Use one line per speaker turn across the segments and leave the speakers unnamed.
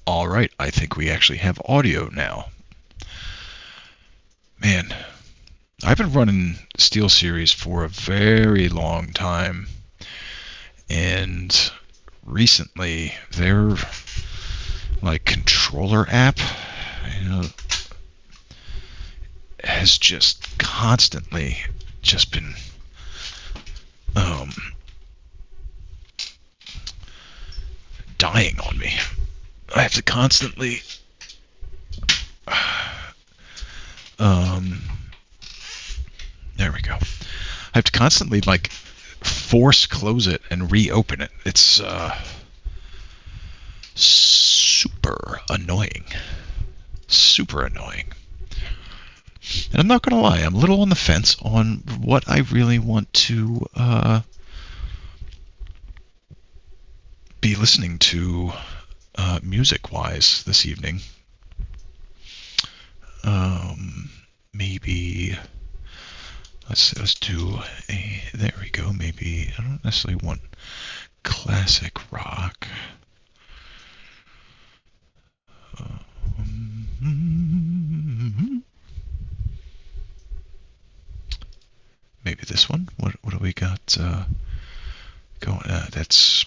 All right, I think we actually have audio now. Man, I've been running SteelSeries for a very long time, and recently their controller app, has just constantly just been dying on me. I have to constantly there we go. I have to constantly force close it and reopen it. It's super annoying. Super annoying. And I'm not going to lie, I'm a little on the fence on what I really want to be listening to music-wise this evening. Maybe let's do there we go. Maybe I don't necessarily want classic rock. Maybe this one. What do we got going? That's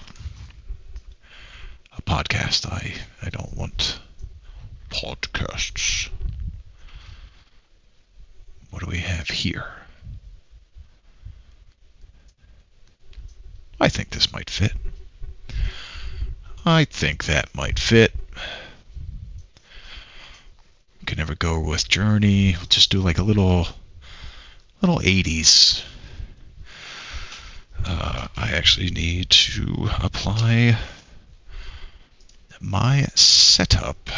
a podcast. I don't want podcasts. What do we have here? I think this might fit. I think that might fit. Can never go with Journey. We'll just do a little 80s. I actually need to apply my setup.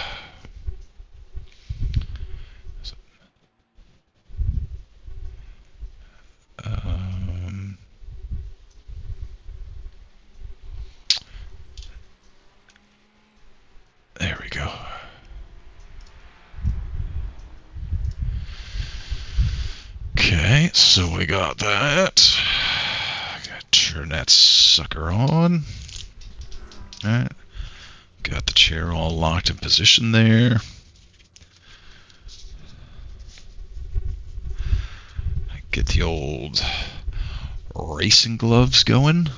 There we go. Okay, so we got that. Gotta turn that sucker on. Alright. Got the chair all locked in position there. Get the old racing gloves going.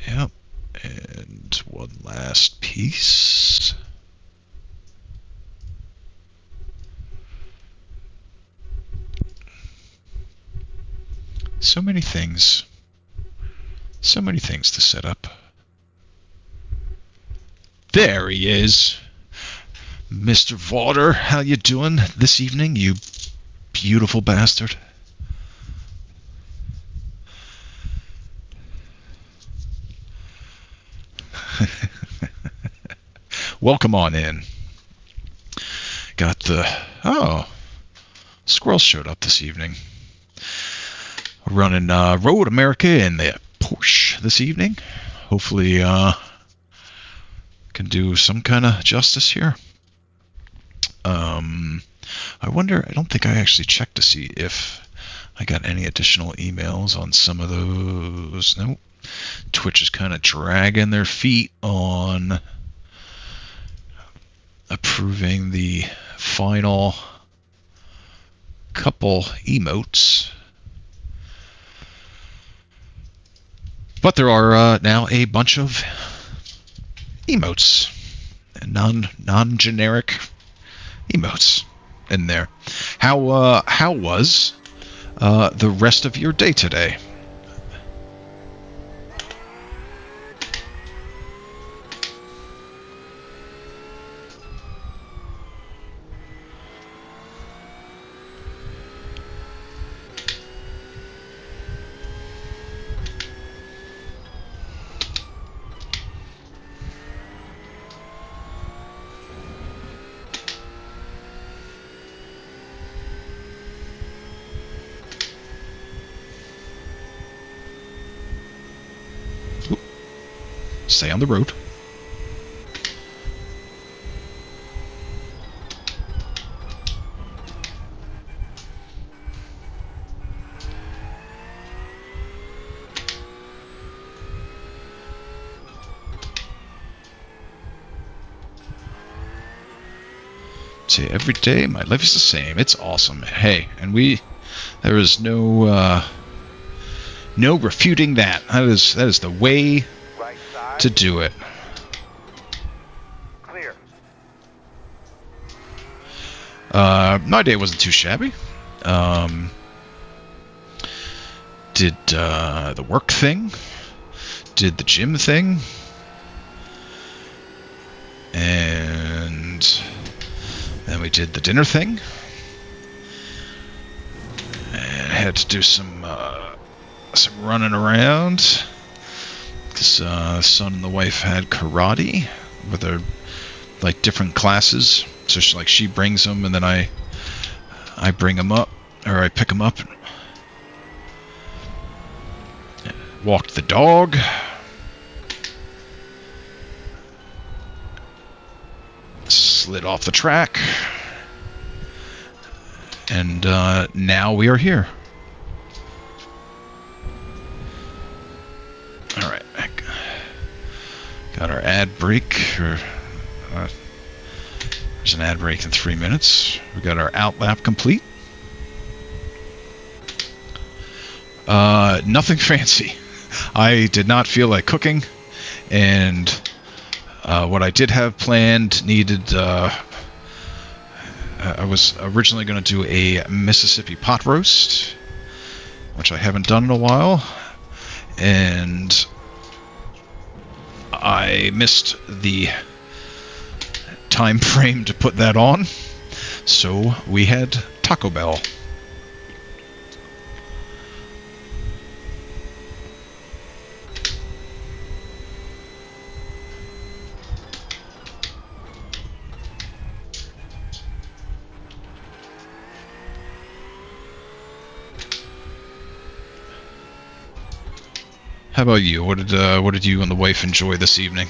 Yep. And one last piece. So many things. So many things to set up. There he is. Mr. Vaughter, how you doing this evening, you beautiful bastard? Welcome on in. Got Squirrel showed up this evening. We're running Road America in the Porsche this evening. Hopefully can do some kind of justice here. I wonder, I don't think I actually checked to see if I got any additional emails on some of those. Nope. Twitch is kind of dragging their feet on approving the final couple emotes. But there are now a bunch of emotes, non-generic emotes in there. How was the rest of your day today? Stay on the road. Say every day my life is the same. It's awesome. Hey, and there is no refuting that. That is the way
Right side.
to do it.
Clear.
My day wasn't too shabby. Did the work thing. Did the gym thing. And then we did the dinner thing. And had to do some running around. Because the son and the wife had karate with their like different classes. So she brings them, and then I bring them up, or I pick them up. Walked the dog. Slid off the track. And now we are here. All right. Got our ad break. There's an ad break in 3 minutes. We got our out lap complete. Nothing fancy. I did not feel like cooking, and what I did have planned needed. I was originally going to do a Mississippi pot roast, which I haven't done in a while, and I missed the time frame to put that on, so we had Taco Bell. How about you? What did you and the wife enjoy this evening?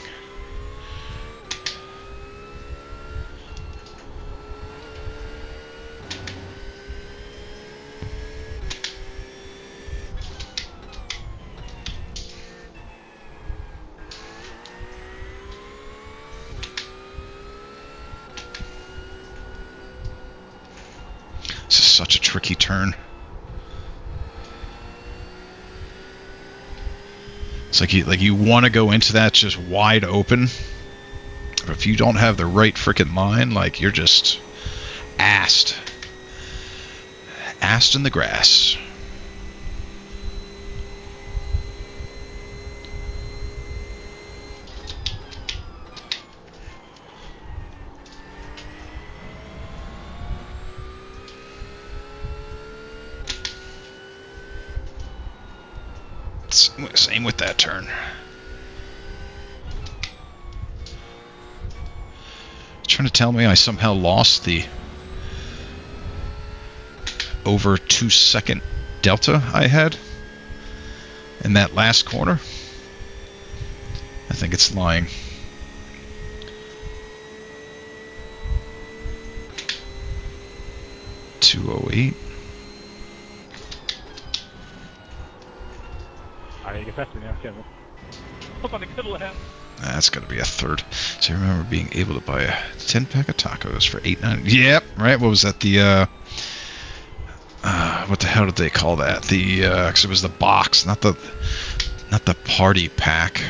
This is such a tricky turn. It's like you want to go into that just wide open, but if you don't have the right frickin' line, like you're just assed in the grass. Same with that turn. Trying to tell me I somehow lost the over 2 second delta I had in that last corner? I think it's lying. .208. That's got to be a third. So I remember being able to buy a 10-pack of tacos for $8.90. Yep, right. What was that? The what the hell did they call that? The because it was the box, not the party pack.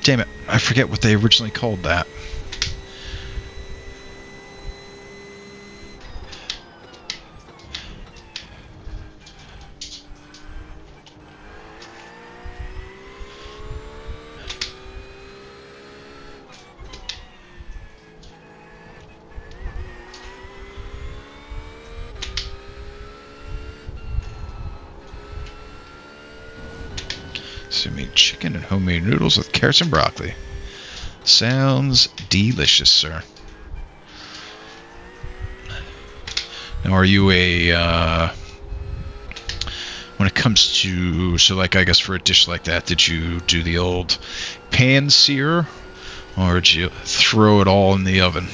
Damn it, I forget what they originally called that. Sumi chicken and homemade noodles with carrots and broccoli. Sounds delicious, sir. Now, are you a when it comes to, so like I guess for a dish like that, did you do the old pan sear, or did you throw it all in the oven?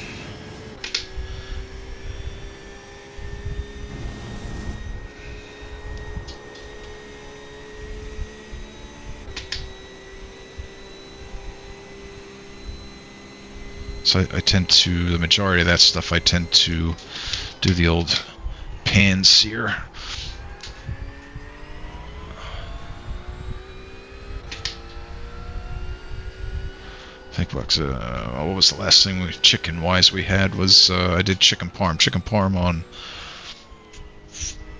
So I tend to, the majority of that stuff, I tend to do the old pan sear. I think what was the last thing chicken-wise we had was I did chicken parm on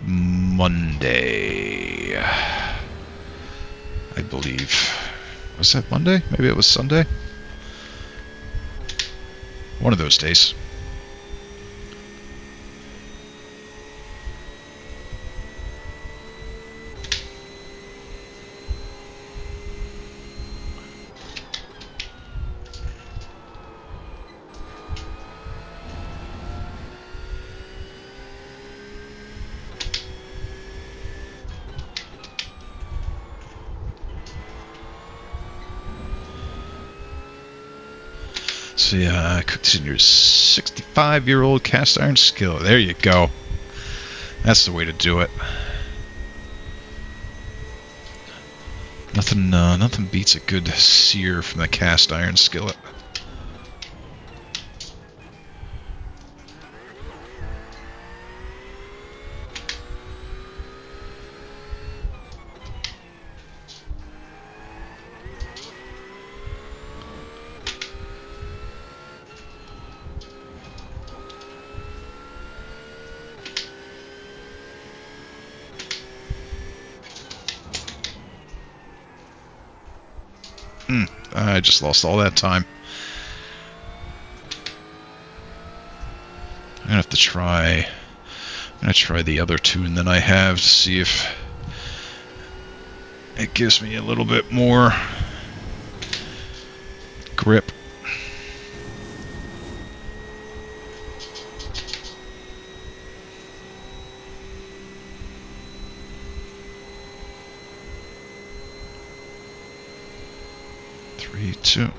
Monday, I believe. Was that Monday? Maybe it was Sunday? One of those days. So yeah, I cooked in your 65-year-old cast iron skillet. There you go. That's the way to do it. Nothing beats a good sear from the cast iron skillet. I just lost all that time. I'm gonna have to try. I'm gonna try the other tune that I have to see if it gives me a little bit more grip. Three, two.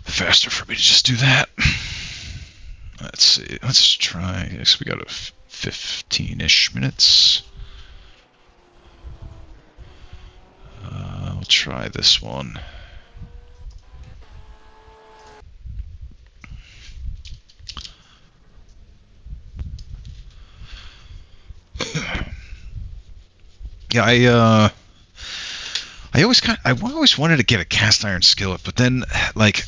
Faster for me to just do that. Let's see. Let's try. I guess we got a 15-ish minutes. We'll try this one. Yeah, I always wanted to get a cast iron skillet, but then like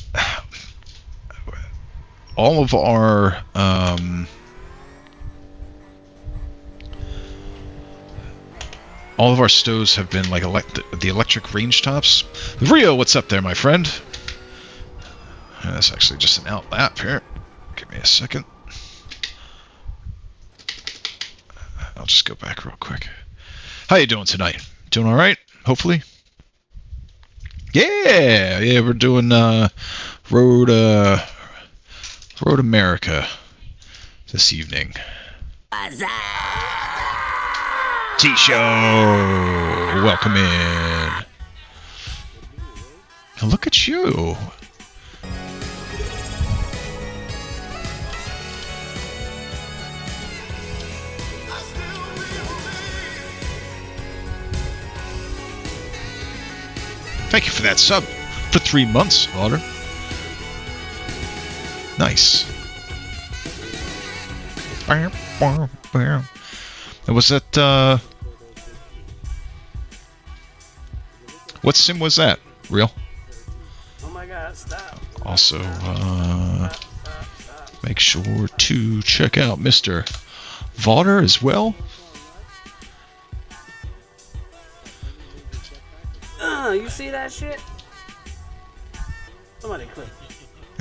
all of our stoves have been like the electric range tops. Rio, what's up there, my friend? That's actually just an out lap here. Give me a second. I'll just go back real quick. How you doing tonight? Doing all right? Hopefully. Yeah, we're doing Road America this evening. T-Show, welcome in. Look at you. Thank you for that sub for 3 months, Otter. Nice. Was that, what sim was that? Real?
Oh my god, stop.
Also, make sure to check out Mr. Vaughter as well.
You see that shit? Somebody clip it.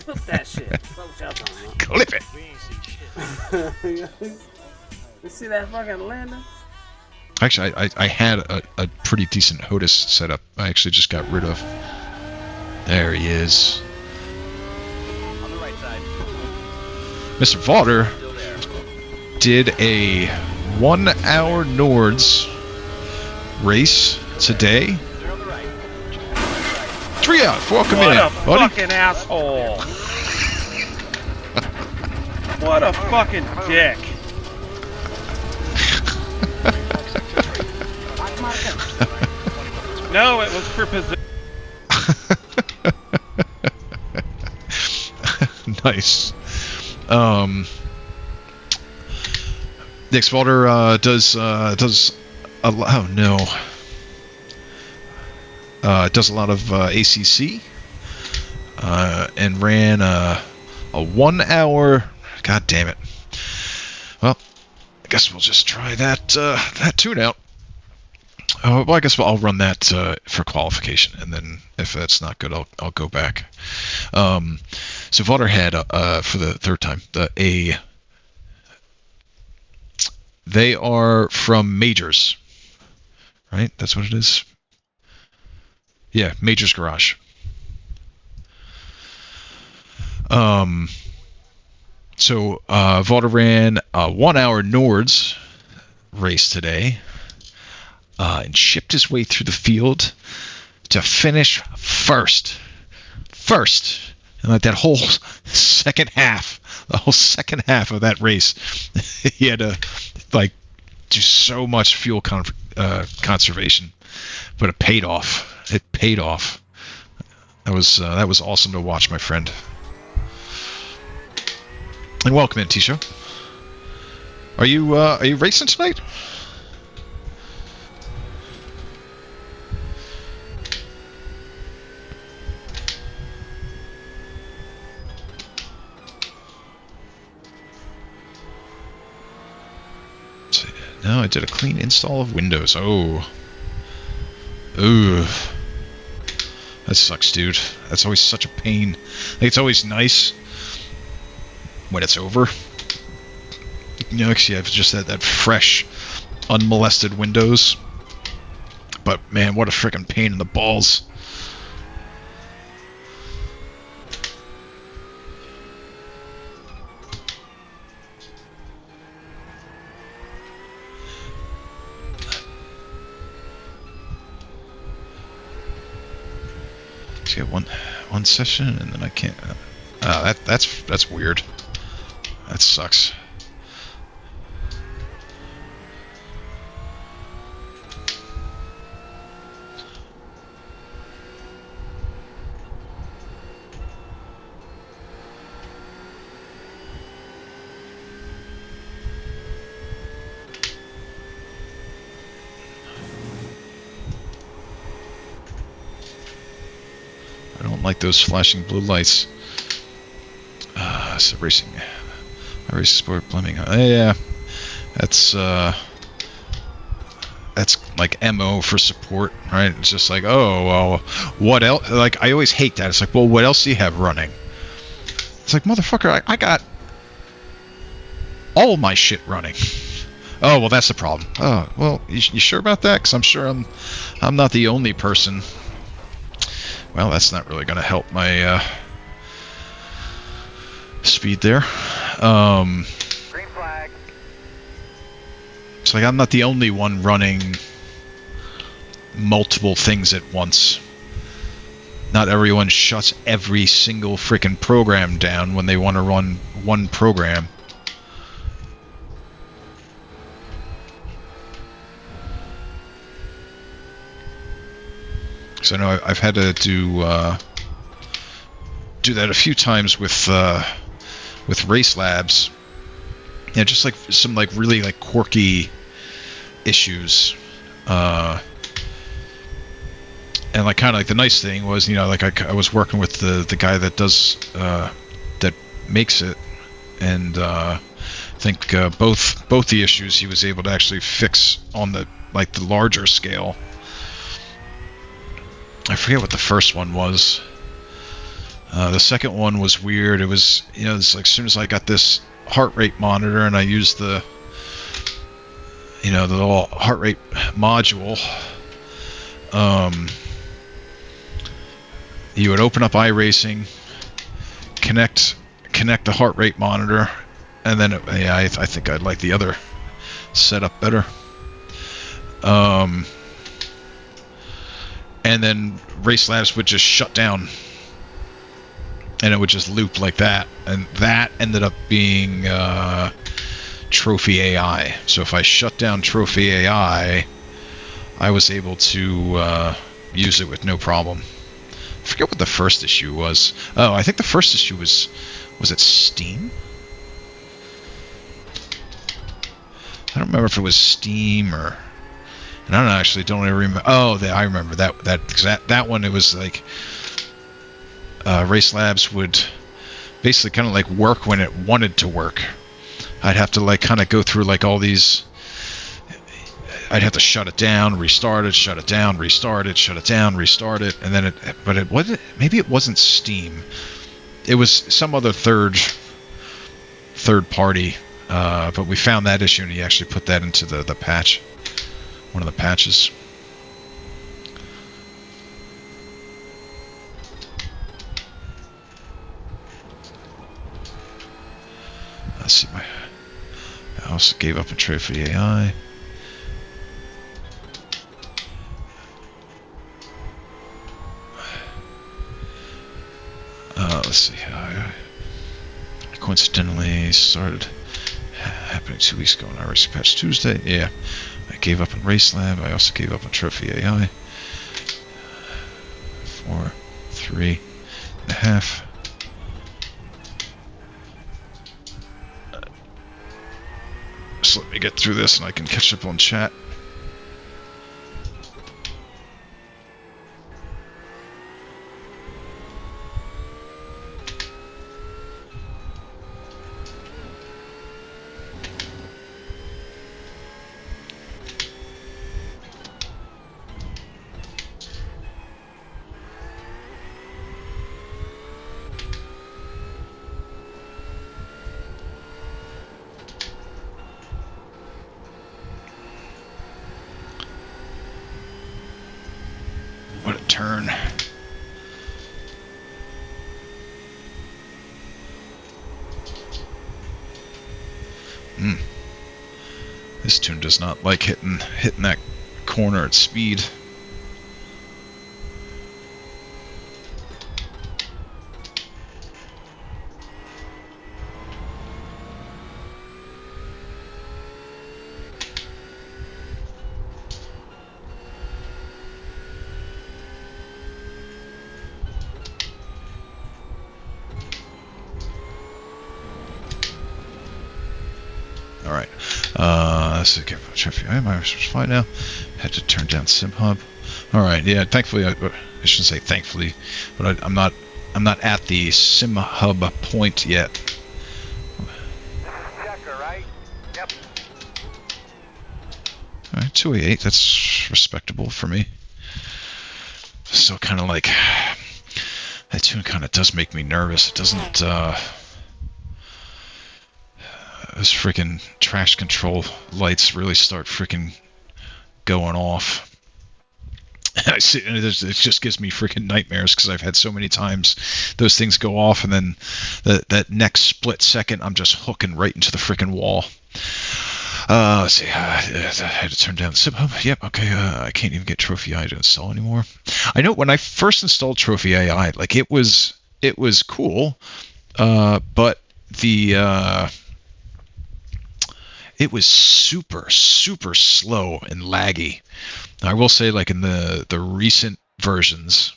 Clip that shit.
Clip it.
You see that fucking landing?
Actually, I had a pretty decent HOTAS setup. I actually just got rid of. There he is.
On the right side.
Mr. Vaughter did a 1 hour Nords race today. 3 out, welcome in,
What a
buddy.
fucking asshole! What a fucking dick! No, it was for position.
Nice. Nick Spalter does a lot. Oh no. Does a lot of ACC and ran a 1 hour. God damn it. Well, I guess we'll just try that tune out. Well, I guess I'll run that for qualification, and then if that's not good, I'll go back. So Vaughter had for the third time they are from Majors, right? That's what it is. Yeah, Majors Garage. So Vaughter ran a 1 hour Nords race today. And shipped his way through the field to finish first. And like that whole second half of that race, he had to like do so much fuel conservation, but it paid off. That was awesome to watch, my friend. And welcome in, T-Show. Are you racing tonight? No, I did a clean install of Windows. Oh. Ooh. That sucks, dude. That's always such a pain. Like, it's always nice when it's over. You know, actually, I've just had that fresh, unmolested Windows. But, man, what a freaking pain in the balls. Get one session and then I can't. That's weird. That sucks. I don't like those flashing blue lights. So racing sport plumbing. Yeah, that's like MO for support, right? It's just like, oh well, what else? Like, I always hate that. It's like, well, what else do you have running? It's like, motherfucker, I got all my shit running. Oh well, that's the problem. Oh well, you sure about that? Because I'm sure I'm not the only person. Well, that's not really going to help my speed there. Green flag. It's like I'm not the only one running multiple things at once. Not everyone shuts every single freaking program down when they want to run one program. So I know I've had to do that a few times with Race Labs. Yeah, just like some like really like quirky issues. And like kind of like the nice thing was, you know, like I was working with the guy that does that makes it, and I think both the issues he was able to actually fix on the larger scale. I forget what the first one was. The second one was weird. It was, you know, it's like as soon as I got this heart rate monitor and I used the, you know, the little heart rate module, you would open up iRacing, connect the heart rate monitor, And then yeah, I think I'd like the other setup better. And then Race Labs would just shut down, and it would just loop like that, and that ended up being Trophy AI. So if I shut down Trophy AI, I was able to use it with no problem. I forget what the first issue was. Oh, I think the first issue was it Steam? I don't remember if it was Steam or... And I don't actually don't even remember. Oh, I remember that one. It was like Race Labs would basically kind of like work when it wanted to work. I'd have to like kind of go through like all these. I'd have to shut it down, restart it, shut it down, restart it, shut it down, restart it, and then it. But it wasn't. Maybe it wasn't Steam. It was some other third party. But we found that issue, and he actually put that into the patch. One of the patches. Let's see, I also gave up a trade for the AI. Let's see. Coincidentally started happening 2 weeks ago on Iris Patch Tuesday. Yeah. I gave up on Race Lab. I also gave up on Trophy AI. 4, 3.5. Just let me get through this and I can catch up on chat. What a turn. This tune does not like hitting that corner at speed. Alright, let's get Trophy. My is fine now. Had to turn down SimHub. Alright, yeah, thankfully, I shouldn't say thankfully, but I'm not at the SimHub point yet.
Checker, right? Yep.
Alright, 288, that's respectable for me. So kind of like, that tune kind of does make me nervous. It doesn't, those freaking trash control lights really start freaking going off. I see, it just gives me freaking nightmares because I've had so many times those things go off, and then that next split second I'm just hooking right into the freaking wall. Let's see. I had to turn down the SimHub. Yep. Okay. I can't even get Trophy AI to install anymore. I know when I first installed Trophy AI, like it was cool, but it was super slow and laggy. I will say, like in the recent versions,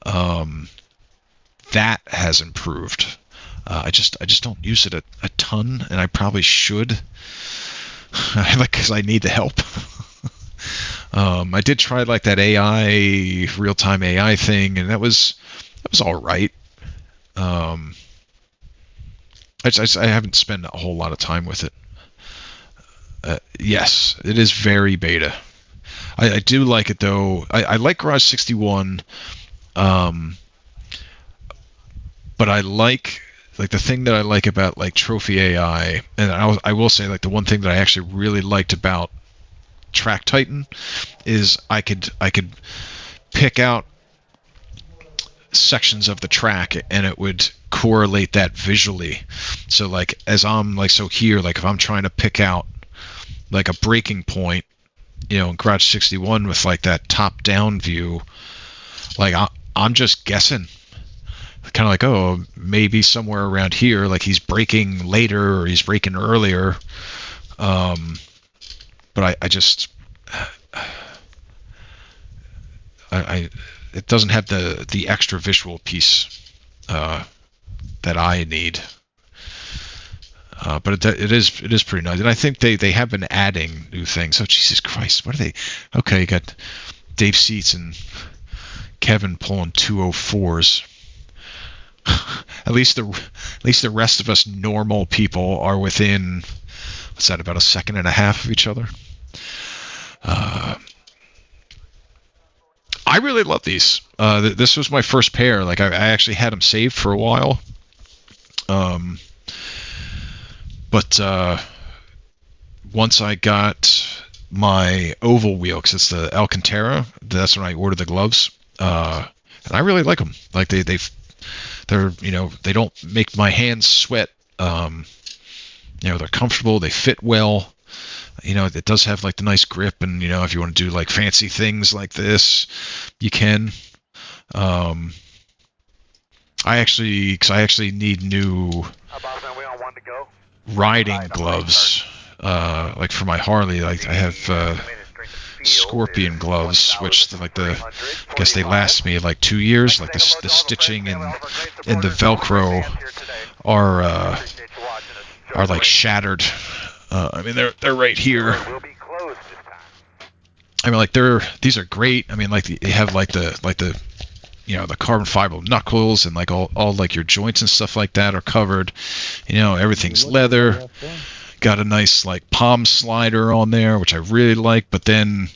that has improved. I just don't use it a ton, and I probably should, because I need the help. I did try like that AI real-time AI thing, and that was all right. I haven't spent a whole lot of time with it. Yes, it is very beta. I do like it though. I like Garage 61, but I like the thing that I like about like Trophy AI, and I will say like the one thing that I actually really liked about Track Titan is I could pick out sections of the track, and it would correlate that visually. So like as I'm like, so here, like if I'm trying to pick out like a breaking point, you know, in Garage 61 with like that top down view, like I'm just guessing, kind of like, oh, maybe somewhere around here, like he's braking later or he's braking earlier. But I just it doesn't have the extra visual piece that I need. But it is pretty nice, and I think they have been adding new things. Oh Jesus Christ, what are they? Okay, you got Dave Seats and Kevin pulling 204s. At least the rest of us normal people are within, what's that, about a second and a half of each other. I really love these. This was my first pair. Like I actually had them saved for a while. But once I got my oval wheel, because it's the Alcantara, that's when I ordered the gloves. And I really like them. Like they're, you know, they don't make my hands sweat. You know, they're comfortable. They fit well. You know, it does have like the nice grip, and you know, if you want to do like fancy things like this, you can. I actually need new riding gloves, like for my Harley. Like I have Scorpion gloves, which I guess they last me like 2 years. Like the stitching and the Velcro are like shattered. I mean, they're right here. I mean, like these are great. I mean, like they have like the you know, the carbon fiber knuckles, and like all like your joints and stuff like that are covered. You know, everything's leather. Got a nice like palm slider on there, which I really like. But then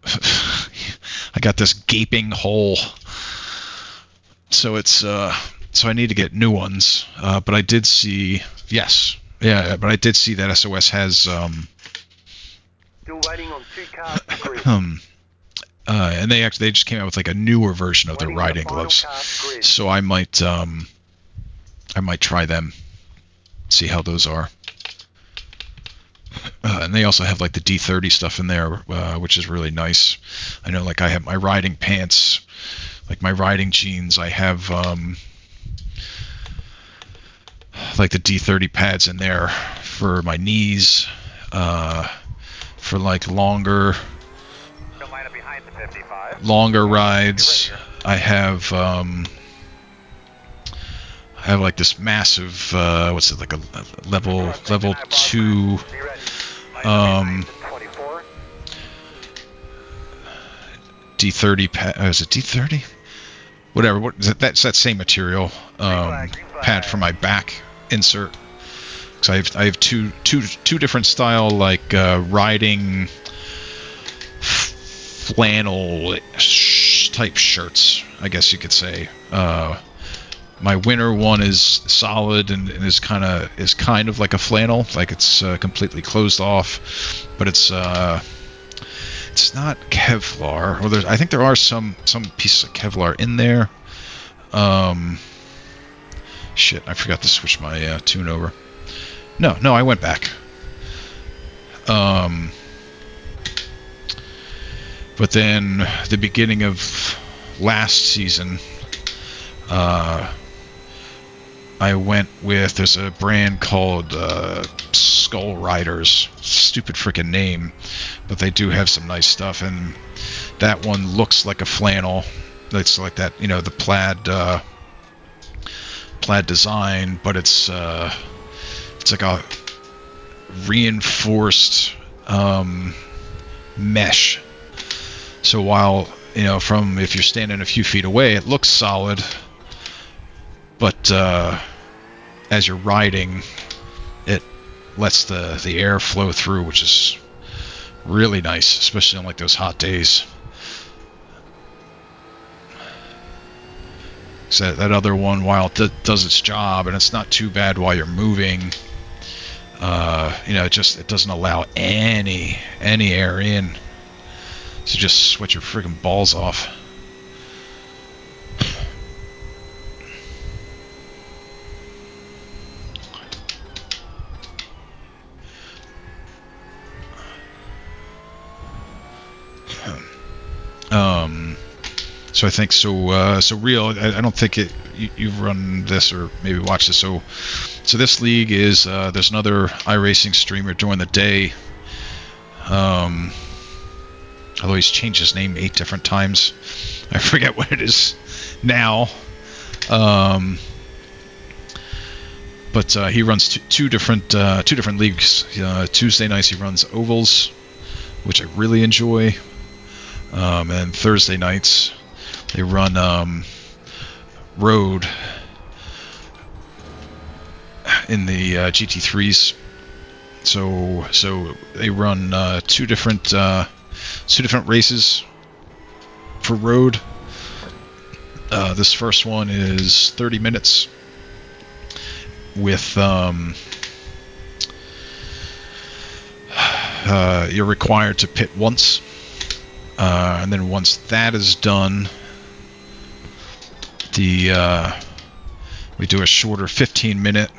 I got this gaping hole. So it's so I need to get new ones. But I did see, yes. Yeah, but I did see that SOS has and they just came out with like a newer version of their riding gloves. So I might try them, see how those are. And they also have like the D30 stuff in there, which is really nice. I know, like I have my riding pants, like my riding jeans. I have like the D30 pads in there for my knees, for like longer rides. I have like this massive what's it, like a level 2 D30 pad. Is it D30? Whatever. What is it? That's that same material pad for my back insert. So I have two different style, like riding flannel type shirts, I guess you could say. My winter one is solid and is kind of like a flannel, like it's completely closed off, but it's not Kevlar. Well, I think there are some pieces of Kevlar in there. Shit, I forgot to switch my tune over. No, I went back. But then the beginning of last season, I went with, there's a brand called Skull Riders. Stupid freaking name, but they do have some nice stuff, and that one looks like a flannel. It's like that, you know, the plaid design, but it's like a reinforced mesh. So while, you know, if you're standing a few feet away, it looks solid, but as you're riding, it lets the air flow through, which is really nice, especially on like those hot days. So that other one, while it does its job, and it's not too bad while you're moving, you know, it doesn't allow any air in. So just sweat your freaking balls off. So I think so real. I don't think you've run this or maybe watched this. So this league is there's another iRacing streamer during the day. Although he's changed his name 8 different times, I forget what it is now. But he runs two different leagues. Tuesday nights he runs ovals, which I really enjoy, and Thursday nights they run road in the GT3s. So they run two different races for road. This first one is 30 minutes with you're required to pit once, and then once that is done, we do a shorter 15-minute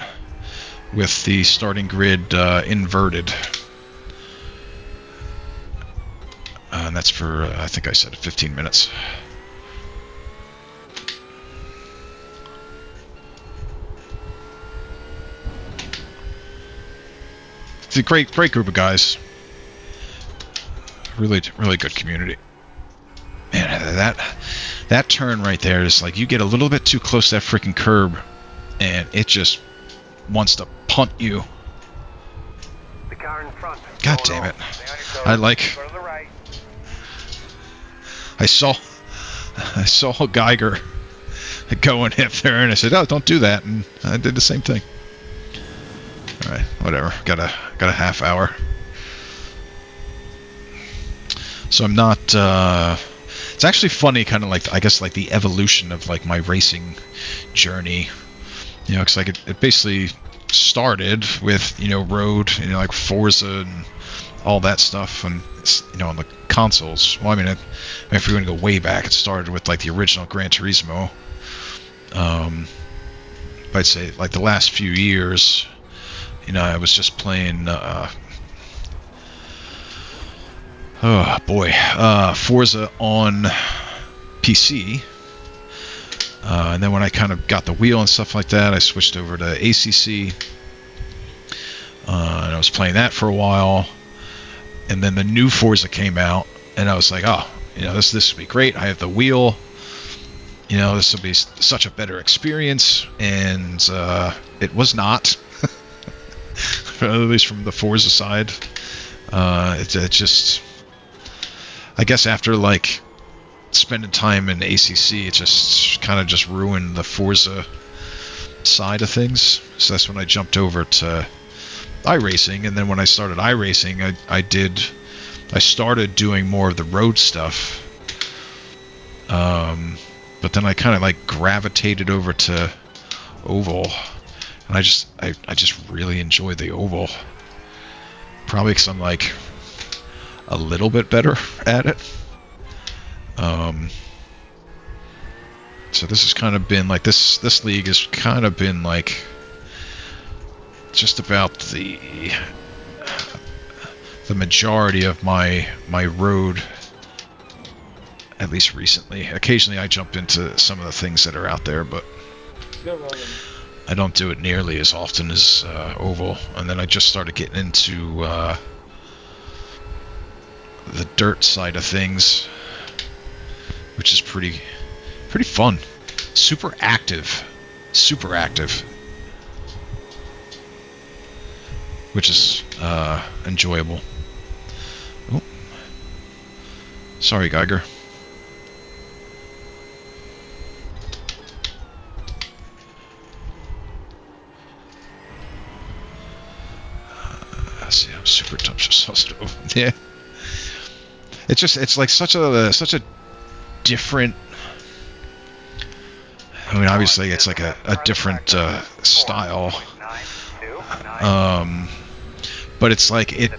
with the starting grid inverted, and that's for I think I said 15 minutes. It's a great group of guys. Really good community. Man, that turn right there is like you get a little bit too close to that freaking curb, and it just wants to punt you.
The car in front.
God damn it! I saw Geiger go and hit there, and I said, "Oh, don't do that," and I did the same thing. All right, whatever. Got a half hour. So I'm not. It's actually funny, kind of like I guess like the evolution of like my racing journey. You know, because like it basically started with road, like Forza and all that stuff, and on the consoles. Well, I mean, if you're going to go way back, it started with like the original Gran Turismo. I'd say like the last few years. I was just playing, Forza on PC. And then when I kind of got the wheel and stuff like that, I switched over to ACC. And I was playing that for a while. And then the new Forza came out, and I was like, oh, this will be great. I have the wheel. This will be such a better experience. And it was not. At least from the Forza side, it just, I guess after like spending time in ACC, it just kind of just ruined the Forza side of things. So that's when I jumped over to iRacing, and then when I started iRacing, I started doing more of the road stuff, but then I kind of like gravitated over to oval. And I just really enjoy the oval. Probably because I'm like a little bit better at it. So this has kind of been like this league has kind of been like just about the majority of my road, at least recently. Occasionally I jump into some of the things that are out there, but I don't do it nearly as often as oval. And then I just started getting into the dirt side of things, which is pretty fun. Super active, which is enjoyable. Oh, sorry, Geiger. See, I'm super touch over. Yeah, it's like such a different. I mean, obviously, it's like a different style. But it's like it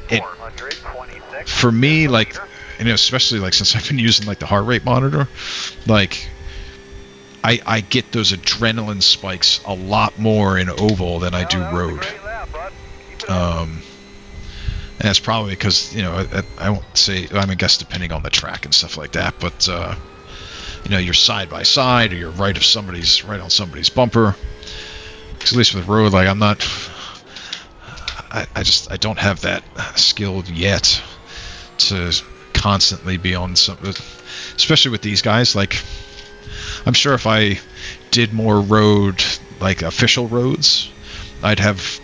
for me, like, especially like since I've been using like the heart rate monitor, like I get those adrenaline spikes a lot more in oval than I do road. And that's probably because, I won't say, I guess depending on the track and stuff like that, but you're side by side or you're right on somebody's bumper. 'Cause at least with road, like I'm not. I don't have that skill yet to constantly be on some, especially with these guys. Like, I'm sure if I did more road, like official roads, I'd have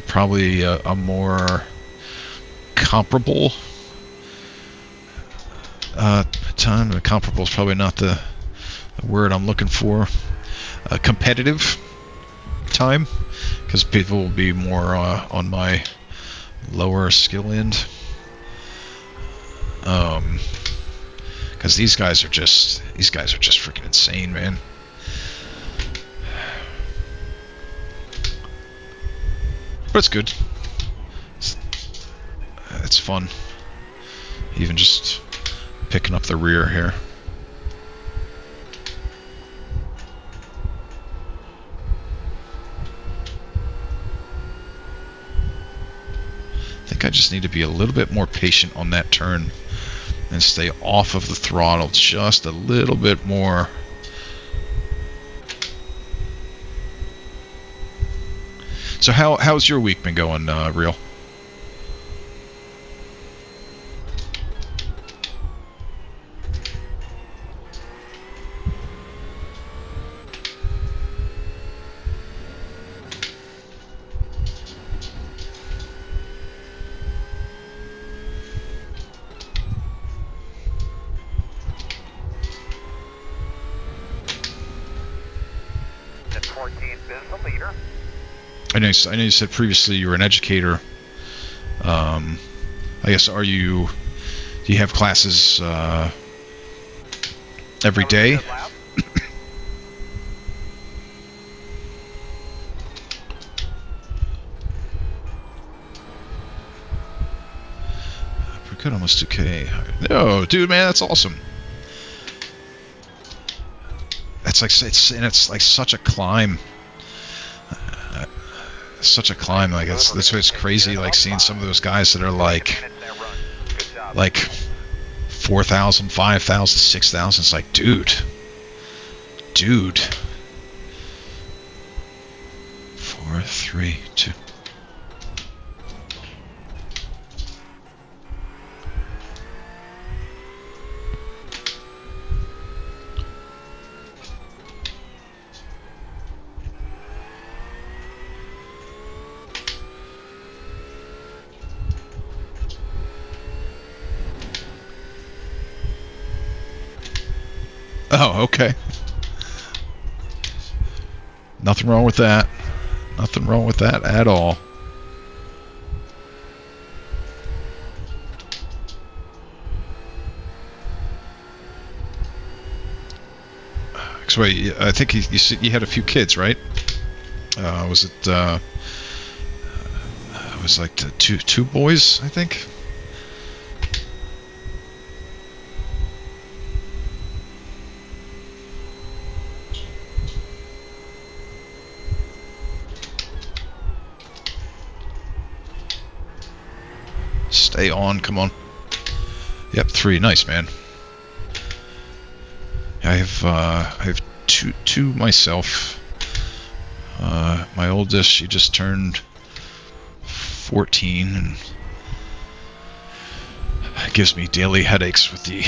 probably a more comparable time. Comparable is probably not the word I'm looking for. Competitive time, because people will be more on my lower skill end. Because these guys are just freaking insane, man. But it's good. It's fun. Even just picking up the rear here. I think I just need to be a little bit more patient on that turn and stay off of the throttle just a little bit more. So how's your week been going, Real?
The 14th is the leader.
I know you said previously you were an educator. I guess do you have classes every day? Pretty good, almost 2K. No, dude, man, that's awesome. It's like such a climb. Such a climb. Like that's why it's crazy. Like seeing some of those guys that are like 4,000, 5,000, 6,000. It's like, dude. 4, 3, 2. Oh, okay. Nothing wrong with that. Nothing wrong with that at all. So wait, I think you had a few kids, right? Was it? It was like two boys, I think. Stay on, come on. Yep, 3. Nice, man. I have two myself. My oldest, she just turned 14, and it gives me daily headaches with the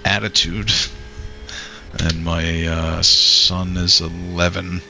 attitude. And my son is 11.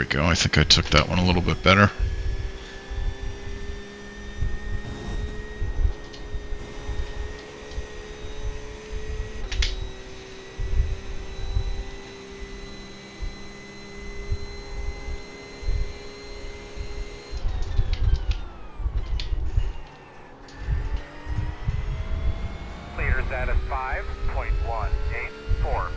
go. I think I took that one a little bit better.
Leader status 5.184.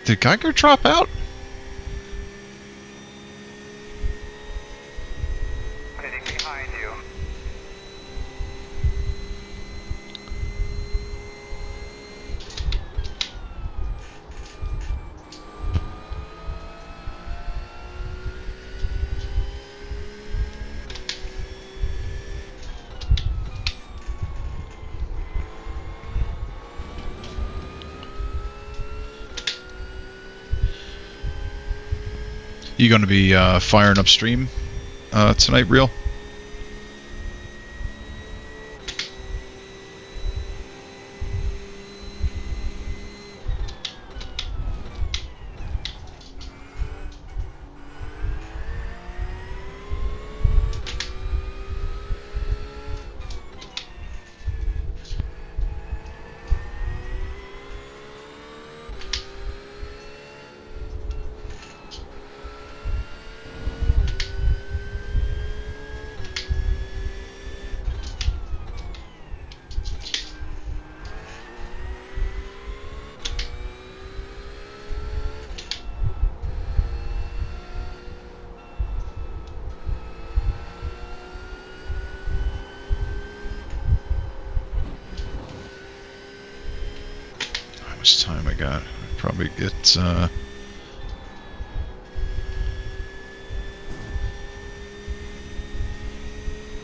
Did Geiger drop out?
Hitting behind you.
You going to be firing upstream tonight, Real? How much time I got? I'd probably get at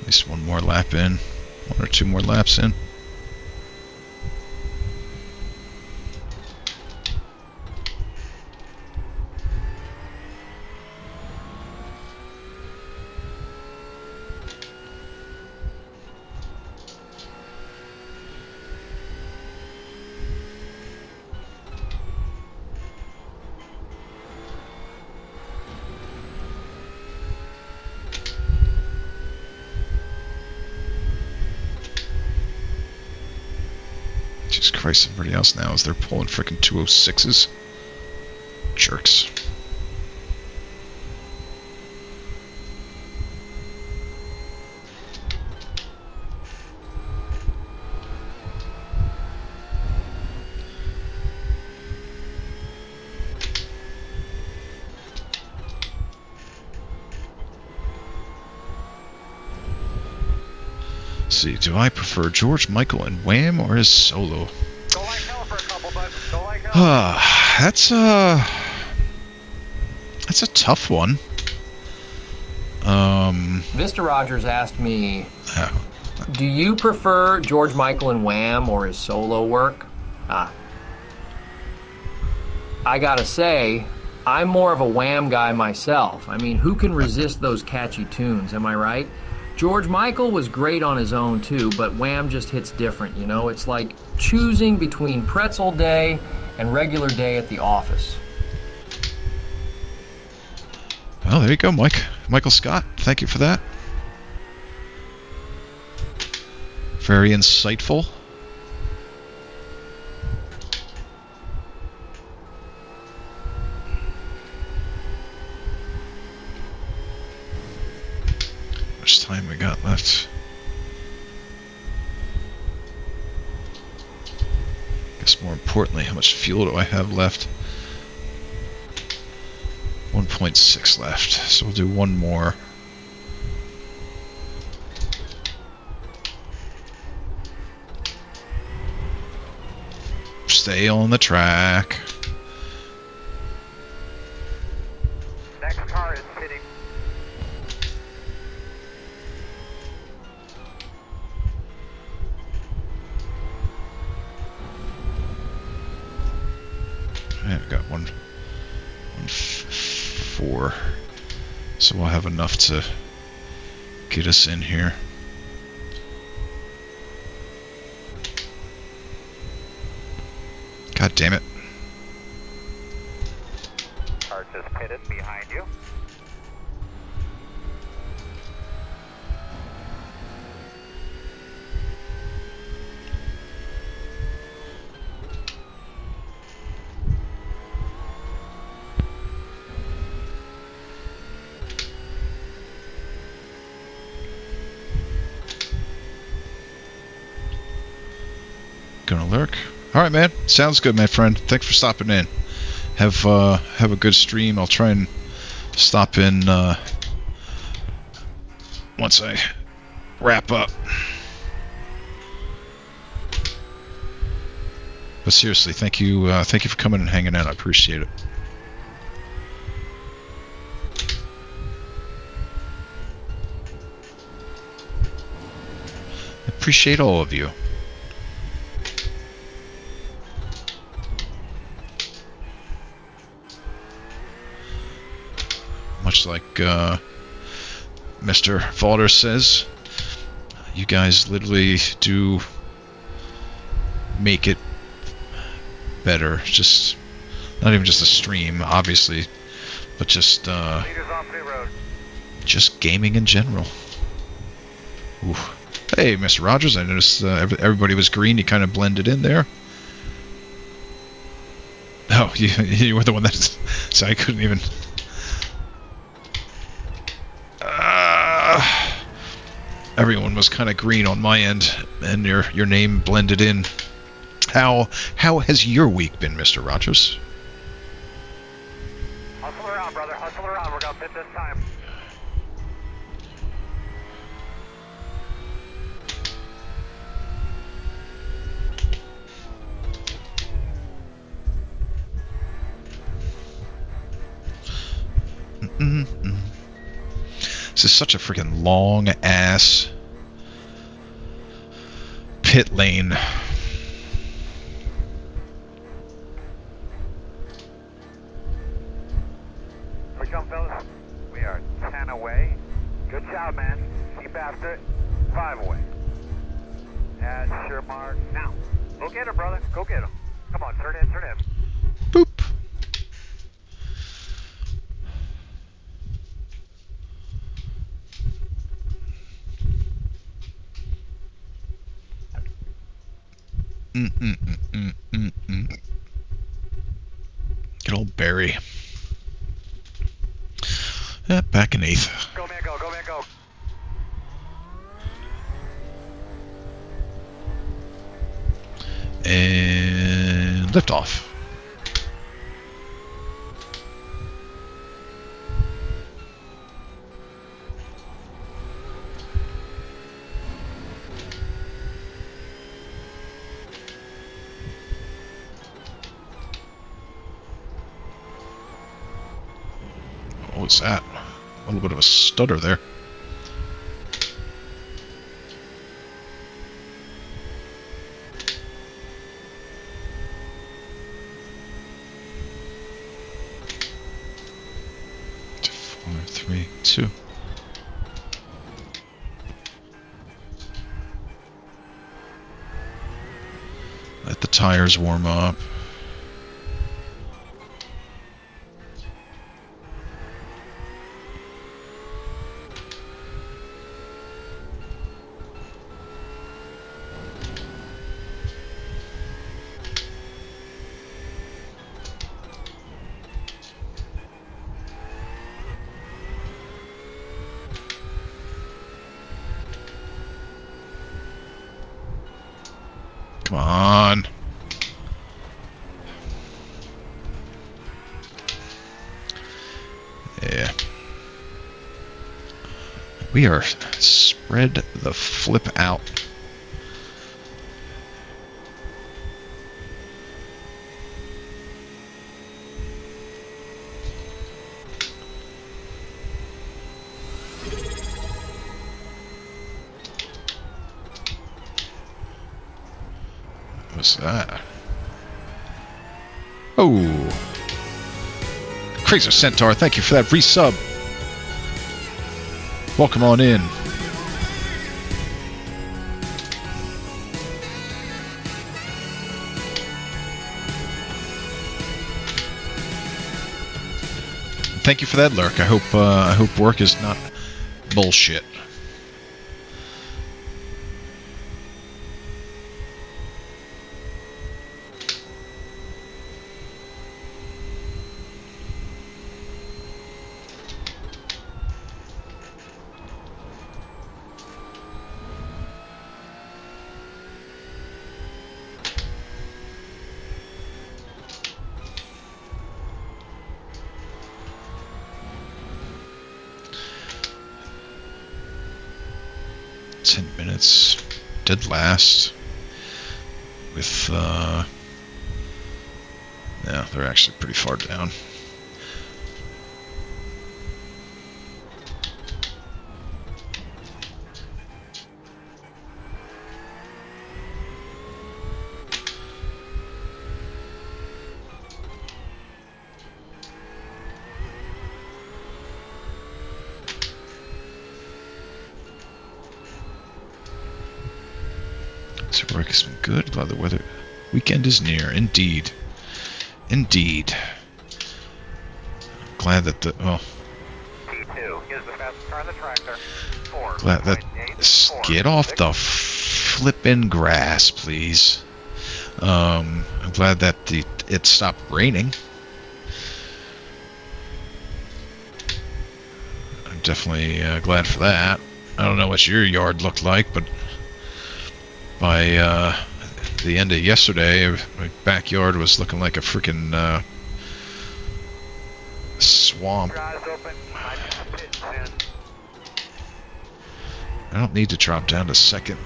least one more lap in, one or two more laps in. Jesus Christ, everybody else now is they're pulling frickin' 206s. Jerks. Let's see, do I prefer George Michael and Wham or his solo?
Go like hell for a couple, bud. Go like hell.
That's a tough one.
Mr. Rogers asked me,
Oh,
do you prefer George Michael and Wham or his solo work? I gotta say, I'm more of a Wham guy myself. I mean, who can resist those catchy tunes, am I right? George Michael was great on his own too, but Wham just hits different, you know? It's like choosing between pretzel day and regular day at the office.
well, there you go, Mike. Michael Scott, thank you for that. Very insightful. How much time we got left? Guess more importantly, how much fuel do I have left? 1.6 left, so we'll do one more. Stay on the track.
Next car is hitting.
Yeah, we got one 4. So we'll have enough to get us in here. God damn it.
Car just pitted behind you.
Gonna lurk. Alright, man. Sounds good, my friend. Thanks for stopping in. Have a good stream. I'll try and stop in once I wrap up. But seriously, thank you for coming and hanging out. I appreciate it. I appreciate all of you. Much like Mr. Valder says, you guys literally do make it better. Just not even just a stream, obviously, but just
Leaders off the road.
just gaming in general. Ooh. Hey, Mr. Rogers, I noticed everybody was green. You kind of blended in there. Oh, you were the one that... So I couldn't even... Everyone was kind of green on my end, and your name blended in. How has your week been, Mr. Rogers?
Hustle around, brother. Hustle around. We're gonna fit this time.
This is such a freaking long ass pit lane.
We come, fellas. We are 10 away. Good job, man. Keep after it. 5 away. Add your mark now. Go get him, brother. Go get him. Come on, turn in, turn in.
Boop. Good old Barry. Yeah, back in 8th.
Go, man, go. Go, man, go.
And lift off. What was that? A little bit of a stutter there. Four, three, two. Let the tires warm up. Come on. Yeah. We are spread the flip out. What's that? Oh. Crazy Centaur, thank you for that resub. Welcome on in. Thank you for that lurk. I hope work is not bullshit. Did last with yeah, they're actually pretty far down. So work has been good. Glad the weather weekend is near. Indeed. Indeed. Glad that the well.
T2 is the fastest car on the tractor.
Glad that get off the flippin' grass, please. I'm glad that it stopped raining. I'm definitely glad for that. I don't know what your yard looked like, but by the end of yesterday, my backyard was looking like a freaking swamp. I don't need to drop down to second.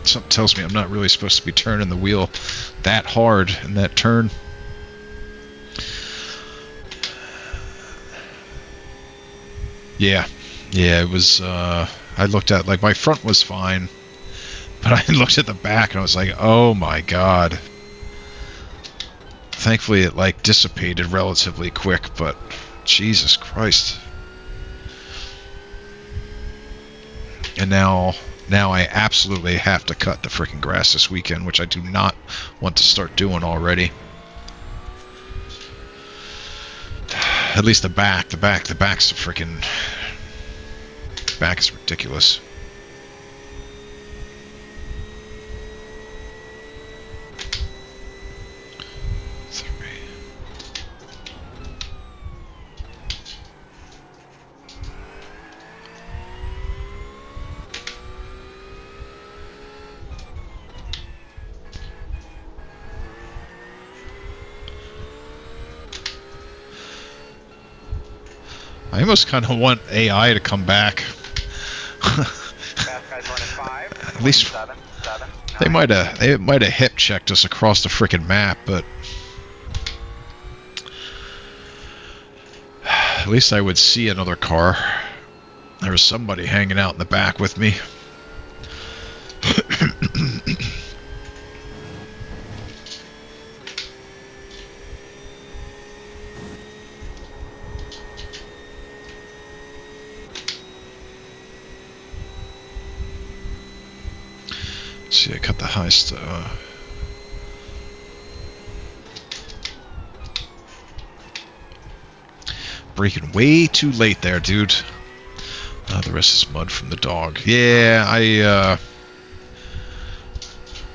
Something tells me I'm not really supposed to be turning the wheel that hard in that turn. Yeah, it was, I looked at, like, my front was fine, but I looked at the back and I was like, oh my god. Thankfully it, like, dissipated relatively quick, but Jesus Christ. And now I absolutely have to cut the freaking grass this weekend, which I do not want to start doing already. At least the back's the freaking back is ridiculous. I almost kind of want AI to come back. At least they might have hip checked us across the frickin' map, but at least I would see another car. There was somebody hanging out in the back with me. See, I cut the high stuff. Braking way too late there, dude. The rest is mud from the dog. Yeah,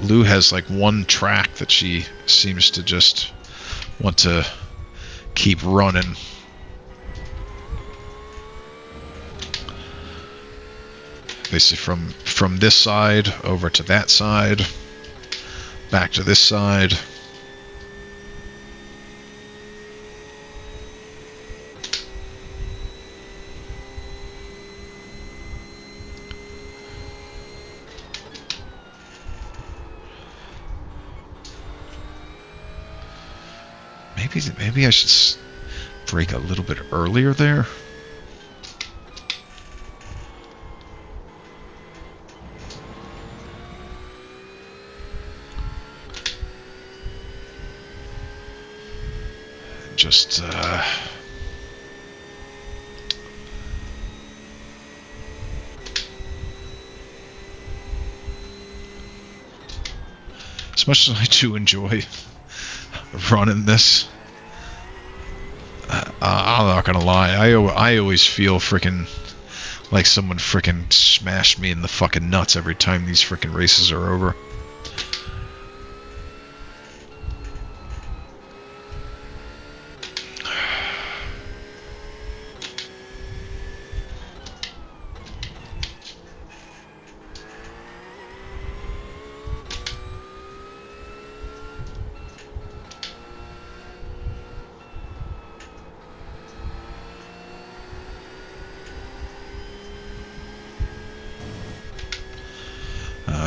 Lou has like one track that she seems to just want to keep running. Basically from this side over to that side, back to this side. Maybe I should brake a little bit earlier there. Just as much as I do enjoy running this, I'm not gonna lie, I always feel freaking like someone freaking smashed me in the fucking nuts every time these freaking races are over.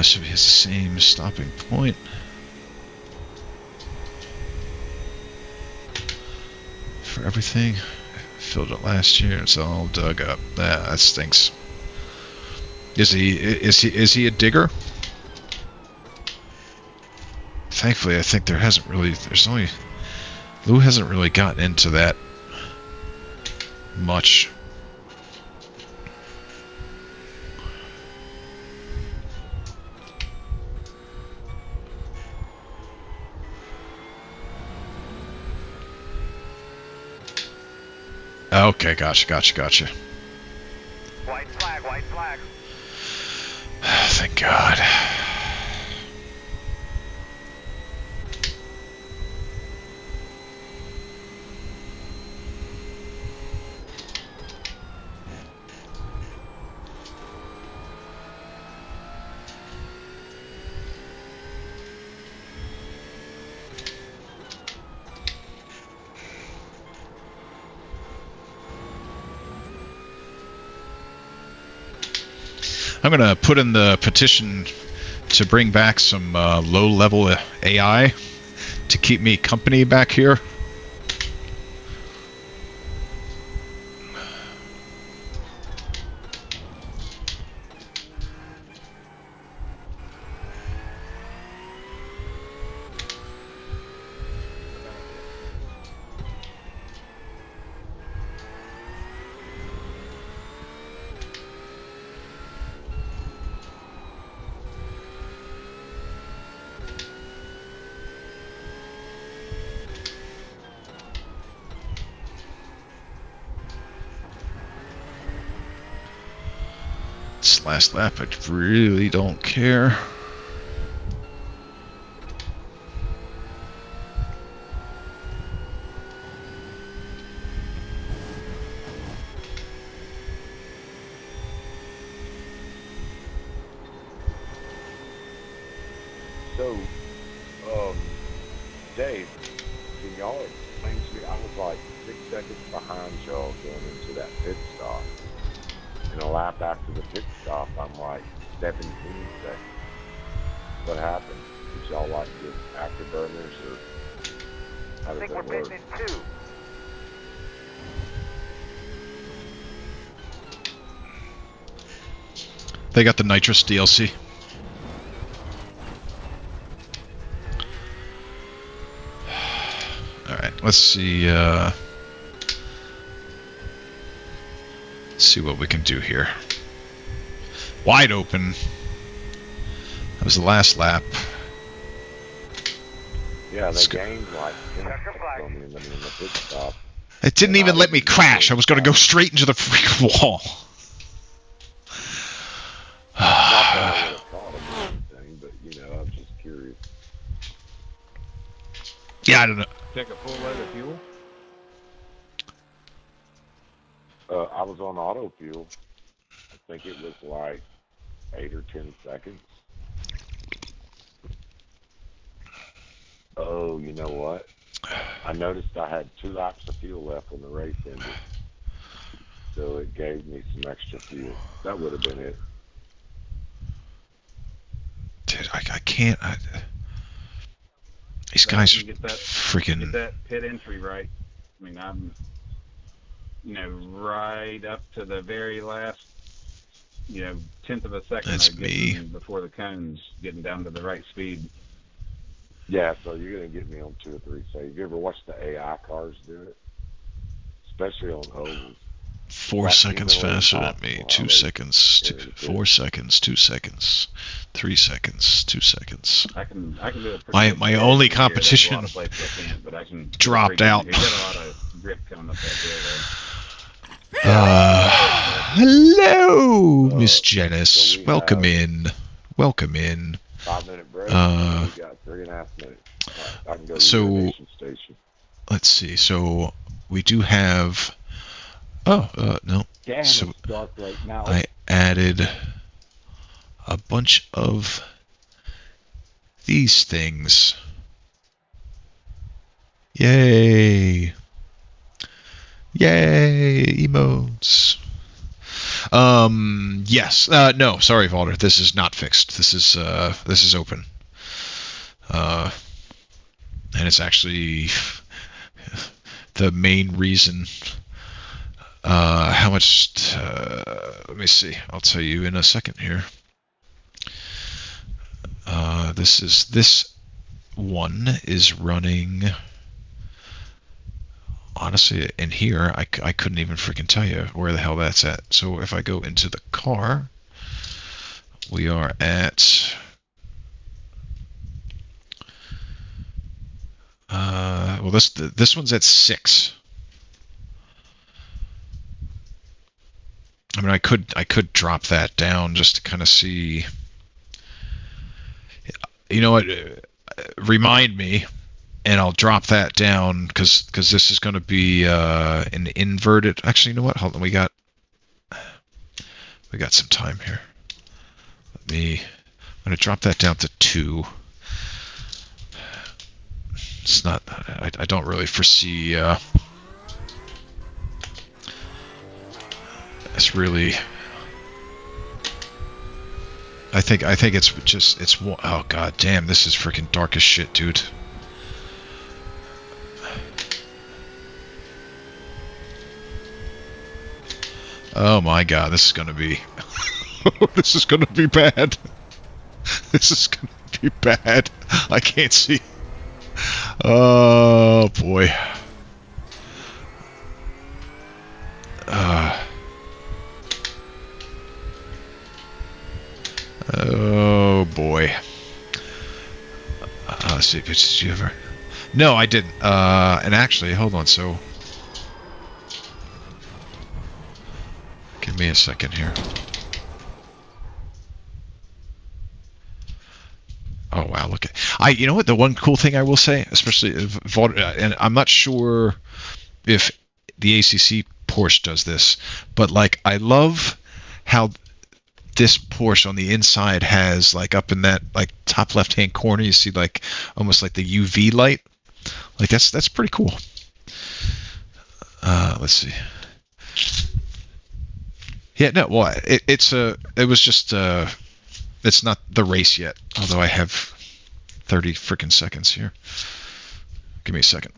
Should be the same stopping point. For everything. Filled it last year, it's all dug up. That stinks. Is he a digger? Thankfully, I think Lou hasn't really gotten into that much. Okay, gotcha.
White flag.
Thank God. I'm gonna put in the petition to bring back some low-level AI to keep me company back here. This last lap, I really don't care.
So, Dave, can y'all explain to me? I was like 6 seconds behind y'all going into that pit stop. And a lap after the pit stop, I'm like 17 seconds. What happened? Did y'all like get afterburners or how
I
does
think
that
we're
work?
pitting in 2.
They got the nitrous DLC. Alright, let's see what we can do here. Wide open. That was the last lap.
Yeah, they
Let's go.
gained like 10 seconds on me in the pit stop.
It didn't even let me crash. I was going to go straight into the freaking wall.
Not that I would have thought of anything, but you know, I'm just curious.
Yeah, I don't know.
Take a full load of fuel.
I was on auto fuel. I think it was like 8 or 10 seconds. Oh, you know what? I noticed I had 2 laps of fuel left when the race ended. So it gave me some extra fuel. That would have been it.
Dude, I can't. These guys are
Get that
freaking.
pit entry right. I mean,
right up to the very last, tenth of a second
That's
of
me.
getting before the cones, getting down to the right speed.
Yeah, so you're gonna get me on 2 or 3 saves. You ever watch the AI cars do it? Especially on ovals. It's
4
like
seconds
humanly
faster than me.
impossible how
2
they
seconds.
carry the
4
fish.
seconds. 2 seconds. 3 seconds. 2 seconds.
I can do it pretty
My
good
my
fast
only
in here. There's a lot
competition
of places I can't, but I can do it pretty
dropped
good in
out.
here. You got a lot of grip coming up that hill there.
Hello, Miss
So
Janice.
we
Welcome
have
in. Welcome in.
5-minute break, and
Uh,
we got 3.5 minutes. All right, I can go to the
so
urination station.
let's see. So we do have. Oh, no.
Damn,
So
it's dark right now.
I added a bunch of these things. Yay! Yay! Emotes. Yes. No, sorry, Valder. This is not fixed. This is open. And it's actually the main reason. How much? Let me see. I'll tell you in a second here. This one is running. Honestly, in here, I couldn't even freaking tell you where the hell that's at. So if I go into the car, we are at. Well, this one's at 6. I mean, I could drop that down just to kind of see. You know what? Remind me, and I'll drop that down because this is going to be an inverted. Actually, you know what? Hold on, we got some time here. I'm going to drop that down to 2. It's not. I don't really foresee. It's really. I think it's. Oh god damn! This is freaking dark as shit, dude. Oh my god, this is gonna be. This is gonna be bad. This is gonna be bad. I can't see. Oh boy. Oh boy. Let's see. Did you ever? No, I didn't. And actually, hold on. So, give me a second here. Oh wow, look at you know what, the one cool thing I will say, especially and I'm not sure if the ACC Porsche does this, but like I love how this Porsche on the inside has like up in that like top left hand corner you see like almost like the UV light. Like that's pretty cool. Let's see. Yeah, no, well it was just it's not the race yet, although I have 30 freaking seconds here. Give me a second.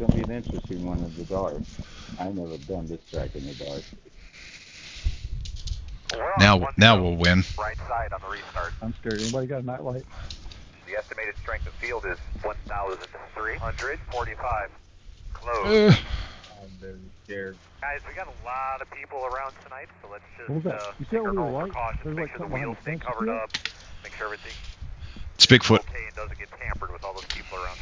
gonna be an interesting one in the dark. I've never done this track in the dark.
We're on
Now
one to
now
go.
we'll win.
Right side on the restart.
I'm scared. Anybody got a nightlight?
The estimated strength of field is 1,345. Close.
Uh,
I'm very scared.
Guys, we got a lot of people around tonight, so let's just
What was that? You see
take
that
our
little
normal
light?
precautions,
There's
make
like
sure the
something behind
wheels
the
stay
fence. You
covered
see that?
up, make sure everything
it's Bigfoot.
okay and doesn't get tampered with all those people around.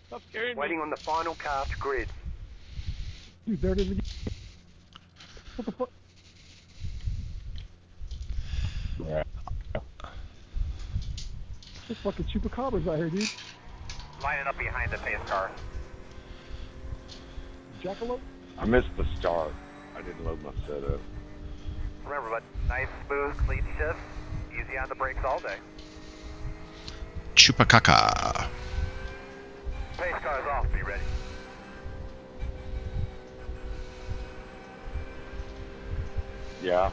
Stop scaring me.
Waiting on the final cast grid.
Dude, there it is again. What the fuck? Yeah. There's fucking chupacabras out here, dude.
Lining up behind the pace car.
Jackalope?
I missed the start. I didn't load my setup.
Remember, but nice, smooth, clean shift. Easy on the brakes all day.
Chupacabra.
Pace car's off, be ready.
Yeah.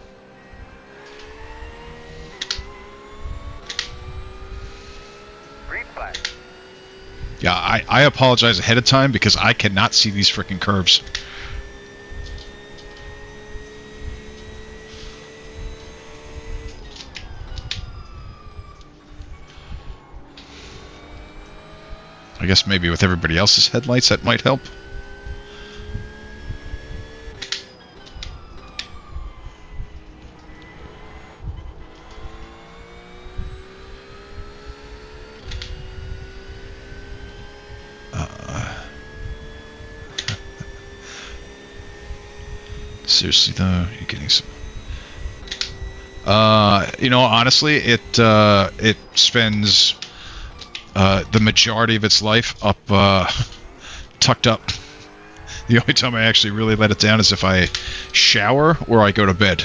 Green flag.
Yeah, I apologize ahead of time because I cannot see these freaking curves. I guess maybe with everybody else's headlights that might help. Seriously though, you're getting some. Honestly, it spends the majority of its life up, tucked up. The only time I actually really let it down is if I shower or I go to bed.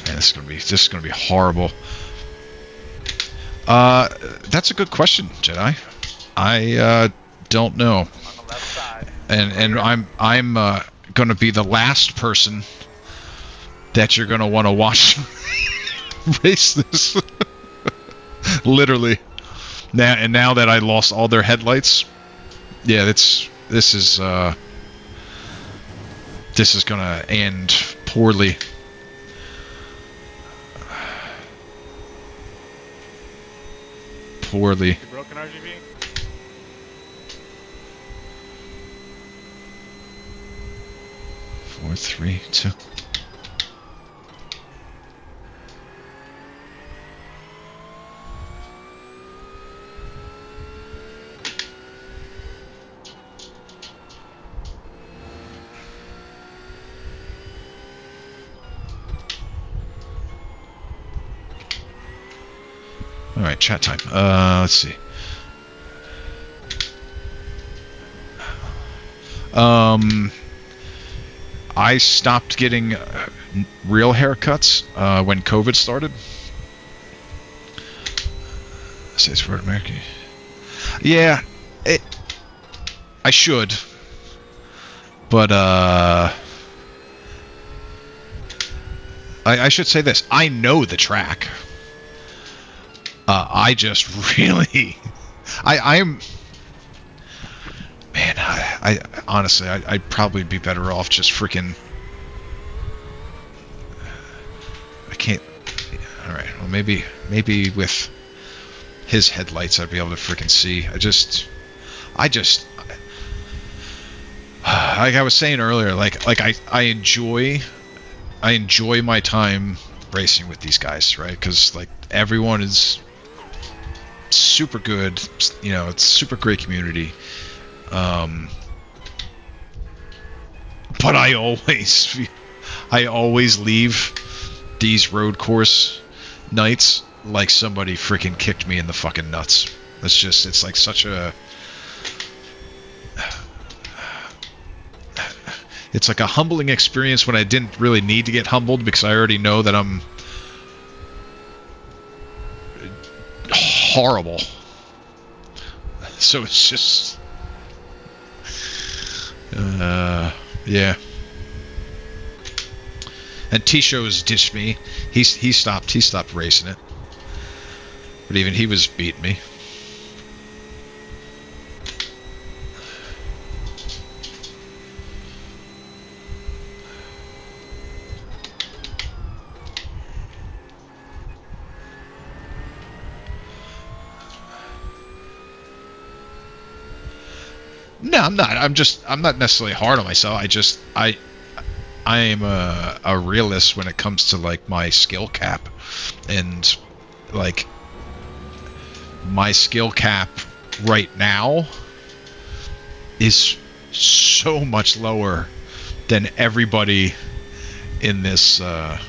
Man, this is gonna be horrible. That's a good question, Jedi. I don't know.
On the left side.
And I'm gonna be the last person that you're gonna want to watch race this. Literally. Now that I lost all their headlights, yeah, this is gonna end poorly. Poorly.
You broken RGB?
Four, three, two. All right, chat time. Let's see. I stopped getting real haircuts when COVID started. States for America. Yeah, I should, but I should say this. I know the track. I just really, I'm. Man, I honestly, I'd probably be better off just freaking. I can't. All right. Well, maybe with his headlights, I'd be able to freaking see. Like I was saying earlier, like I enjoy my time racing with these guys, right? Because like everyone is super good. You know, it's super great community. But I always leave these road course nights like somebody freaking kicked me in the fucking nuts. It's like such a, it's like a humbling experience when I didn't really need to get humbled because I already know that I'm horrible. So it's just, yeah. And T-Show's ditched me. He stopped racing it. But even he was beating me. No, I'm not. I'm not necessarily hard on myself. I am a realist when it comes to like my skill cap, and like my skill cap right now is so much lower than everybody in this that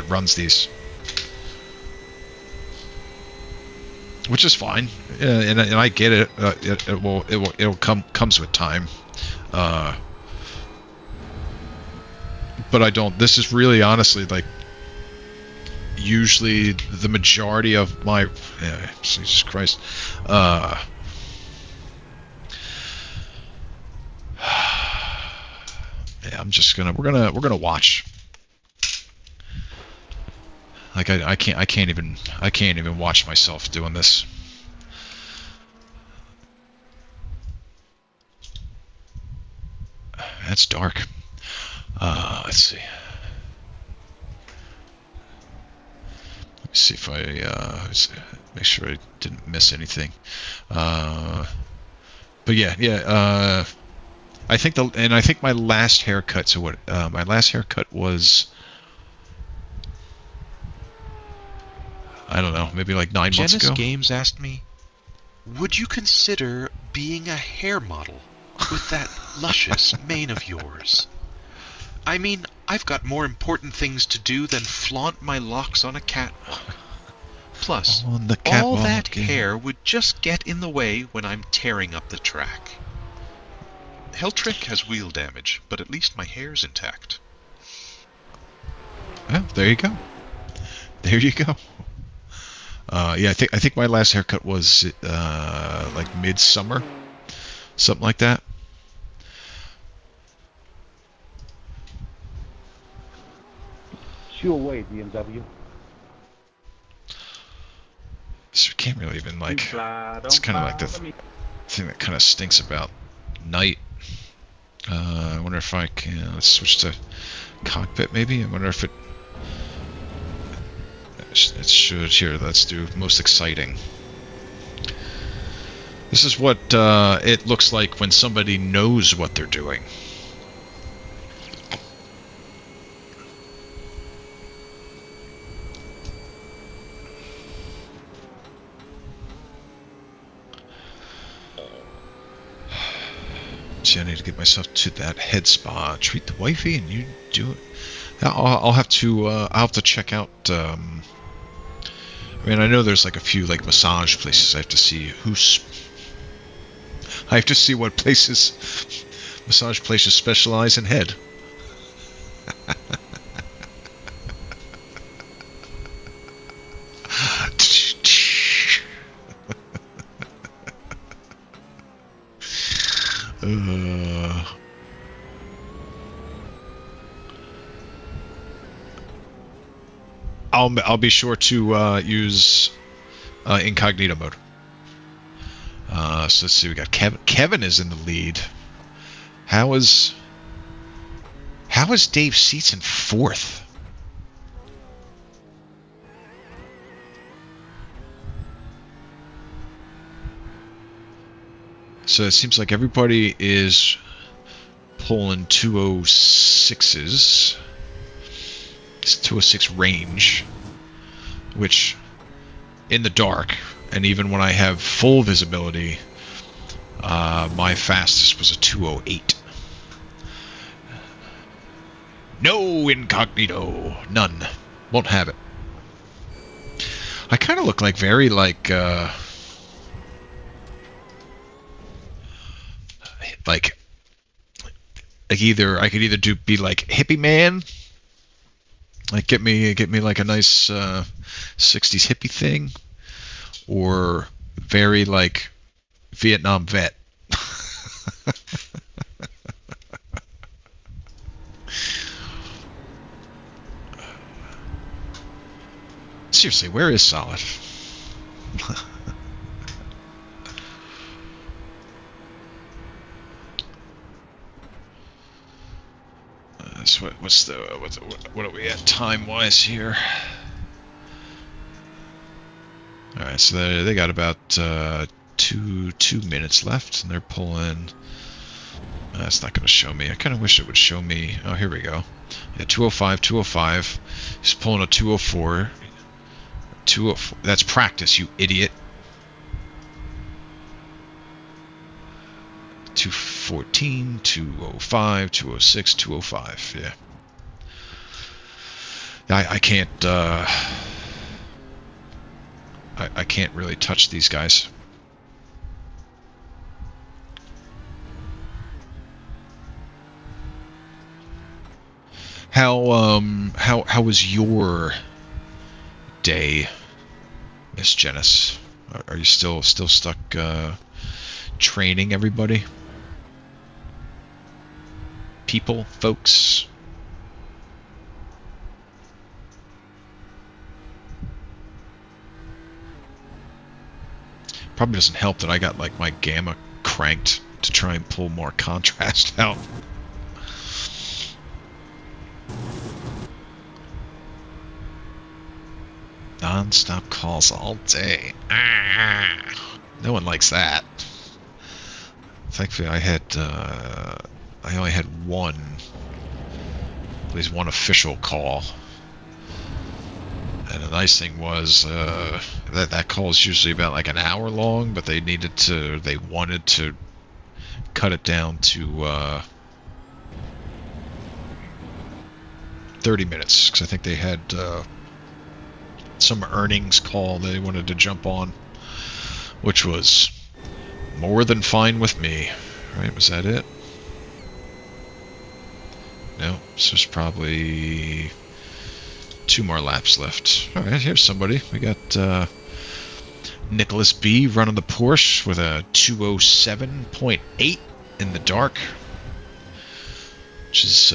runs these, which is fine, and I get it. It'll comes with time, but I don't. This is really honestly like usually the majority of my Jesus Christ. Yeah, I'm just gonna we're gonna watch. Like I can't even watch myself doing this. That's dark. Let's see. Let me see if I make sure I didn't miss anything. But yeah. I think my last haircut. So what? My last haircut was, I don't know, maybe like 9 months ago.
Genis Games asked me, would you consider being a hair model with that luscious mane of yours? I mean, I've got more important things to do than flaunt my locks on a catwalk. Plus,
On the
all
catwalk,
that
yeah.
hair would just get in the way when I'm tearing up the track. Helltrick has wheel damage, but at least my hair's intact.
Oh, there you go. There you go. Yeah, I think my last haircut was like midsummer, something like that.
Shoo away, BMW.
So we can't really even like.
Fly,
It's
don't
kind of like
fly,
the
let me-
thing that kind of stinks about night. I wonder if I can. Let's switch to cockpit maybe. I wonder if it should. Here, let's do most exciting. This is what it looks like when somebody knows what they're doing. See, I need to get myself to that head spa. Treat the wifey, and you do it. I'll have to check out. I mean, I know there's like a few like massage places. I have to see I have to see what places, massage places specialize in head. I'll be sure to use incognito mode. So let's see, we got Kevin. Kevin is in the lead. How is Dave Seats in fourth? So it seems like everybody is pulling 206s. It's 206 range, which in the dark, and even when I have full visibility, my fastest was a 208. No incognito, none. Won't have it. I kind of look like very like either I could either be like hippie man, like get me like a nice 60s hippie thing, or very like Vietnam vet. Seriously, where is solid? So what are we at time wise here? All right, so they got about 2 minutes left, and they're pulling. That's not going to show me. I kind of wish it would show me. Oh, here we go. Yeah, 205, 205. He's pulling a 204. 204. That's practice, you idiot. 214, 205, 206, 205. Yeah. I can't. I can't really touch these guys. How was your day, Miss Janice? Are you still stuck training everybody? People, folks? Probably doesn't help that I got like my gamma cranked to try and pull more contrast out. Non-stop calls all day. No one likes that. Thankfully, I only had at least one official call. And the nice thing was that call is usually about like an hour long, but they wanted to cut it down to 30 minutes because I think they had some earnings call they wanted to jump on, which was more than fine with me. Right? Was that it? No, so there's probably 2 more laps left. All right, here's somebody. We got Nicholas B running the Porsche with a 207.8 in the dark, which is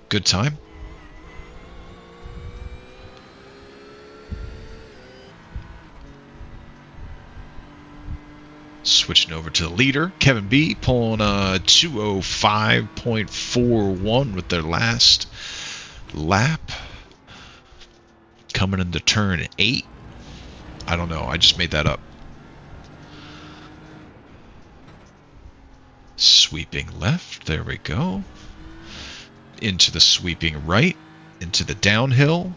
good time. Switching over to the leader, Kevin B, pulling a 205.41 with their last lap. Coming into turn 8. I don't know, I just made that up. Sweeping left, there we go. Into the sweeping right, into the downhill.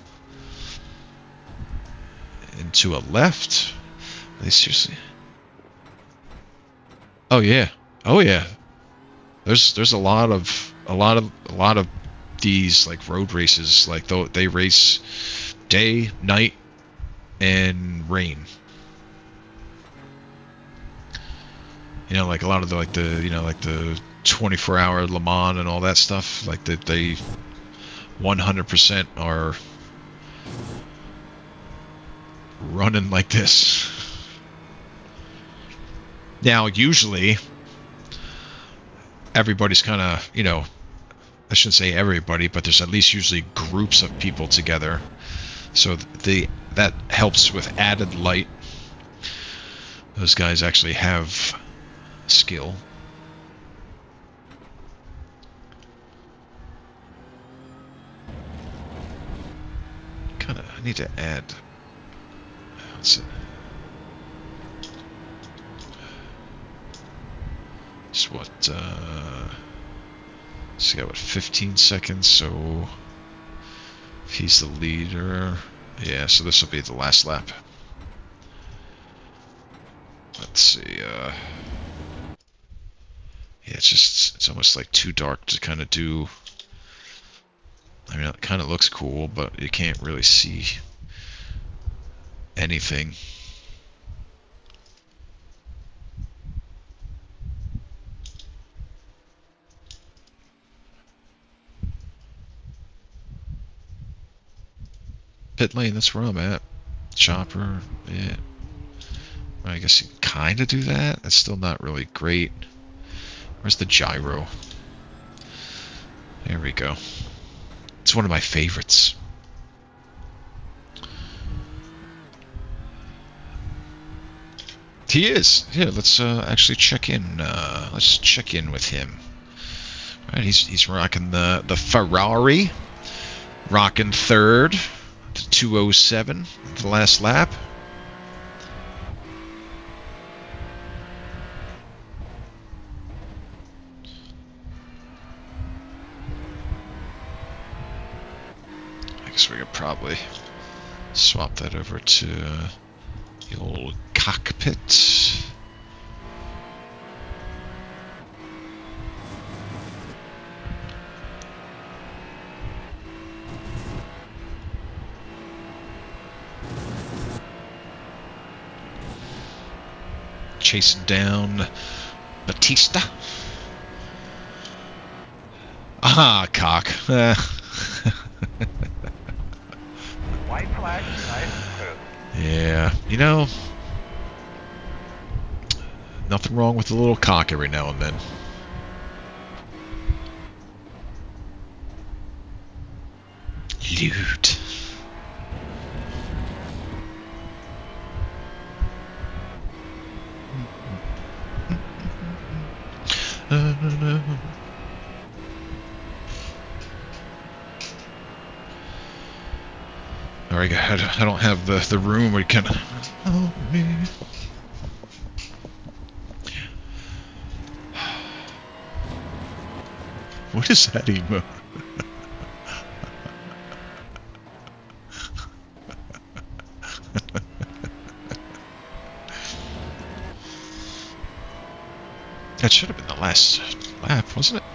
Into a left. They seriously... Oh yeah, oh yeah. There's a lot of these like road races. Like they race day, night, and rain. You know, like a lot of the 24-hour Le Mans and all that stuff. Like they 100% are running like this. Now, usually, everybody's kind of, I shouldn't say everybody, but there's at least usually groups of people together. So that helps with added light. Those guys actually have skill. I need to add... What's it? So what, so got 15 seconds, so if he's the leader, yeah, so this will be the last lap. Let's see, yeah, it's almost like too dark to kind of do, I mean, it kind of looks cool, but you can't really see anything. Pit lane, that's where I'm at. Chopper, yeah. I guess you can kind of do that. That's still not really great. Where's the gyro? There we go. It's one of my favorites. He is. Yeah, let's actually check in. Let's check in with him. All right, he's rocking the Ferrari, rocking third, the 207, the last lap. I guess we could probably swap that over to the old cockpit. Chasing down Batista. Ah, cock.
White flag, nice and clear.
Yeah, you know, nothing wrong with a little cock every now and then. Loot. Alright, I don't have the room where you can. Oh, me. What is that emo? That should have been the last lap, wasn't it?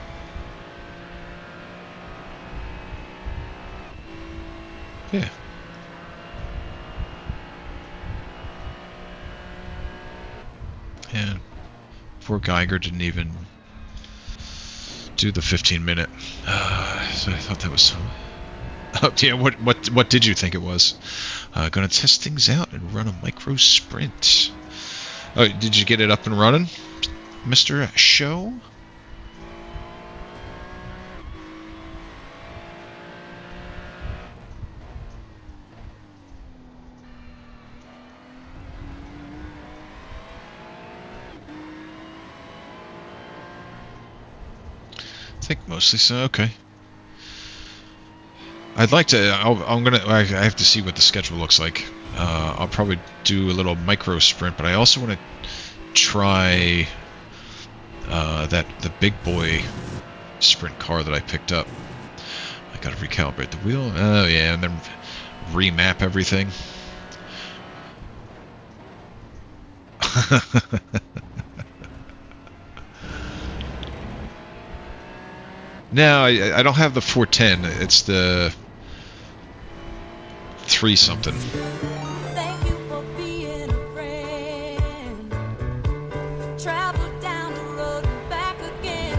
Yeah. And poor Geiger didn't even do the 15-minute. So I thought that was. Oh yeah, what did you think it was? Gonna test things out and run a micro sprint. Oh, did you get it up and running, Mr. Show? I think mostly so. Okay. I'd like to. I have to see what the schedule looks like. I'll probably do a little micro sprint, but I also want to try the big boy sprint car that I picked up. I got to recalibrate the wheel. Oh yeah, and then remap everything. No, I don't have the 410. It's the 3 something.
Thank you for being a friend. Travel down the road and back again.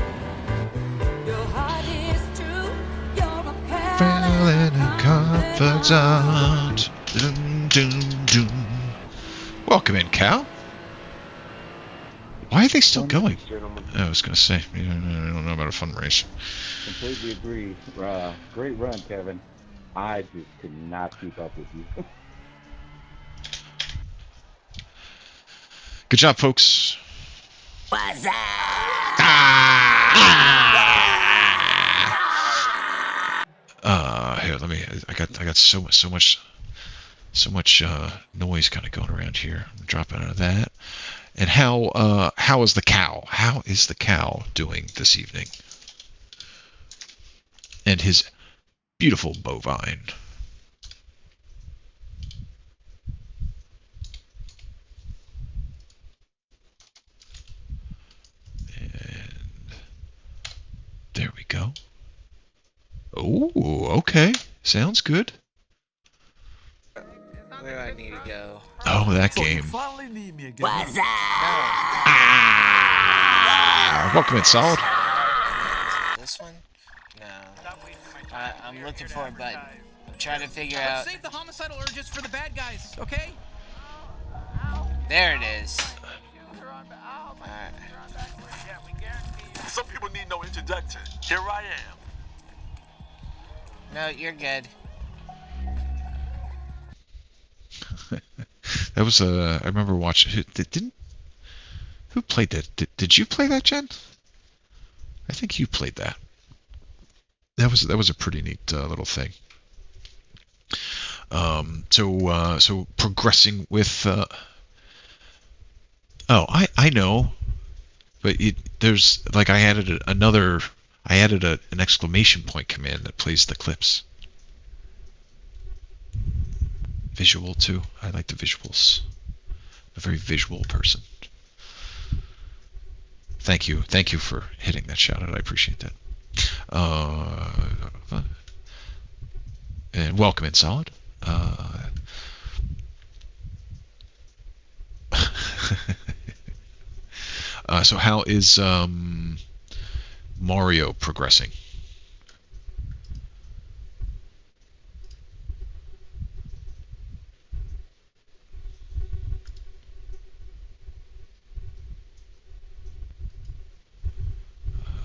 Your heart is true. You're a pal and a confidant.
Dun, dun, dun. Welcome in, Cal. Why are they still going? I was going to say, I don't know about a fun race.
Completely agree. Great run, Kevin. I just could not keep up with you.
Good job, folks.
What's up?
Here, let me. I got so much noise kind of going around here. I'm dropping out of that. And how is the cow? How is the cow doing this evening? And his beautiful bovine. And there we go. Oh, okay. Sounds good.
Where do I need to go?
Oh, that game.
What's up?
Welcome in, Solid.
This one? No. I'm looking for a button. I'm trying to figure out.
Save the homicidal urges for the bad guys, okay?
There it is. Alright.
Some people need no introduction. Here I am.
No, you're good.
That was I remember watching. Who played that? Did you play that, Jen? I think you played that. That was a pretty neat little thing. So progressing with. I know, but there's like I added an exclamation point command that plays the clips. Visual too. I like the visuals. A very visual person. Thank you for hitting that shout out. I appreciate that. And welcome in, Solid. So how is Mario progressing?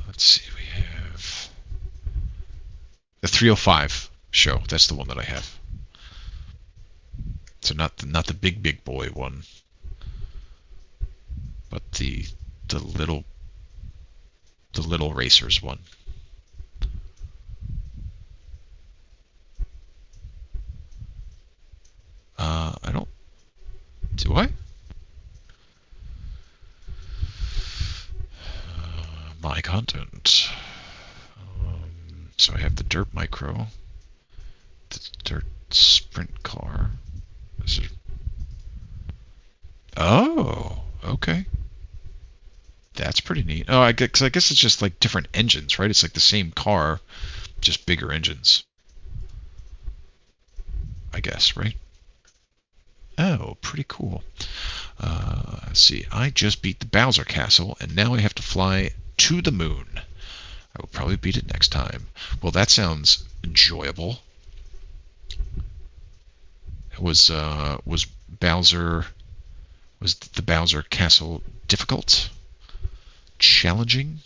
Let's see, we have the 305 show. That's the one that I have. So not the big boy one, but the little racers one. I don't. Do I? My content. So I have the Dirt Micro, the Dirt Sprint Car. Oh, okay. That's pretty neat. Oh, I guess it's just like different engines, right? It's like the same car, just bigger engines. I guess, right? Oh, pretty cool. Let's see. I just beat the Bowser Castle, and now I have to fly to the moon. I will probably beat it next time. Well, that sounds enjoyable. Was the Bowser Castle difficult? Challenging?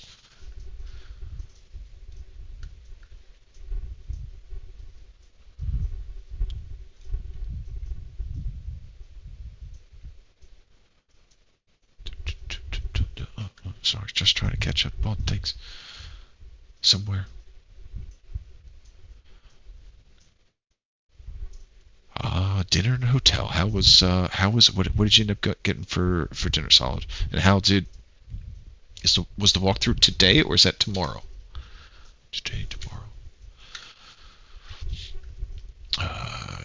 Sorry, just trying to catch up on things somewhere. Dinner in a hotel. How was what did you end up getting for dinner, Solid? And how was the walkthrough today or is that tomorrow? Today, tomorrow.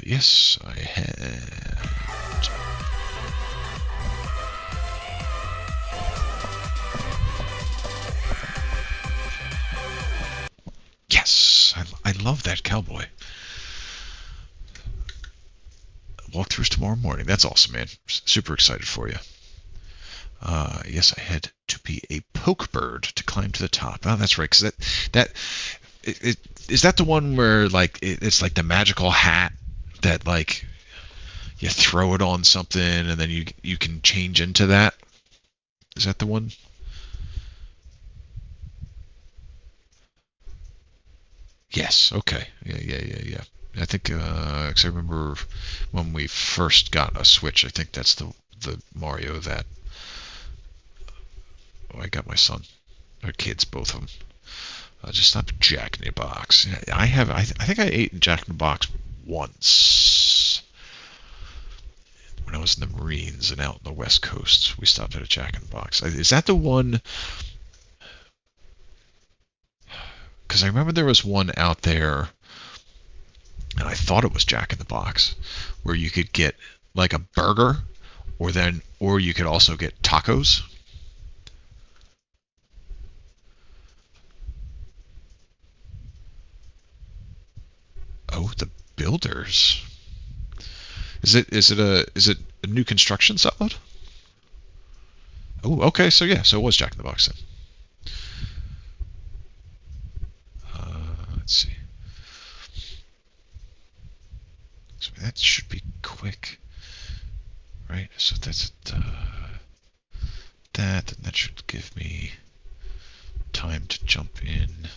Yes, I had. Yes, I love that cowboy. Walkthroughs tomorrow morning. That's awesome, man. Super excited for you. Yes, I had to be a poke bird to climb to the top. Oh, that's right. Because is that the one where like it's like the magical hat that like you throw it on something and then you can change into that? Is that the one? Yes. Okay. Yeah. I think because I remember when we first got a Switch, I think that's the Mario that I got my son, or kids, both of them. Just stop Jack in the Box. I think I ate Jack in the Box once when I was in the Marines and out in the West Coast. We stopped at a Jack in the Box. Is that the one? Because I remember there was one out there, and I thought it was Jack in the Box, where you could get like a burger, or you could also get tacos. Oh, the builders. Is it a new construction, Solid? Oh, okay. So yeah, so it was Jack in the Box then. Let's see. So that should be quick, right? So that's that, and that should give me time to jump in.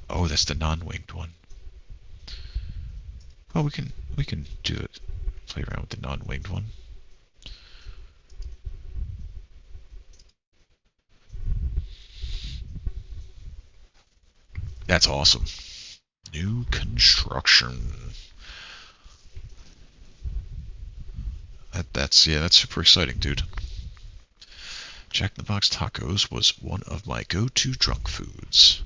Oh, that's the non-winged one. Oh, we can do it. Play around with the non-winged one. That's awesome. New construction. That's super exciting, dude. Jack in the Box tacos was one of my go-to drunk foods.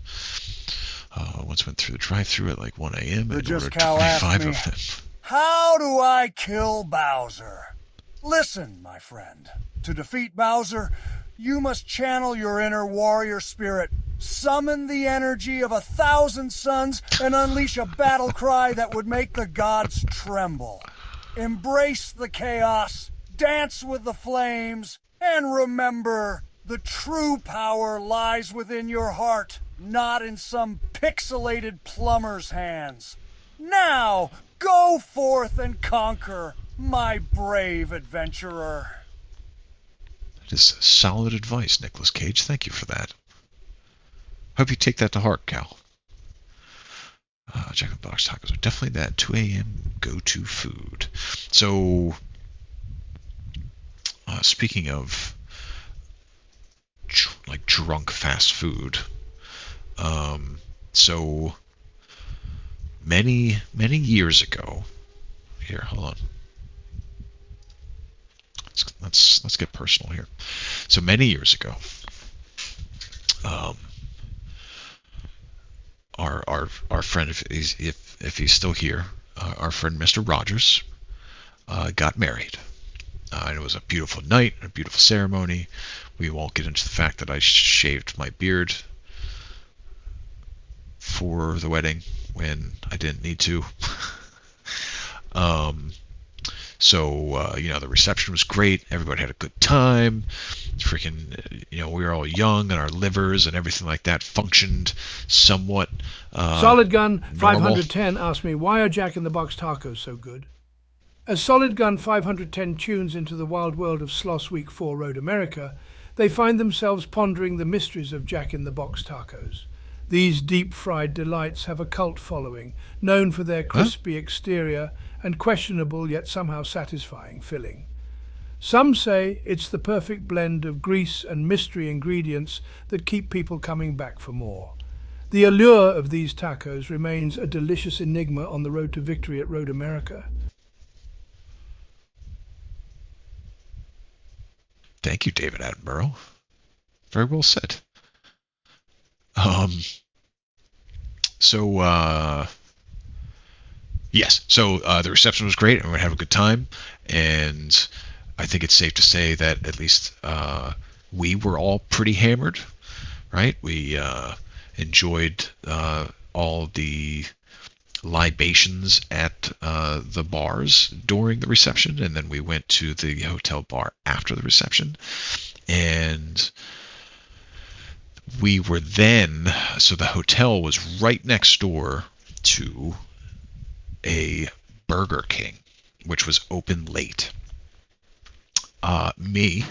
Once went through the drive-thru at like 1 a.m. and ordered 25 of them.
How do I kill Bowser? Listen, my friend. To defeat Bowser, you must channel your inner warrior spirit, summon the energy of 1,000 suns, and unleash a battle cry that would make the gods tremble. Embrace the chaos, dance with the flames, and remember, the true power lies within your heart, not in some pixelated plumber's hands. Now, go forth and conquer, my brave adventurer.
That is solid advice, Nicolas Cage. Thank you for that. Hope you take that to heart, Cal. Jack in the Box tacos are definitely that 2 a.m. go-to food. So, speaking of like drunk fast food, so many years ago. Here, hold on. Let's get personal here. So many years ago, our friend, if he's still here, our friend Mr. Rogers, got married. And it was a beautiful night, a beautiful ceremony. We won't get into the fact that I shaved my beard for the wedding when I didn't need to. So, the reception was great. Everybody had a good time. Freaking, we were all young and our livers and everything like that functioned somewhat
Solid Gun
normal.
510 asked me, why are Jack in the Box tacos so good? As Solid Gun 510 tunes into the wild world of SLOS Week 4 Road America, they find themselves pondering the mysteries of Jack in the Box tacos. These deep-fried delights have a cult following, known for their crispy exterior and questionable yet somehow satisfying filling. Some say it's the perfect blend of grease and mystery ingredients that keep people coming back for more. The allure of these tacos remains a delicious enigma on the road to victory at Road America.
Thank you, David Attenborough. Very well said. Yes. So the reception was great, and we're gonna have a good time. And I think it's safe to say that at least we were all pretty hammered, right? We enjoyed all the libations at the bars during the reception, and then we went to the hotel bar after the reception. And we were then, so the hotel was right next door to a Burger King, which was open late. Me,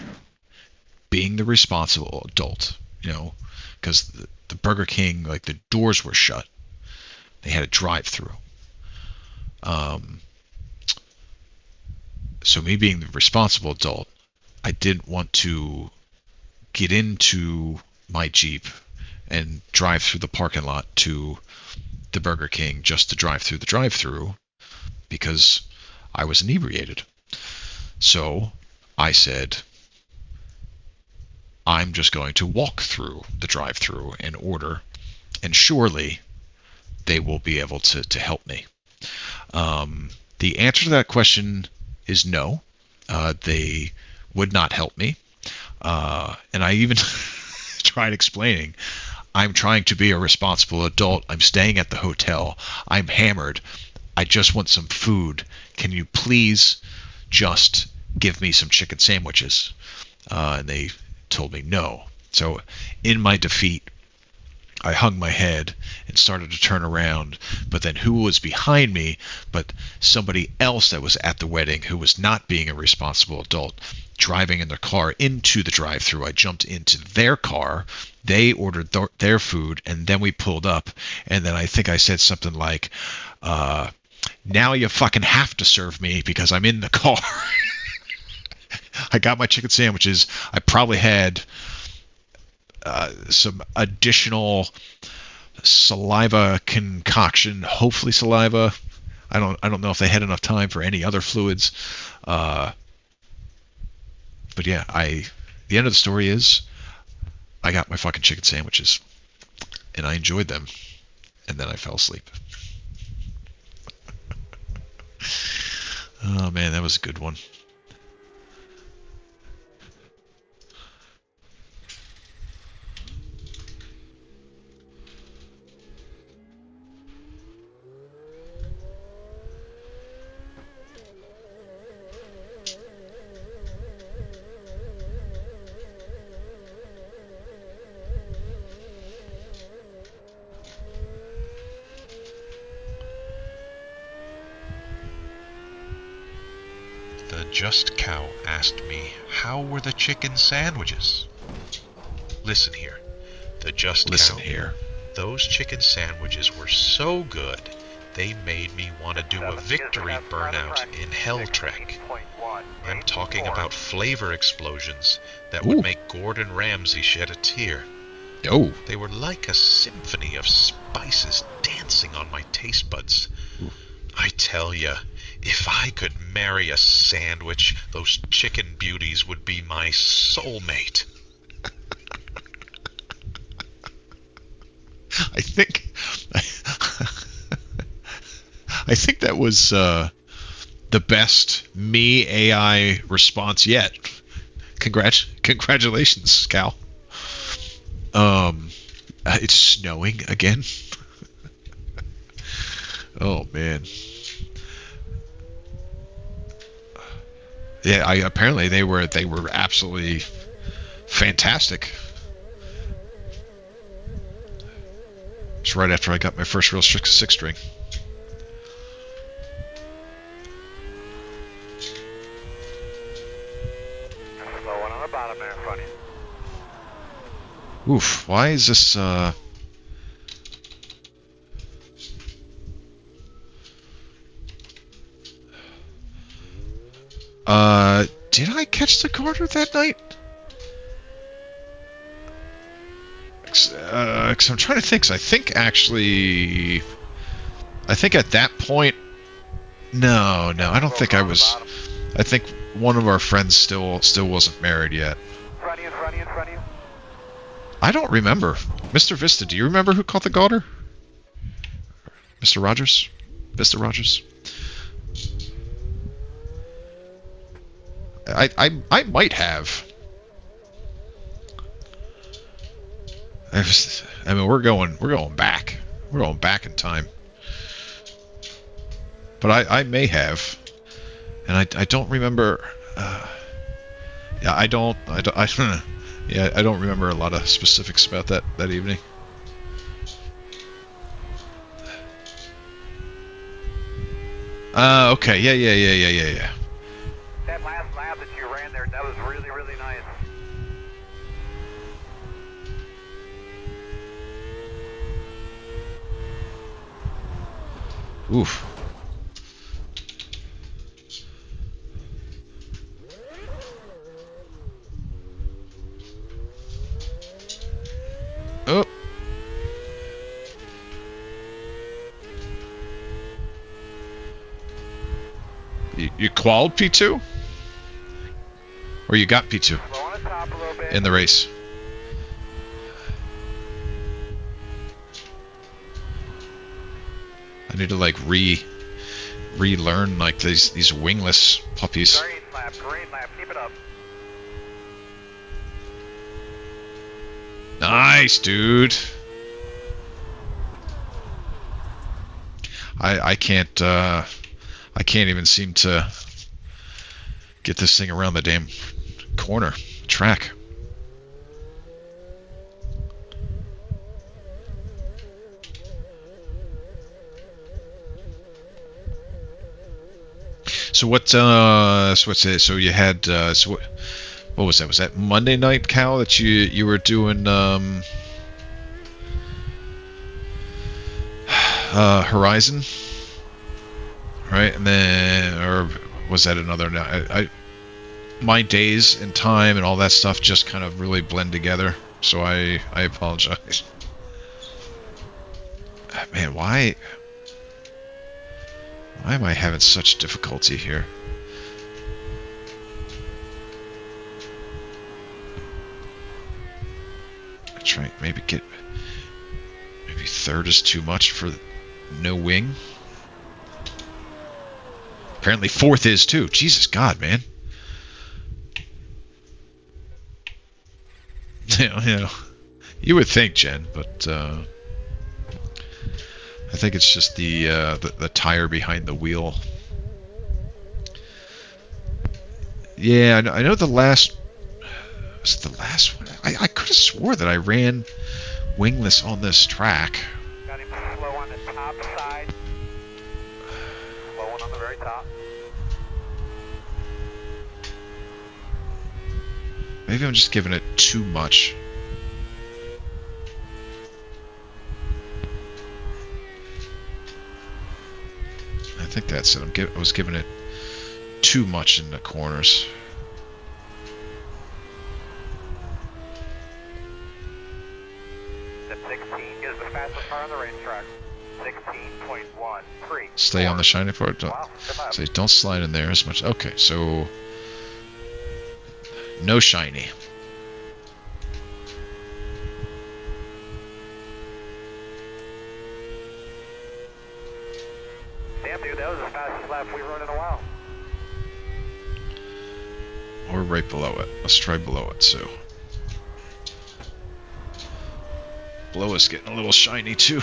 being the responsible adult, because the Burger King, like, the doors were shut. They had a drive-through. So me being the responsible adult, I didn't want to get into my Jeep and drive through the parking lot to the Burger King just to drive through the drive-through because I was inebriated. So I said, I'm just going to walk through the drive-through and order, and surely they will be able to help me. The answer to that question is no. They would not help me. And I even tried explaining, I'm trying to be a responsible adult. I'm staying at the hotel. I'm hammered. I just want some food. Can you please just give me some chicken sandwiches? And they told me no. So in my defeat, I hung my head and started to turn around, but then who was behind me but somebody else that was at the wedding who was not being a responsible adult, driving in their car into the drive-thru. I jumped into their car, they ordered their food, and then we pulled up, and then I think I said something like, now you fucking have to serve me because I'm in the car. I got my chicken sandwiches. I probably had some additional saliva concoction, hopefully saliva. I don't know if they had enough time for any other fluids. But yeah, the end of the story is I got my fucking chicken sandwiches and I enjoyed them, and then I fell asleep. Oh man, that was a good one.
The Just Cow asked me, how were the chicken sandwiches? Listen here. The Just
Listen
Cow.
here.
Those chicken sandwiches were so good, they made me want to do a victory burnout in Hell Trek. I'm talking about flavor explosions that would make Gordon Ramsay shed a tear.
Oh.
They were like a symphony of spices dancing on my taste buds. I tell ya, if I could marry a sandwich, those chicken beauties would be my soulmate.
I think that was the best me AI response yet. Congratulations, Cal. It's snowing again. Oh man. Yeah, apparently they were absolutely fantastic. It's right after I got my first real six string.
Slow one on the bottom there in front of you.
Oof, why is this did I catch the Carter that night? 'Cause I'm trying to think. 'Cause I think at that point, no, I don't think I was. I think one of our friends still wasn't married yet.
In front of you.
I don't remember. Mr. Vista, do you remember who caught the Gauder? Mr. Rogers? Vista Rogers? I might have. I mean, we're going back. We're going back in time. But I may have, and I don't remember. Yeah, I don't remember a lot of specifics about that evening. Okay, yeah.
That last lap that you ran there, that was really, really nice.
Oof. Oh. You qualified P2? Or you got P2 in the race? I need to like relearn like these wingless puppies.
Green lap, keep it up.
Nice, dude. I can't even seem to get this thing around the damn corner track. So what's it? So you had so what was that? Was that Monday night, Cal, that you were doing Horizon? right? And then, or was that another? My days and time and all that stuff just kind of really blend together. So I apologize. Man, why am I having such difficulty here? That's right. Maybe third is too much for no wing. Apparently fourth is too. Jesus God, man. Yeah. You would think, Jen, but I think it's just the tire behind the wheel. Yeah, I know the last... Was it the last one? I could have swore that I ran wingless on this track.
Got him slow on the top side. Slow one on the very top.
Maybe I'm just giving it too much. I think that's it. I was giving it too much in the corners.
Step 16 is the fastest car on the racetrack. 16.13.
Stay on the shiny part.
Wow,
So don't slide in there as much. Okay, so no shiny.
Damn, dude, that was the fastest lap we've run in a while.
Or right below it. Let's try below it, so. Below is getting a little shiny too.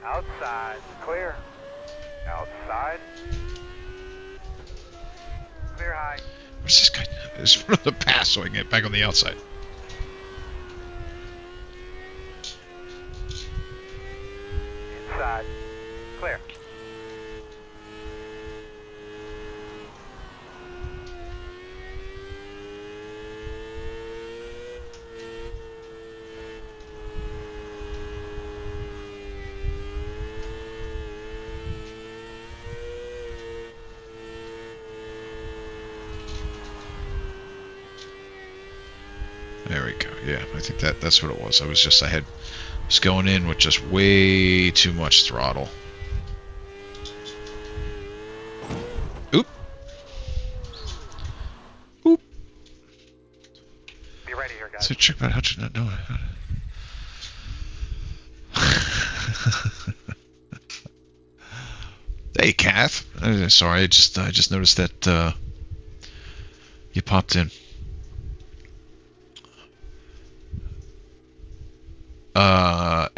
Outside, clear. Outside. Clear high.
What's this guy? I just wanted to pass so I can get back on the outside.
Inside. Clear.
There we go. Yeah, I think that's what it was. I was going in with just way too much throttle. Oop. Oop.
Be ready here, guys.
So check about how you not know it. Hey, Kath. Sorry, I just noticed that you popped in.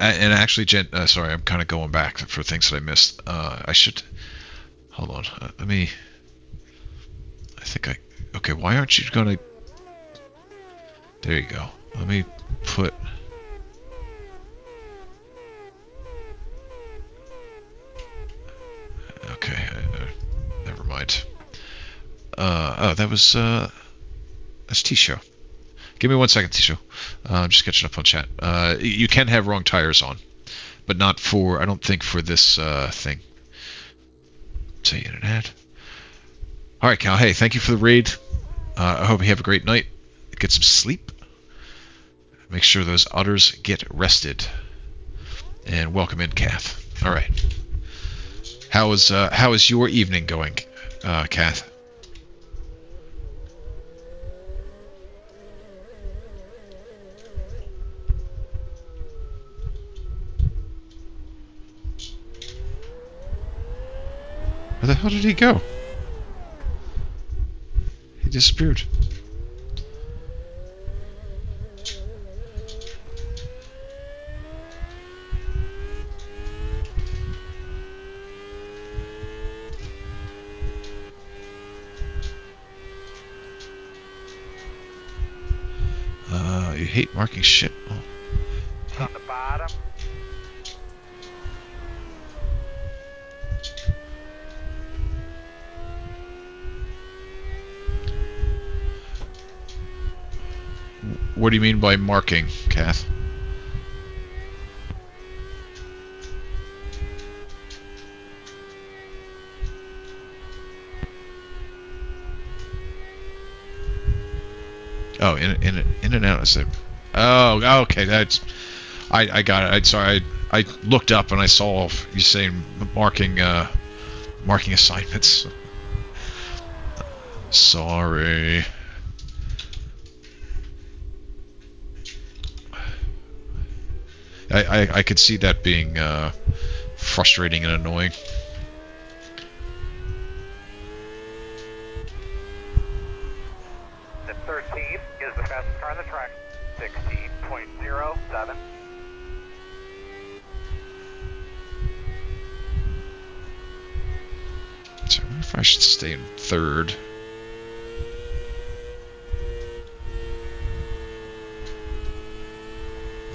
And actually, Jen, sorry, I'm kind of going back for things that I missed. I should hold on. Okay, why aren't you gonna? There you go. Let me put. Okay, never mind. Oh, that was that's T-Show. Give me 1 second, T-Show. I'm just catching up on chat. You can have wrong tires on, but not for, I don't think for this thing. Say internet. All right, Cal. Hey, thank you for the raid. I hope you have a great night. Get some sleep. Make sure those udders get rested. And welcome in, Kath. All right. How is your evening going, Kath? Where the hell did he go? He disappeared. You hate marking shit. Oh.
On the bottom.
What do you mean by marking, Kath? Oh, in and out. I said, oh, okay. That's I got it. Sorry. I looked up and I saw you saying marking assignments. Sorry. I could see that being frustrating and annoying.
The 13 is the fastest car on the track. 16.07.
So I wonder if I should stay in third.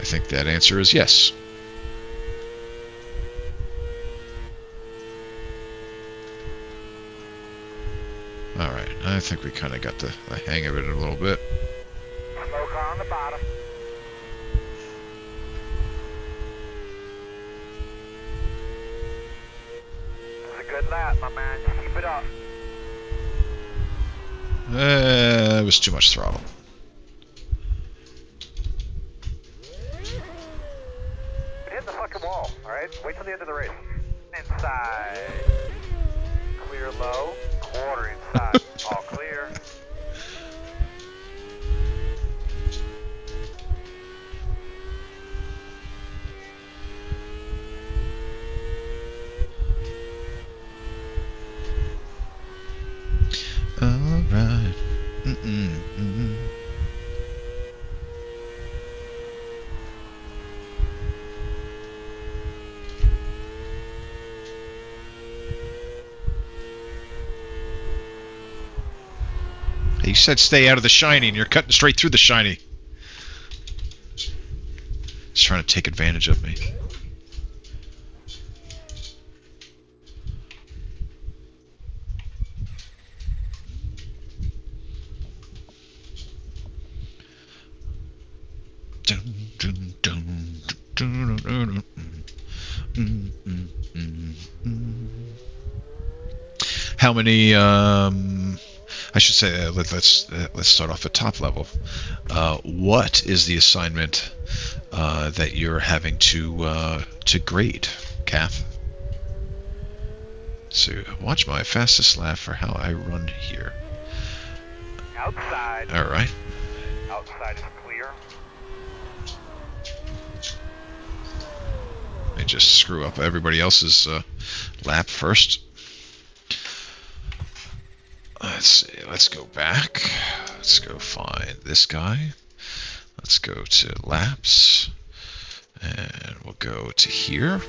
I think that answer is yes. Alright, I think we kind of got the hang of it a little bit.
Slow car on the bottom. That's a good lap, my man. Just keep it up.
It was too much throttle.
It hit the fucking wall, alright? Wait till the end of the race. Inside. Clear low. Quarter inside. All clear.
Alright. He said stay out of the shiny, and you're cutting straight through the shiny. He's trying to take advantage of me. How many? I should say let's start off at top level. What is the assignment that you're having to grade, Kath? So watch my fastest lap for how I run here.
Outside.
All right.
Outside is clear.
Let me just screw up everybody else's lap first. Let's see. Let's go back. Let's go find this guy. Let's go to laps. And we'll go to here.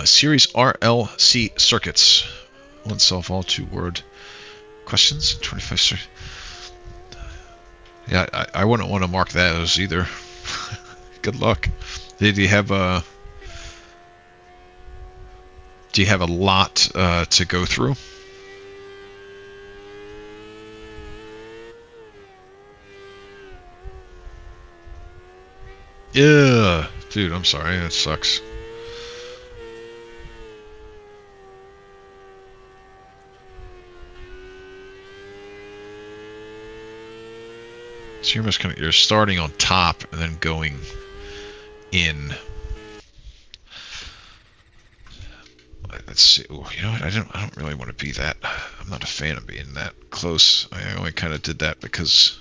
Series RLC circuits. One solve all 2-word questions. 25. Yeah, I wouldn't want to mark those either. Good luck. Do you have a lot to go through? Yeah, dude, I'm sorry. That sucks. So you're starting on top and then going in. Let's see. Oh, you know what? I don't really want to be that. I'm not a fan of being that close. I only kind of did that because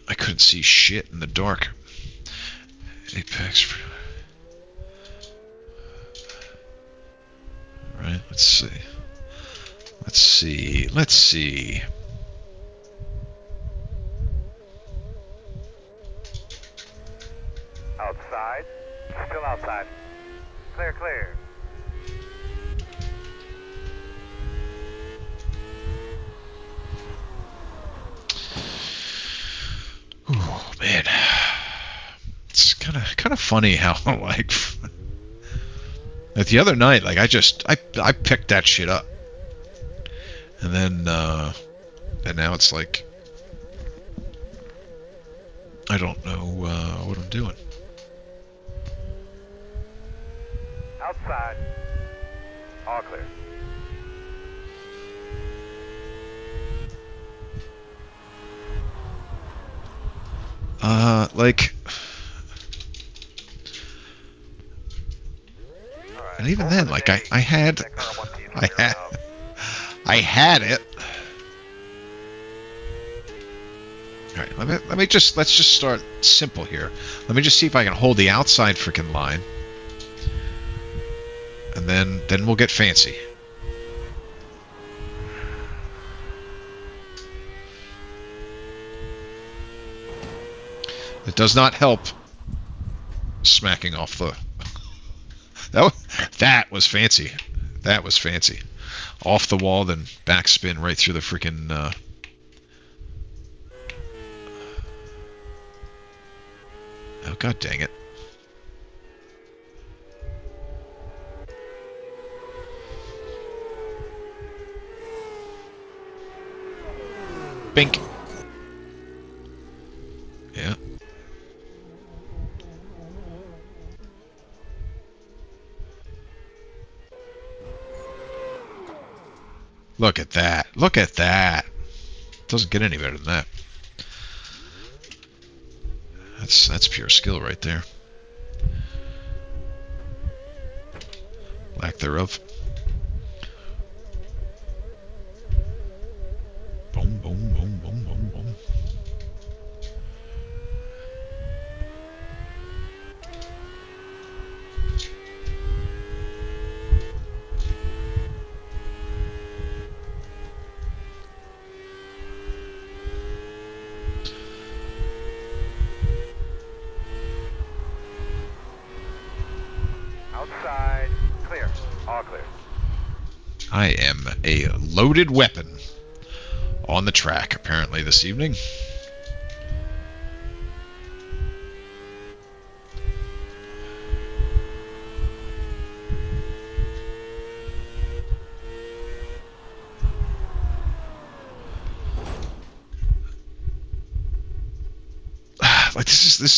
I couldn't see shit in the dark. Apex. All right. Let's see. Let's see.
Outside. Still outside. Clear, clear.
Oh man, it's kind of funny how like the other night, like I picked that shit up, And then, and now it's like, I don't know what I'm doing.
Outside. All clear.
Like, and even then, like, I had it. All right, let's just start simple here. Let me just see if I can hold the outside freaking line, and then we'll get fancy. It does not help smacking off the... That was fancy. That was fancy. Off the wall, then backspin right through the freaking... Oh, god dang it. Bink. Yeah. Look at that. Look at that. Doesn't get any better than that. That's pure skill right there. Lack thereof. Boom, boom, boom, boom, boom, boom.
Outside. Clear. All clear.
I am a loaded weapon on the track, apparently, this evening.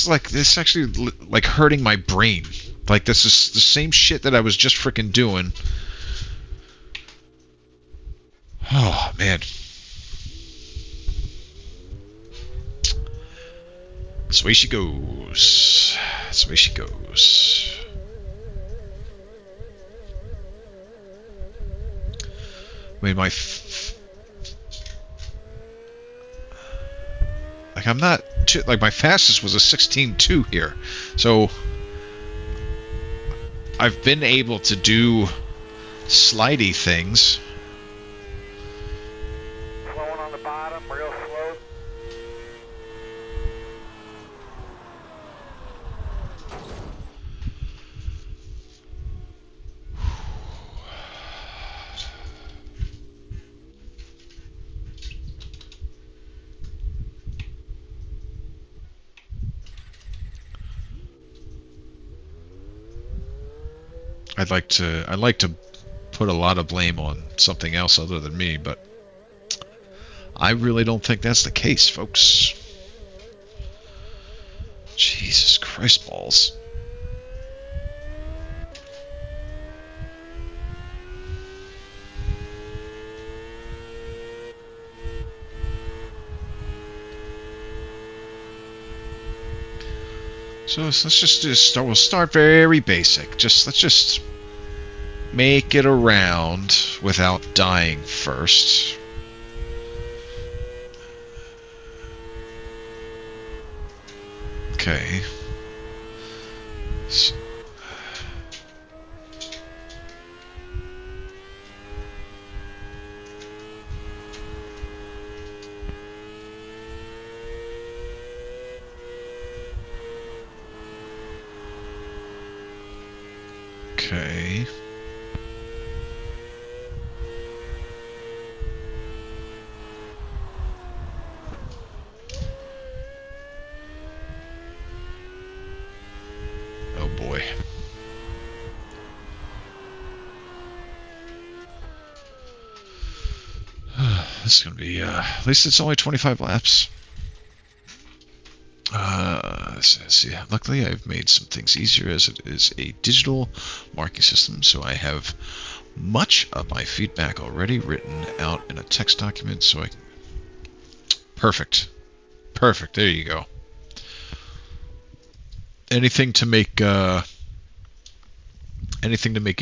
Like this is actually like hurting my brain. Like this is the same shit that I was just freaking doing. Oh man. This way she goes. This way she goes. I mean, like I'm not too, like my fastest was a 16.2 here, so I've been able to do slidey things.
Slowing on the bottom, real slow.
I'd like to put a lot of blame on something else other than me, but I really don't think that's the case, folks. Jesus Christ balls. So let's just start. We'll start very basic. Let's just make it around without dying first. Okay. So, okay. Oh boy. This is going to be, at least it's only 25 laps. See, luckily I've made some things easier as it is a digital marking system, so I have much of my feedback already written out in a text document, so I can... Perfect. Perfect, there you go. Anything to make it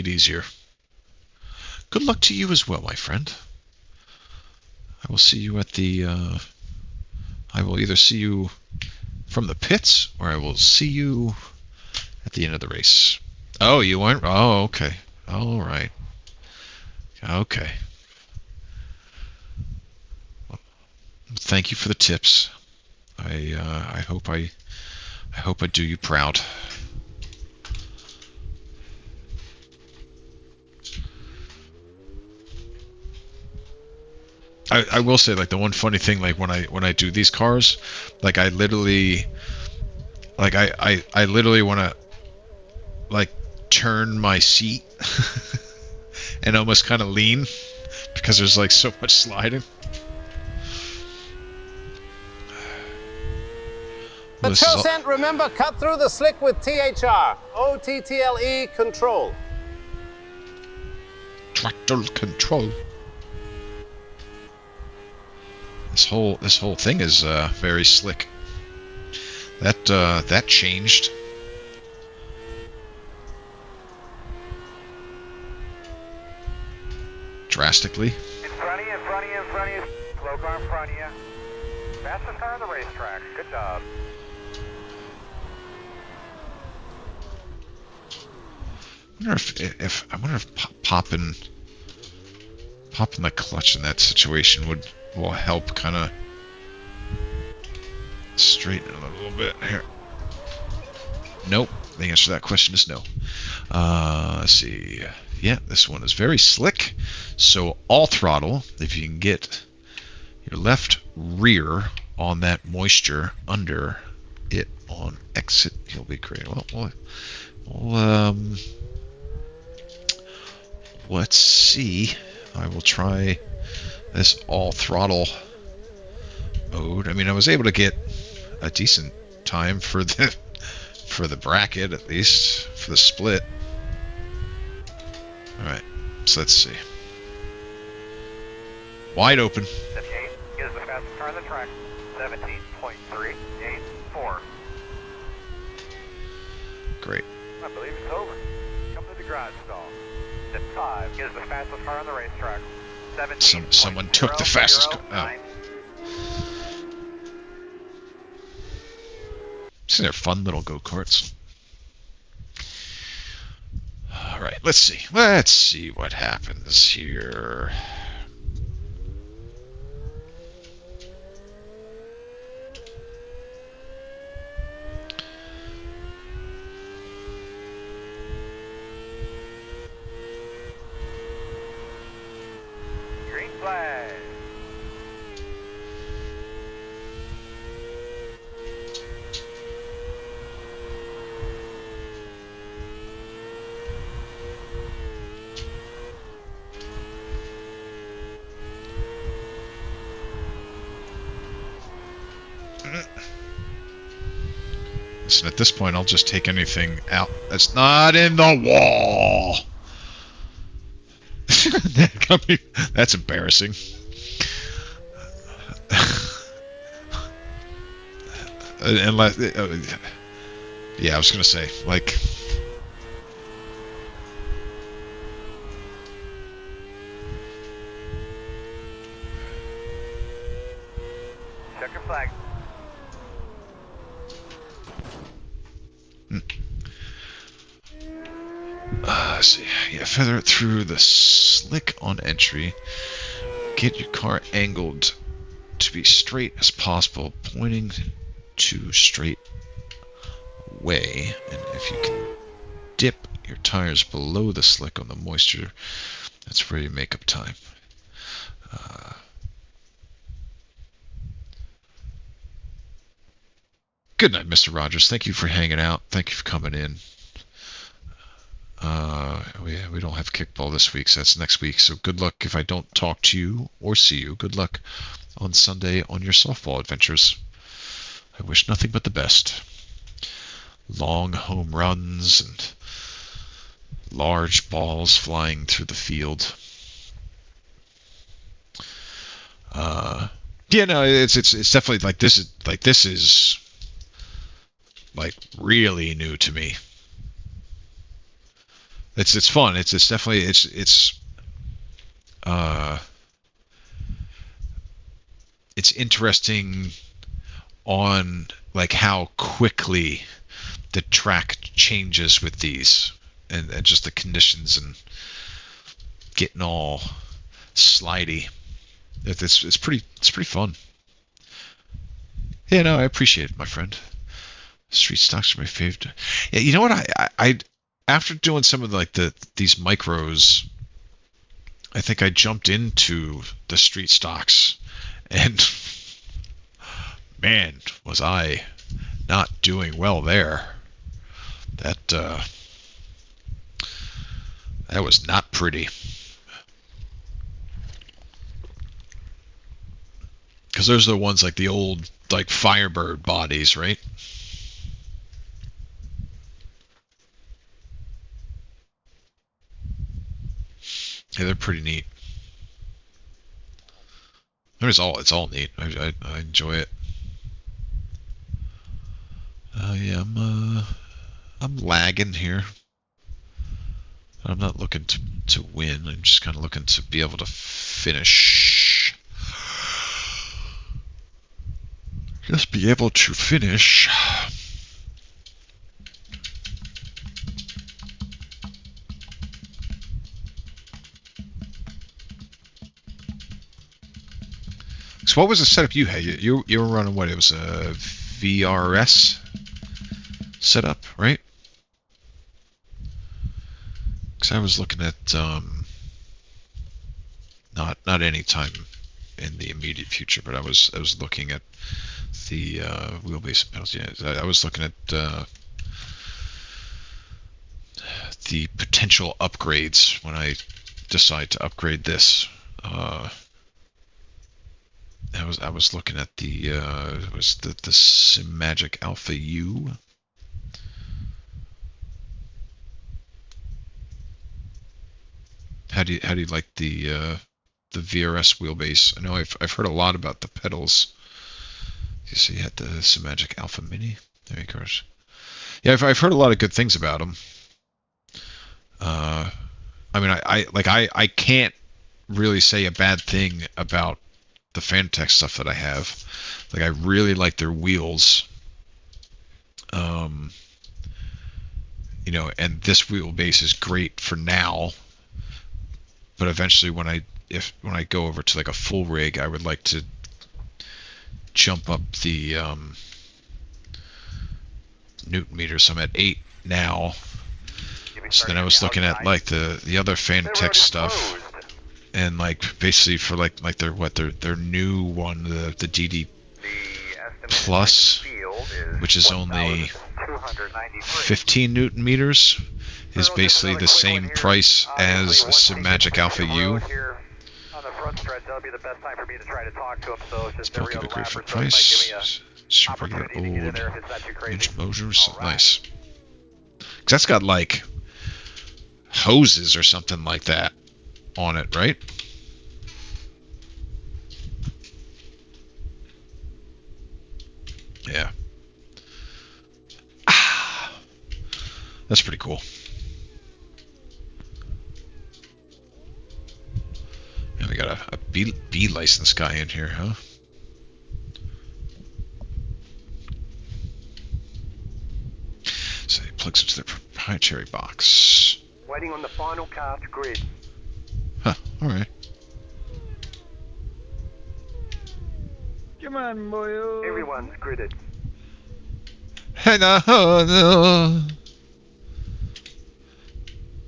easier. Good luck to you as well, my friend. I will see you at the, I will either see you from the pits, or I will see you at the end of the race. Oh, you weren't? Oh, okay. All right. Okay. Well, thank you for the tips. I hope I do you proud. I will say, like, the one funny thing, like, when I do these cars, like, I literally want to, like, turn my seat and almost kind of lean because there's, like, so much sliding.
The Chosent, remember, cut through the slick with THR. OTTLE control.
Tractor control. This whole thing is very slick. That changed. Drastically.
In front of you, in front of you, in front of you. Slow car in front of you. Fastest car on the racetrack. Good job.
I wonder if popping the clutch in that situation will help kind of straighten it a little bit here. Nope. The answer to that question is no. Let's see. Yeah, this one is very slick. So all throttle, if you can get your left rear on that moisture under it on exit, you'll be great. Well, let's see. I will try this all throttle mode. I mean, I was able to get a decent time for the bracket, at least for the split. All right, so let's see. Wide open.
78 is the fastest car on the track. 17.384.
Great.
I believe it's over. Come to the garage stall. 5 is the fastest car on the racetrack.
Someone took the fastest car. Oh. See, they're fun little go-karts. All right, let's see. Let's see what happens here.
Green flag.
Listen, at this point, I'll just take anything out that's not in the wall. That's embarrassing. Unless, yeah, I was gonna say, like,
Checker flag.
let's see. Yeah, feather it through the slick on entry. Get your car angled to be straight as possible, pointing to straight away. And if you can dip your tires below the slick on the moisture, that's where you make up time. Good night, Mr. Rogers. Thank you for hanging out. Thank you for coming in. We don't have kickball this week, so that's next week. So good luck if I don't talk to you or see you. Good luck on Sunday on your softball adventures. I wish nothing but the best. Long home runs and large balls flying through the field. Yeah, no, it's definitely like this is like really new to me. It's fun. It's definitely it's interesting on like how quickly the track changes with these and just the conditions and getting all slidey. It's pretty fun. Yeah, no, I appreciate it, my friend. Street stocks are my favorite. Yeah, you know what? I after doing some of these micros, I think I jumped into the street stocks, and man, was I not doing well there. That was not pretty. Because those are the ones like the old like Firebird bodies, right? Yeah, they're pretty neat. It's all neat. I enjoy it. Yeah, I'm lagging here. I'm not looking to win. I'm just kind of looking to be able to finish. Just be able to finish. So what was the setup you had? You were running what? It was a VRS setup, right? Because I was looking at not any time in the immediate future, but I was looking at the wheelbase pedals. Yeah, I was looking at the potential upgrades when I decide to upgrade this. I was looking at the was the Simagic Alpha U. How do you like the VRS wheelbase? I know I've heard a lot about the pedals. You see, you had the Simagic Alpha Mini. There you go. Yeah, I've heard a lot of good things about them. I mean, I can't really say a bad thing about the Fantech stuff that I have. Like, I really like their wheels. You know, and this wheelbase is great for now. But eventually, when I go over to like a full rig, I would like to jump up the Newton meters. So I'm at 8 now. So then I was looking at like the other Fantech stuff, and like basically for like their new one, the DD Plus, which is only 15 Newton meters, is basically the same price as a Simagic Alpha U. It's bulky but great for price. Super regular old inch motors, nice. 'Cause that's got like hoses or something like that on it, right? Yeah. That's pretty cool. And we got a B license guy in here, huh? So he plugs into their proprietary box.
Waiting on the final cast grid.
Huh, alright.
Come on, boyo.
Everyone's gridded.
Hey, no.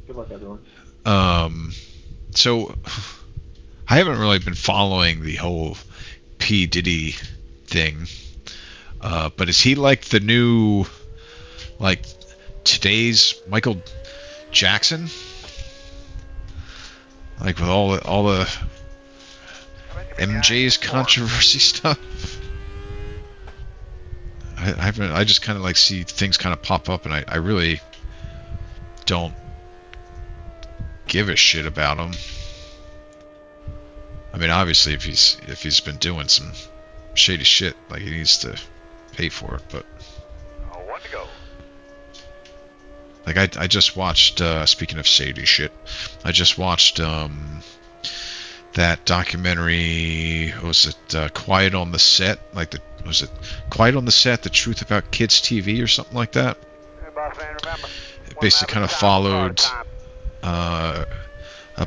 Good luck, everyone.
So I haven't really been following the whole P. Diddy thing. But is he like the new, like today's Michael Jackson, like with all the MJ's controversy stuff. I just kind of like see things kind of pop up, and I really don't give a shit about him. I mean, obviously, if he's been doing some shady shit, like he needs to pay for it. But
One to go.
like I just watched. Speaking of shady shit, I just watched that documentary. What was it? Quiet on the Set? Was it Quiet on the Set? The Truth About Kids TV or something like that?
Hey, boss man, remember.
It basically kind of followed a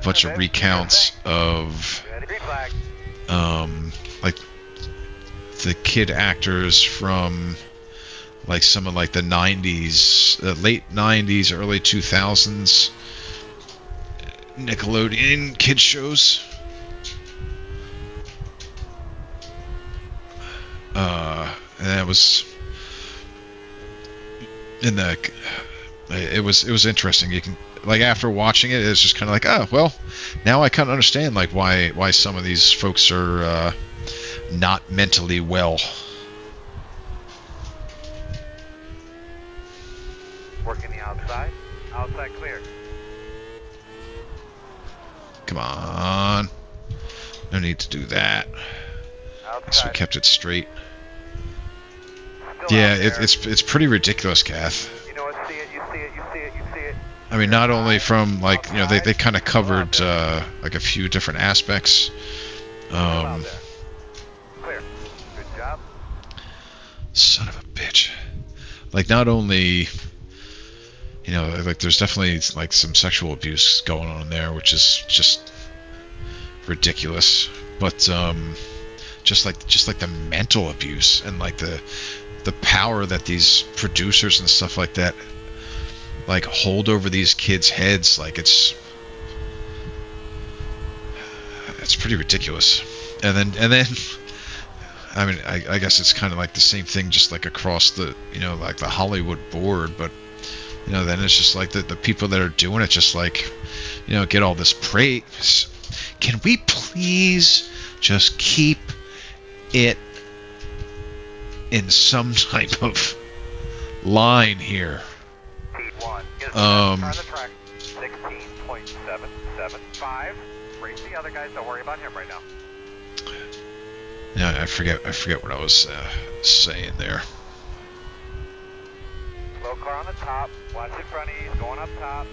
bunch of recounts of like the kid actors from like some of like the 90s, late 90s, early 2000s Nickelodeon kid shows. And that was in the. It was interesting. You can like after watching it, it's just kind of like, oh well, now I kind of understand like why some of these folks are not mentally well.
Working the outside. Outside clear.
Come on, no need to do that. So we kept it straight. Yeah, it's pretty ridiculous, Kath.
You know what? See it. You see it. You see it. You see it.
I mean, not only from like they kind of covered like a few different aspects.
Clear. Good job.
Son of a bitch. Like not only, like there's definitely like some sexual abuse going on there, which is just ridiculous. But just like the mental abuse and like the power that these producers and stuff like that like hold over these kids' heads, like it's pretty ridiculous. And then I mean I guess it's kind of like the same thing just like across the like the Hollywood board, but then it's just like the people that are doing it just like get all this praise. Can we please just keep it in some type of line here?
Turn the track. 16.775. Race the other guys. Don't worry about him right now.
Yeah, I forget what I was saying there.
Slow car on the top. Watch in front of you. He's going up top.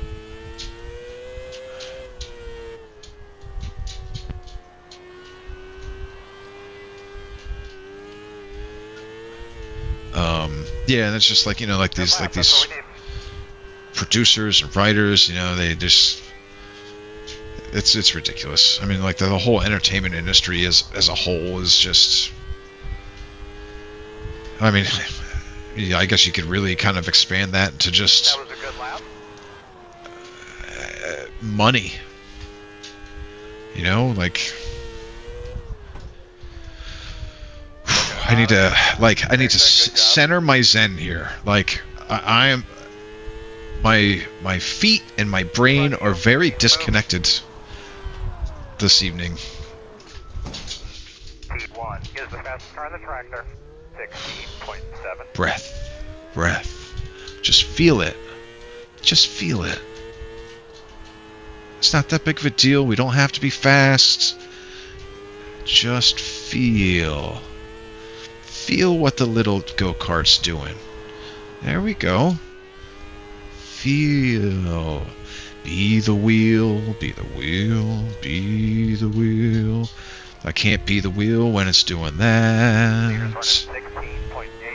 Yeah, and it's just like like these producers and writers, they just it's ridiculous. I mean, like the whole entertainment industry as a whole is just. I mean, yeah, I guess you could really kind of expand that to just
That was a good lap.
money. Like. I need to center my zen here. Like I am, my feet and my brain are very disconnected this evening.
Speed 1 is the fastest car on the tractor. 16.7.
Breath. Just feel it. Just feel it. It's not that big of a deal. We don't have to be fast. Just feel. Feel what the little go-kart's doing. There we go. Feel. Be the wheel, be the wheel, be the wheel. I can't be the wheel when it's doing that.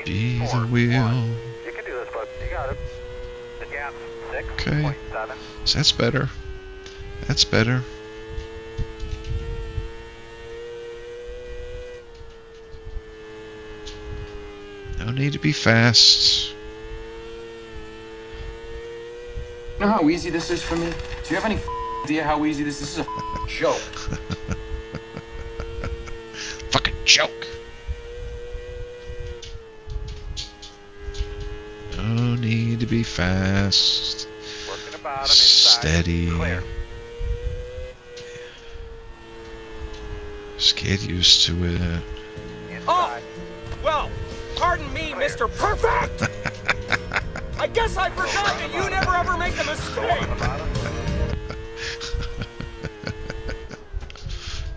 Be the wheel.
You can do this, bud. You got it. The gap 6.7.
Okay. So that's better. That's better. No need to be fast.
You know how easy this is for me? Do you have any idea how easy this is? This is a joke.
Fucking joke. No need to be fast. Steady. Just get used to it.
Oh! Well, pardon me, Mr. Perfect! I guess I forgot that you never ever make a mistake!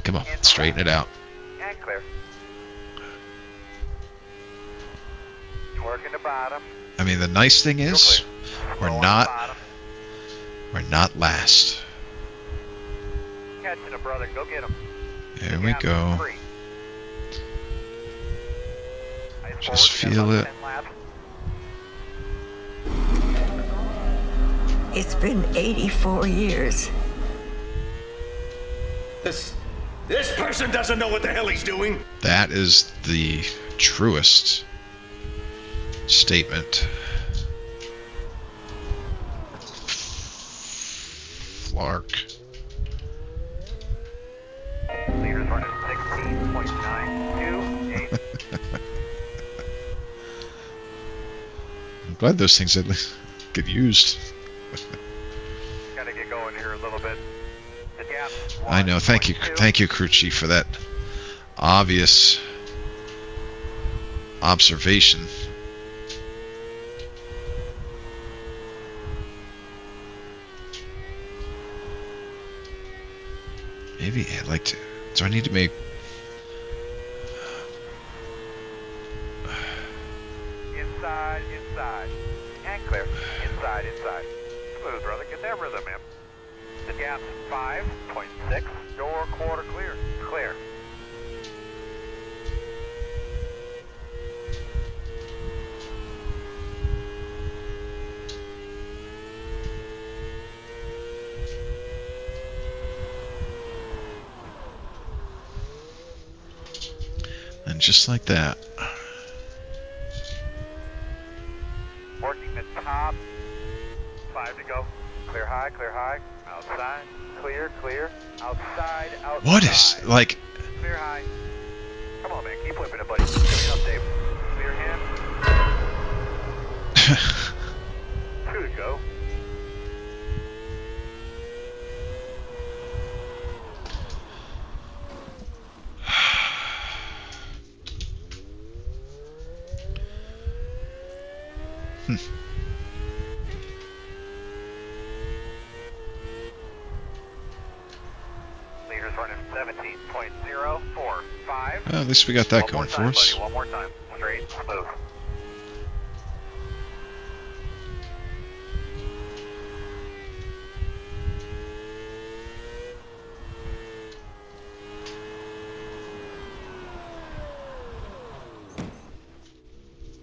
Come on, straighten it out.
And clear. Working the bottom.
I mean, the nice thing is, we're not last.
Catching a brother, go get him.
There we go. Just feel it.
It's been 84 years.
This person doesn't know what the hell he's doing.
That is the truest statement. Clark.
Leaders running 16.928.
I'm glad those things at least get used.
Gotta get going here a little bit. The gap.
I know. Thank you, crew chief, for that obvious observation. Maybe I'd like to. Do I need to make?
Inside, and clear. Inside. Smooth, brother. Get that rhythm, man. The gap's 5.6. Door quarter clear. Clear.
And just like that.
Working the top. 5 to go. Clear high. Outside. Clear. Outside.
What is, like...
Clear high. Come on, man. Keep whipping it, buddy. Give me an update. Clear him. 2 to go. Leaders running 17.045.
Well, at least we got that going for us.
Buddy. One more time. Straight, smooth.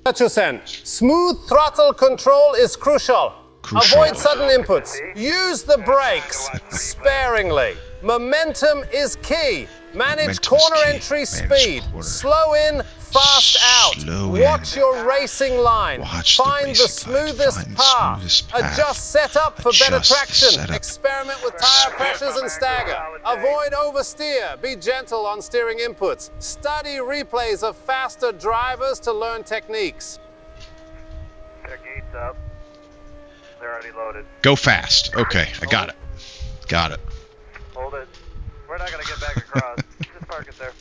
Hutchison, smooth throttle control is crucial. Avoid sudden inputs. Use the brakes sparingly. Momentum is key. Manage corner entry speed. Slow in, fast out. Watch your racing line. Find the smoothest path. Adjust setup for better traction. Experiment with tire pressures and stagger. Avoid oversteer. Be gentle on steering inputs. Study replays of faster drivers to learn techniques.
Their gates up. They're already loaded.
Go fast. Okay, I got it. Got it.
Hold it. We're not gonna get back across. Just park it there.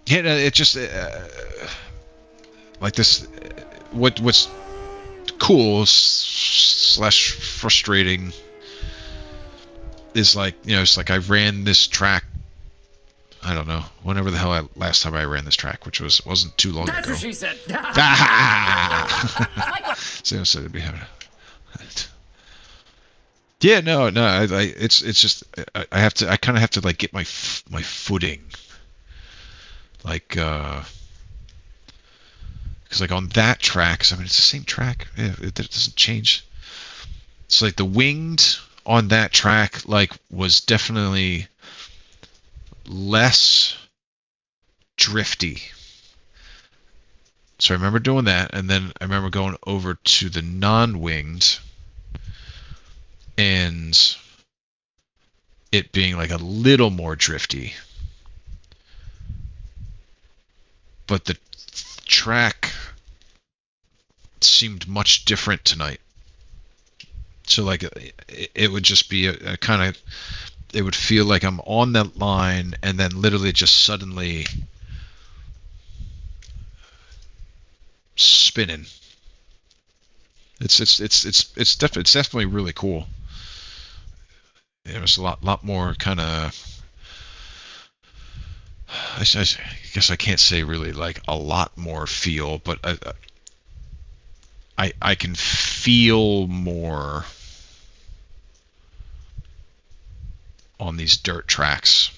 Yeah, no, it just like this. What's cool slash frustrating is, like, you know, it's like I ran this track. I don't know, whenever the hell last time I ran this track, which wasn't too long ago.
That's what she said.
So it'd be having. Yeah, no. It's just I kind of have to like get my footing, like because like on that track, 'cause I mean it's the same track. Yeah, it doesn't change. It's like the winged on that track like was definitely less drifty. So I remember doing that, and then I remember going over to the non-winged and it being like a little more drifty. But the track seemed much different tonight. So like it would just be a kind of, it would feel like I'm on that line and then literally just suddenly spinning. It's definitely really cool. It was a lot more kind of. I guess I can't say really like a lot more feel, but I can feel more on these dirt tracks.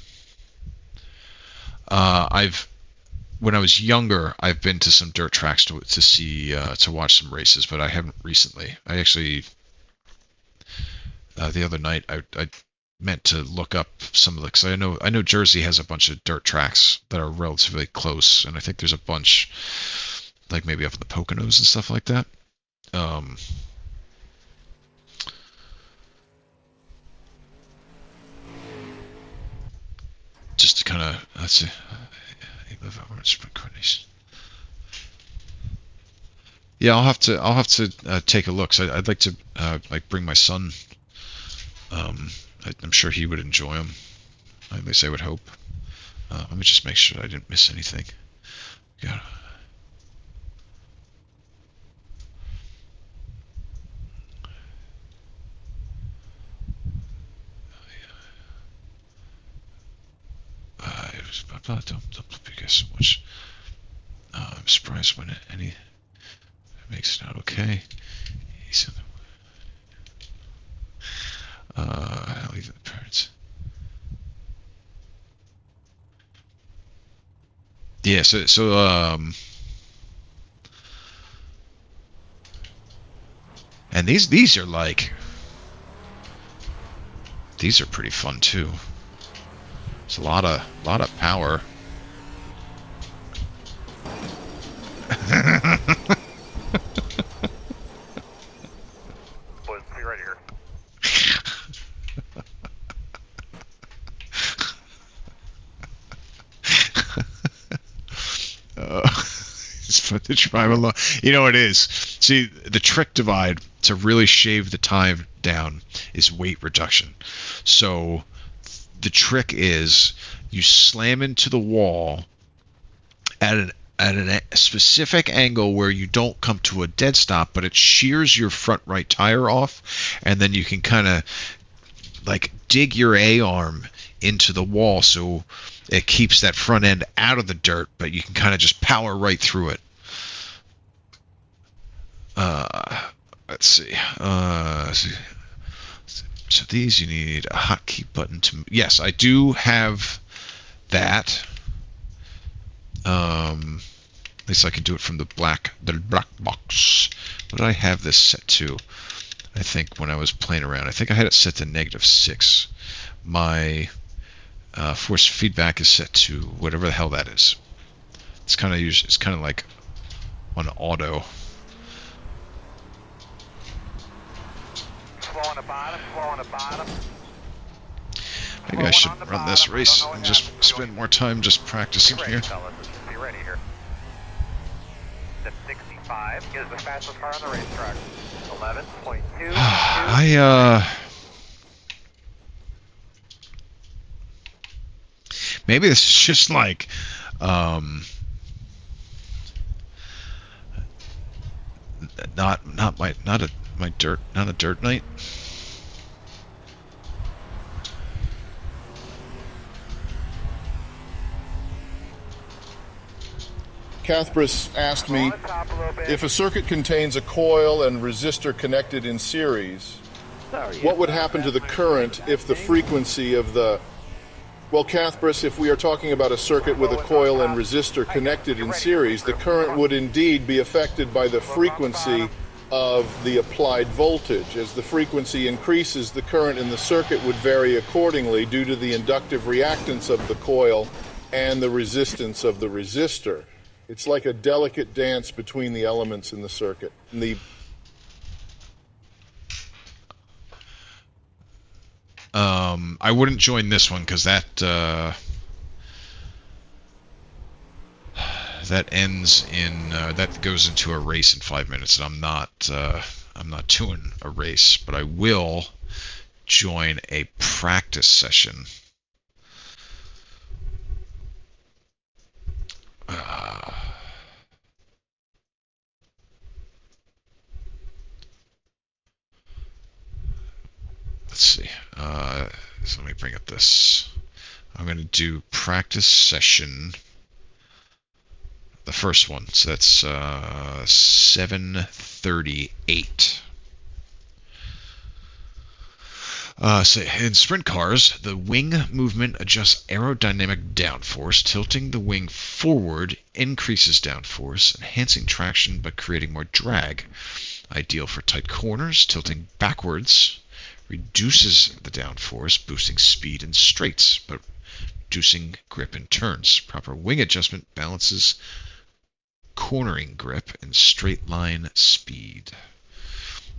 When I was younger, I've been to some dirt tracks to see to watch some races, but I haven't recently. I actually the other night I meant to look up some of the, because I know Jersey has a bunch of dirt tracks that are relatively close, and I think there's a bunch like maybe up in the Poconos and stuff like that. Just to kind of, let's see. Yeah, I'll have to take a look. So I'd like to like bring my son. I'm sure he would enjoy them. At least I would hope. Let me just make sure I didn't miss anything. Got. Don't you guys so much. I'm surprised when any makes it out okay. He's in the, I'll leave the parents. Yeah, and these are like, these are pretty fun too. It's a lot of power.
Boys, be right here.
It's fun to drive along. You know what it is. See, the trick divide to really shave the time down is weight reduction. So the trick is you slam into the wall at a specific angle where you don't come to a dead stop, but it shears your front right tire off, and then you can kind of like dig your A-arm into the wall so it keeps that front end out of the dirt, but you can kind of just power right through it. Let's see. So these you need a hotkey button to. Yes, I do have that. At least I can do it from the black box. What did I have this set to? I think when I was playing around, I think I had it set to -6. My force feedback is set to whatever the hell that is. It's kind of like on auto.
Slow on the bottom.
Maybe I should run this race and just spend more time just practicing here.
Fellas. Be ready here. The 65 is the fastest car on the racetrack. 11.2.
Maybe this is just like not a dirt night.
Cathbris asked me if a circuit contains a coil and resistor connected in series, what would happen to the current if the frequency of the... Well, Cathbris, if we are talking about a circuit with a coil and resistor connected in series, the current would indeed be affected by the frequency of the applied voltage. As the frequency increases, the current in the circuit would vary accordingly due to the inductive reactance of the coil and the resistance of the resistor. It's like a delicate dance between the elements in the circuit.
I wouldn't join this one because that ends in that goes into a race in 5 minutes, and I'm I'm not doing a race, but I will join a practice session. Let's see. So let me bring up this. I'm going to do practice session. The first one. So that's 7:38. So in sprint cars, the wing movement adjusts aerodynamic downforce. Tilting the wing forward increases downforce, enhancing traction but creating more drag. Ideal for tight corners. Tilting backwards reduces the downforce, boosting speed in straights, but reducing grip in turns. Proper wing adjustment balances cornering grip and straight line speed.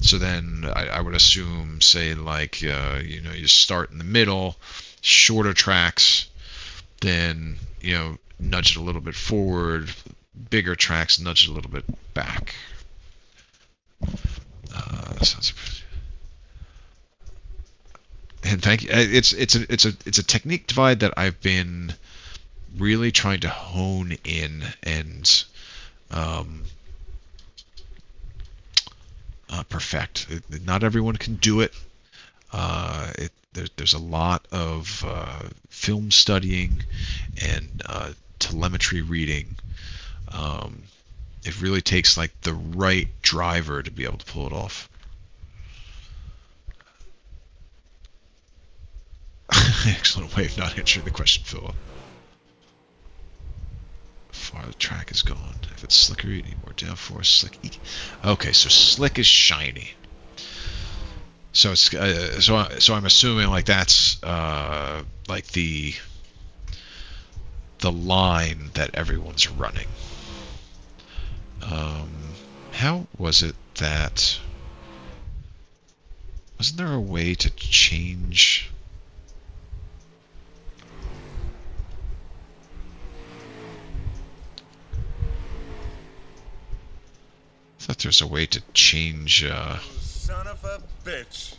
So then I would assume, say, like, you start in the middle, shorter tracks, then, nudge it a little bit forward, bigger tracks, nudge it a little bit back. And thank you. It's a technique divide that I've been really trying to hone in and perfect. Not everyone can do it. There's a lot of film studying and telemetry reading. It really takes like the right driver to be able to pull it off. Excellent way of not answering the question, Philip. Far the track is gone. If it's slicker, you need more downforce. Slick. Okay, so slick is shiny. So it's so I'm assuming like that's like the line that everyone's running. How was it that? Wasn't there a way to change? I thought there's a way to change.
Son of a bitch.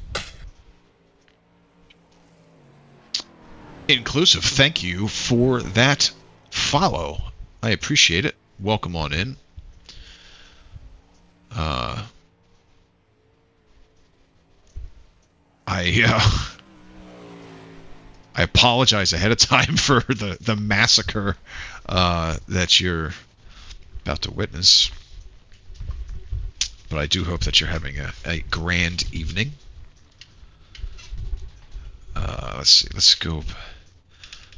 Inclusive, thank you for that follow. I appreciate it. Welcome on in. I apologize ahead of time for the massacre that you're about to witness. But I do hope that you're having a grand evening. Let's see. Let's go.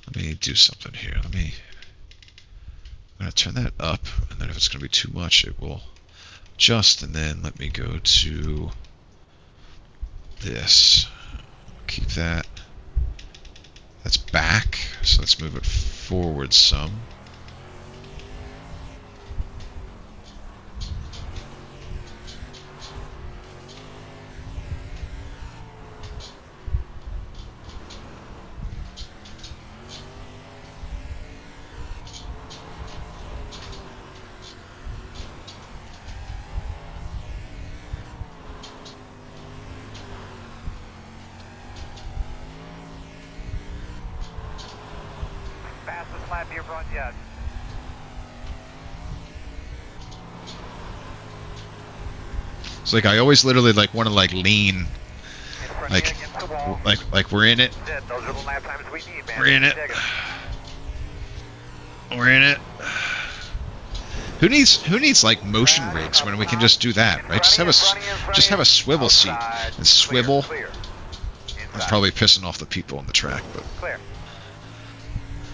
Let me do something here. I'm going to turn that up, and then if it's going to be too much, it will adjust. And then let me go to this. Keep that. That's back. So let's move it forward some.
Fastest lap you've run yet.
It's like I always literally like want to like lean, like we're in it.
Those are the lap times we need, man.
We're in it. We're in it. Who needs like motion rigs when we can just do that, right? Just have a swivel seat and swivel. It's probably pissing off the people on the track, but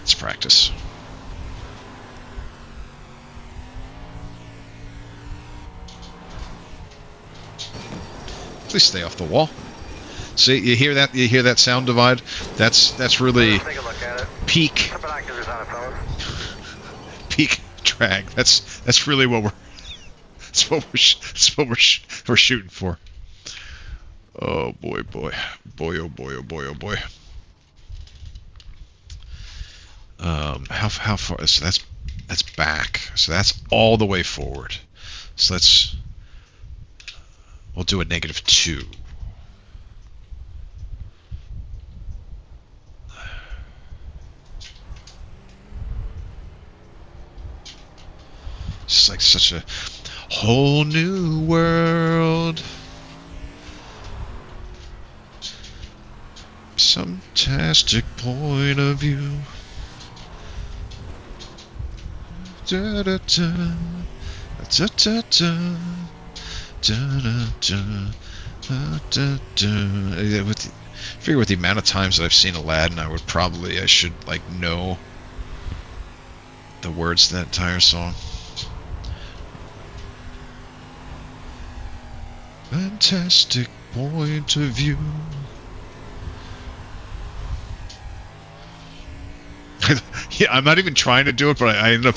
it's practice. Please stay off the wall. See, you hear that? You hear that sound divide? That's really peak drag. That's really what we're shooting for. Oh boy, oh boy. How far? So that's back. So that's all the way forward. So We'll do a -2. It's like such a whole new world. Some fantastic point of view. Da da da, da da da, da da da, da da. I figure with the amount of times that I've seen Aladdin, I should like know the words to that entire song. Fantastic point of view. Yeah, I'm not even trying to do it, but I end up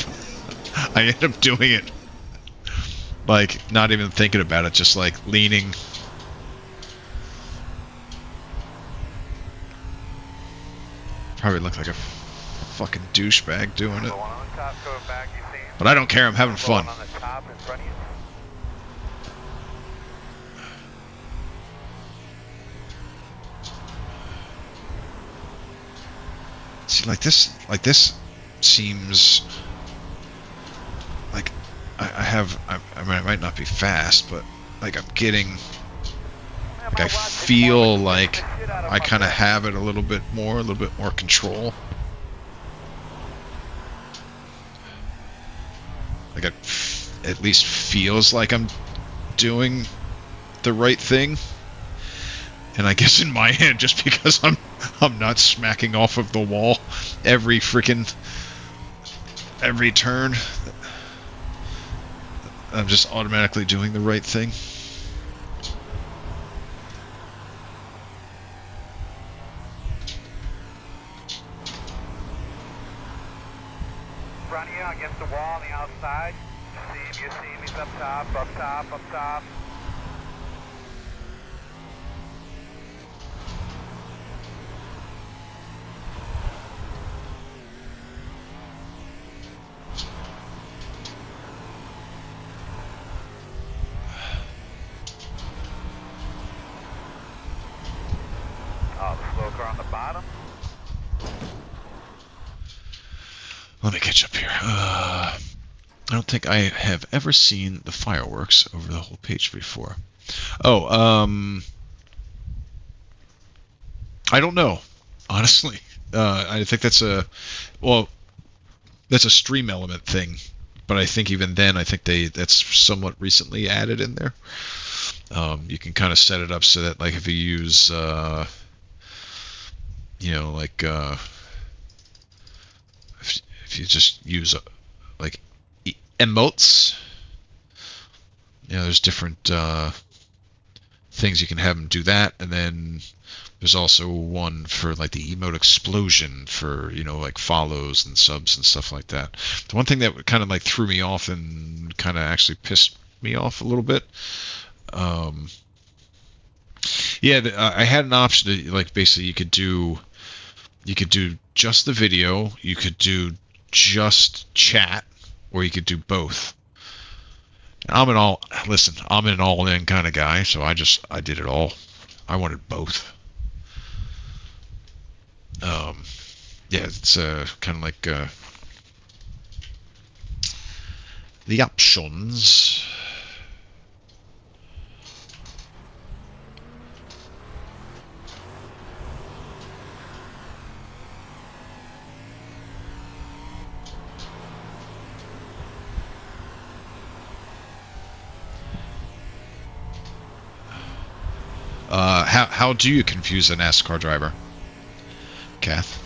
doing it. Like, not even thinking about it, just like leaning. Probably look like a fucking douchebag doing it. But I don't care, I'm having fun. See, like this seems like I mean, I might not be fast, but like I'm getting, like I feel like I kind of have it a little bit more control. Like it at least feels like I'm doing the right thing. And I guess in my head, just because I'm not smacking off of the wall every turn, I'm just automatically doing the right thing.
Front of you against the wall on the outside. You see him, he's up top, up top, up top. Oh, the slow car on the bottom.
Let me catch up here. I don't think I have ever seen the fireworks over the whole page before. Oh, I don't know, honestly. I think that's a stream element thing, but I think even then, that's somewhat recently added in there. You can kind of set it up so that, like, if you use, if you just use like emotes, there's different things you can have them do that, and then there's also one for like the emote explosion for like follows and subs and stuff like that. The one thing that kind of like threw me off and kind of actually pissed me off a little bit, I had an option to, like, basically you could do just the video, you could do just chat, or you could do both. And I'm an all-in kind of guy, so I did it all. I wanted both. It's kind of like the options. How do you confuse a NASCAR driver, Kath?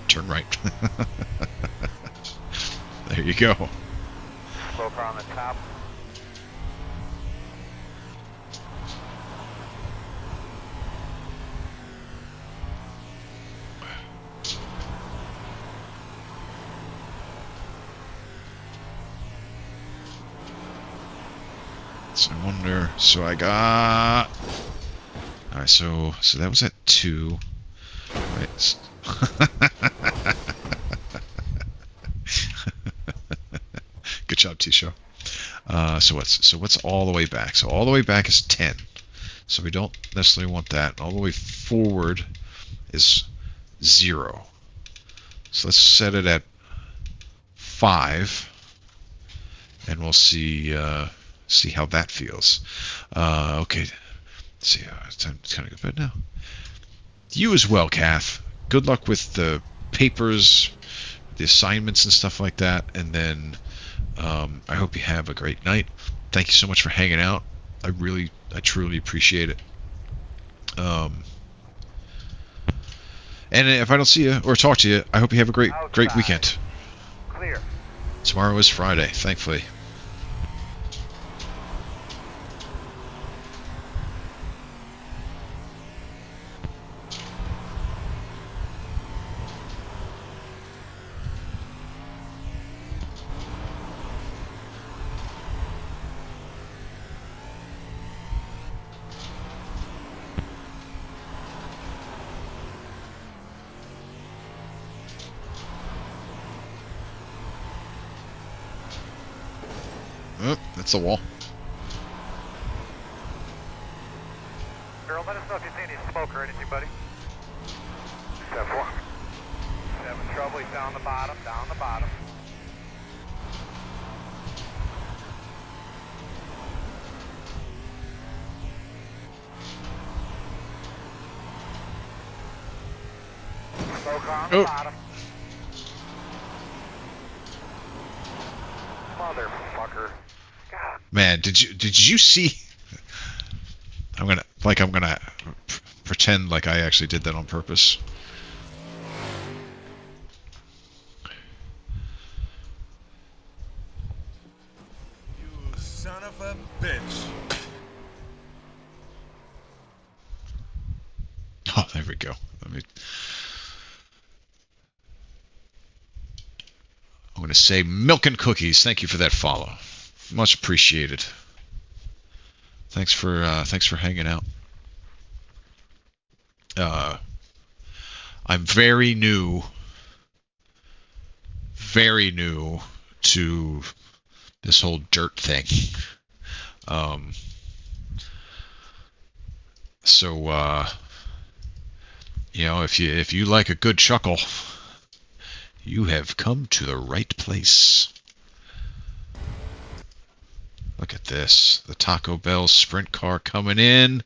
Turn right. There you go.
Slow car on the top.
So I wonder. So I got. All right. So that was at 2. Right. T-show. So what's all the way back? So all the way back is 10. So we don't necessarily want that. All the way forward is 0. So let's set it at 5, and we'll see how that feels. Okay. Let's see. It's time to kind of go to bed now. You as well, Kath. Good luck with the papers, the assignments, and stuff like that. And then I hope you have a great night. Thank you so much for hanging out. I truly appreciate it. And if I don't see you or talk to you, I hope you have a great weekend.
Clear.
Tomorrow is Friday, thankfully. Oh, that's the wall.
Girl, let us know if you see any smoke or anything, buddy. 7-1. 7 trouble, he's down the bottom, down the bottom. Smoke on the bottom. Motherfucker. God.
Man, did you see? I'm gonna pretend like I actually did that on purpose.
You son of a bitch.
Oh, there we go. I'm gonna say milk and cookies. Thank you for that follow. Much appreciated. Thanks for hanging out. I'm very new to this whole dirt thing. So if you like a good chuckle, you have come to the right place. Look at this. The Taco Bell sprint car coming in.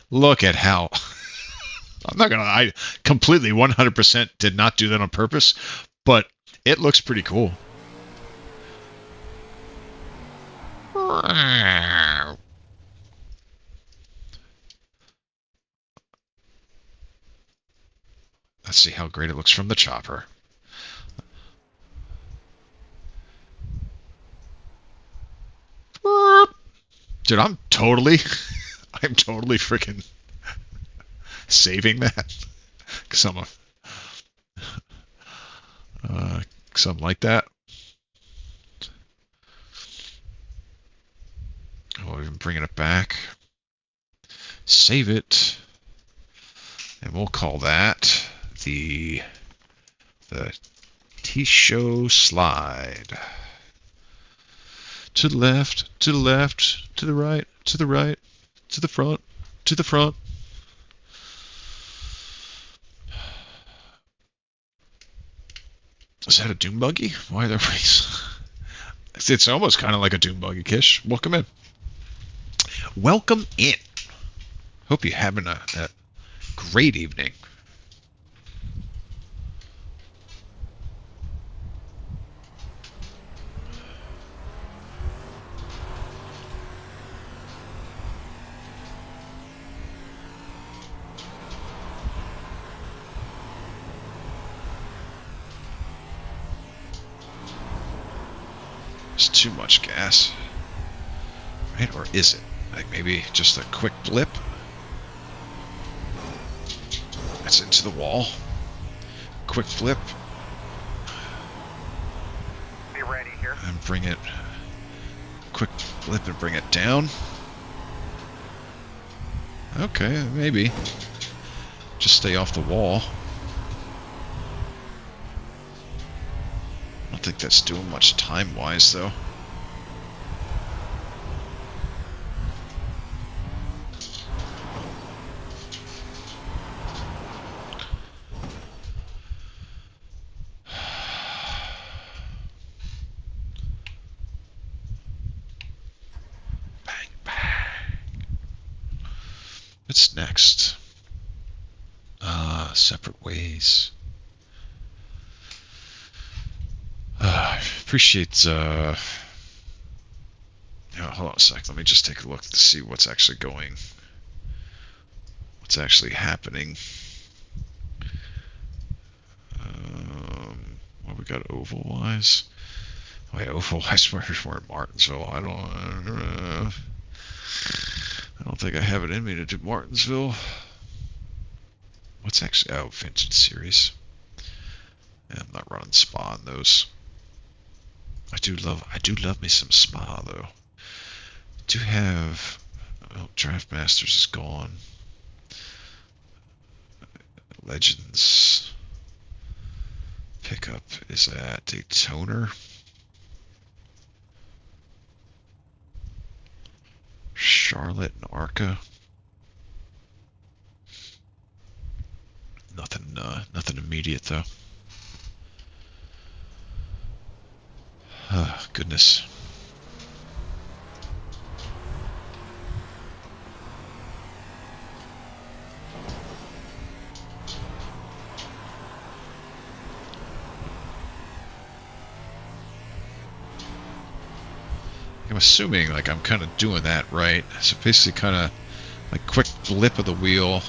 Look at how... I'm not gonna lie, I completely 100% did not do that on purpose, but it looks pretty cool. Let's see how great it looks from the chopper. Dude, I'm totally freaking saving that. Something like that. We'll even bringing it back. Save it. And we'll call that the T-show slide. To the left, to the left, to the right, to the right, to the front, to the front. Is that a doom buggy? Why are there race? It's almost kind of like a doom buggy, Kish. Welcome in. Welcome in. Hope you're having a great evening. It's too much gas, right? Or is it? Like maybe just a quick blip. That's into the wall. Quick flip.
Be ready here.
And bring it. Quick flip and bring it down. Okay, maybe. Just stay off the wall. I don't think that's doing much time-wise, though. What's next? Separate ways. Appreciate, hold on a sec. Let me just take a look to see what's actually happening. What we got oval-wise? Oh yeah, oval-wise, we're in Martinsville. I don't think I have it in me to do Martinsville. What's actually, oh, vintage series. Yeah, I'm not running spa on those. I do love me some spa though. Do have, oh, Draft Masters is gone. Legends pickup is at Daytona. Charlotte and Arca. Nothing immediate though. Oh, goodness. I'm assuming like I'm kind of doing that right. So basically kind of like quick blip of the wheel,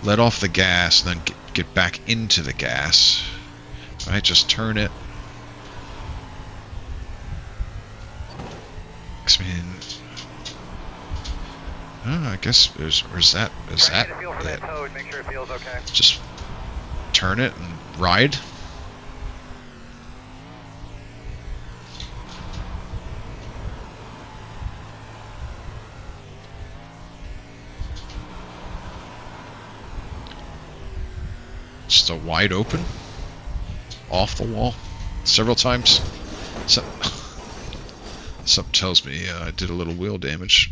let off the gas, and then get back into the gas. Right, just turn it. I mean, I guess is that it?
Make sure it feels okay.
Just turn it and ride. Just a wide open, off the wall, several times. So, something tells me I did a little wheel damage.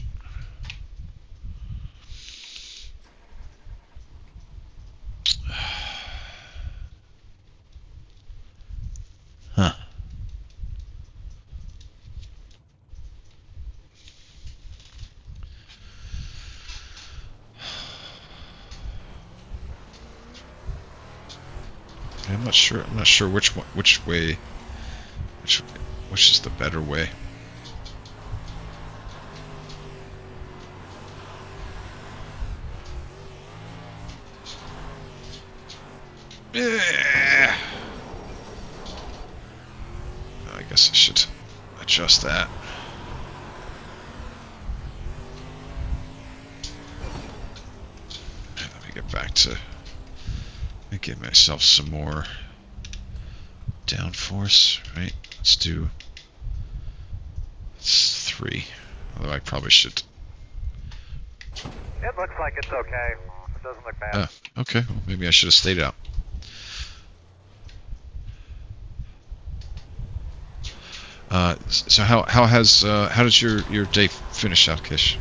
Huh. I'm not sure. I'm not sure which is the better way. I guess I should adjust that. Let me get back to. Let me give myself some more downforce. Right. Let's do. It's 3. Although I probably should.
It looks like it's okay. It doesn't look bad.
Okay. Well, maybe I should have stayed out. So how does your day finish out, Kish?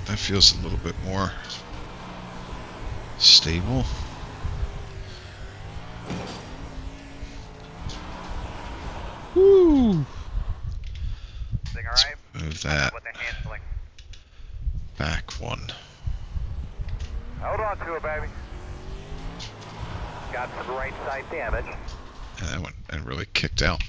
That feels a little bit more stable. Woo! Let's move that back one.
Hold on to it, baby. Got some right side damage.
And that one and really kicked out.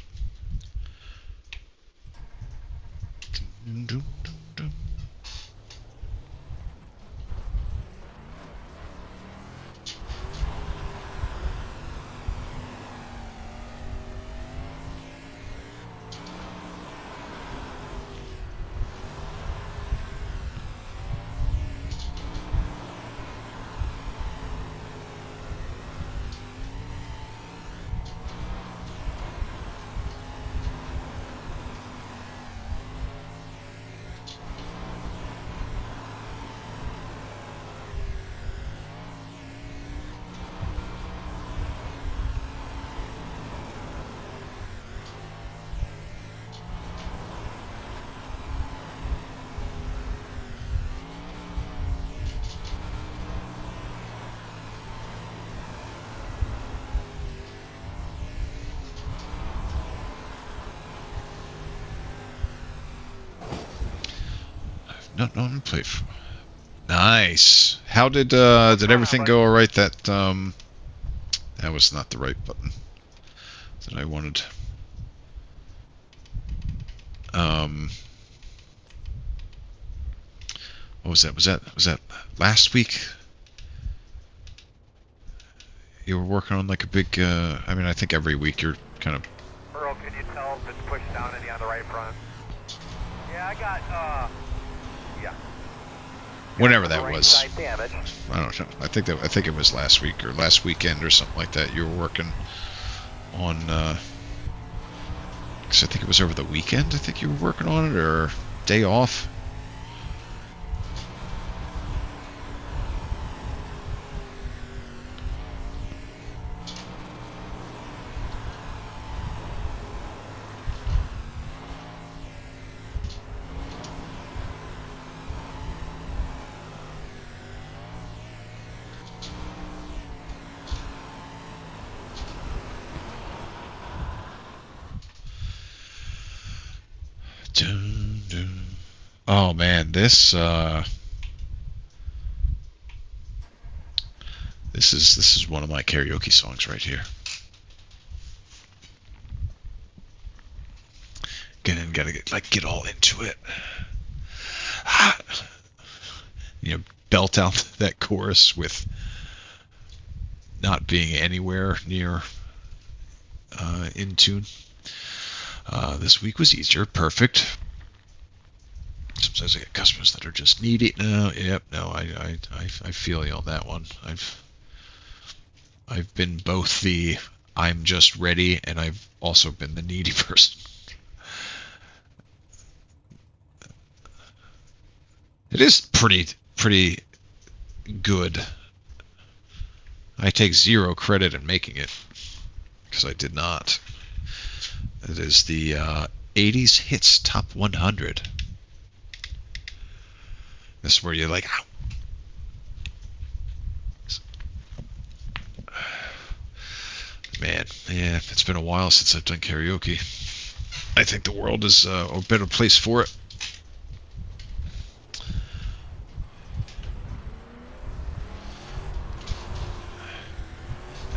No, I'm played. Nice. How did everything go? All right. That was not the right button that I wanted. What was that? Was that last week? You were working on like a big. I mean, I think every week you're kind of.
Earl, can you tell if it's pushed down any on the right front? Yeah, I got, yeah.
Whenever that was.
Side damage.
I don't know. I think it was last week or last weekend or something like that. You were working on. Because I think it was over the weekend. I think you were working on it, or day off. Oh man, this is one of my karaoke songs right here. Gotta get all into it. You know, belt out that chorus with not being anywhere near in tune. This week was easier. Perfect. Sometimes I get customers that are just needy. No, yep, no, I feel you on that one. I've been both the I'm just ready, and I've also been the needy person. It is pretty good. I take zero credit in making it, because I did not. It is the 80s Hits Top 100. This is where you're like, ow. Man, yeah, it's been a while since I've done karaoke. I think the world is a better place for it.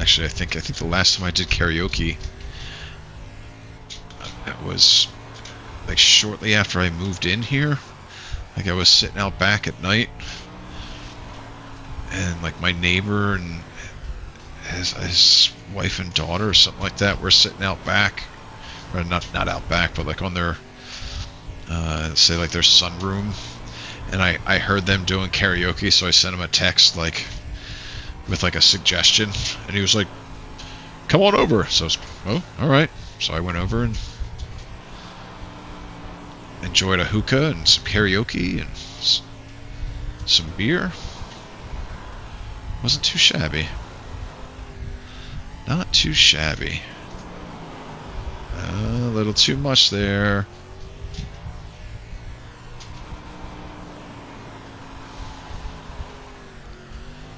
Actually, I think the last time I did karaoke, it was like shortly after I moved in here. Like I was sitting out back at night, and like my neighbor and his wife and daughter or something like that were sitting out back, or not out back, but like on their say like their sunroom, and I heard them doing karaoke, so I sent him a text like with like a suggestion, and he was like, "Come on over." So I was, oh, all right. So I went over and enjoyed a hookah and some karaoke and some beer. Wasn't too shabby. Not too shabby. A little too much there.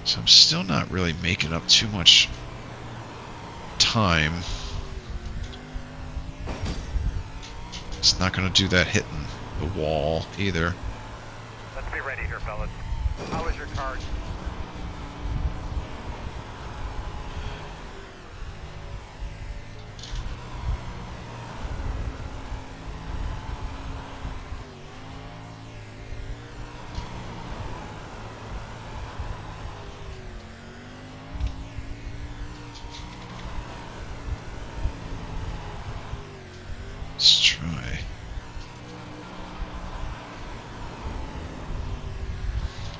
So I'm still not really making up too much time. It's not going to do that hitting the wall either.
Let's be ready here, fellas. How is your card?
Let's try.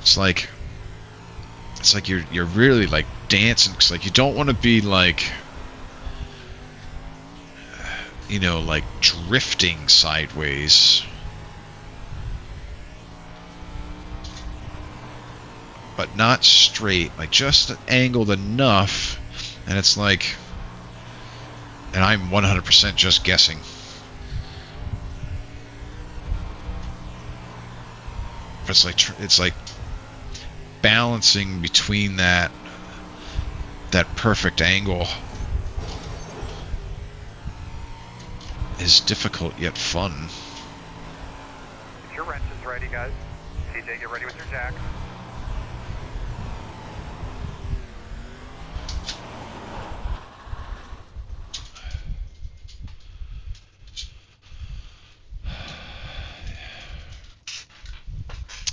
It's like you're really like dancing, because like you don't want to be like, you know, like drifting sideways, but not straight, like just angled enough. And it's like, and I'm 100% just guessing. But it's like balancing between that perfect angle is difficult yet fun.
Get your wrenches ready, guys. DJ, get ready with your jack.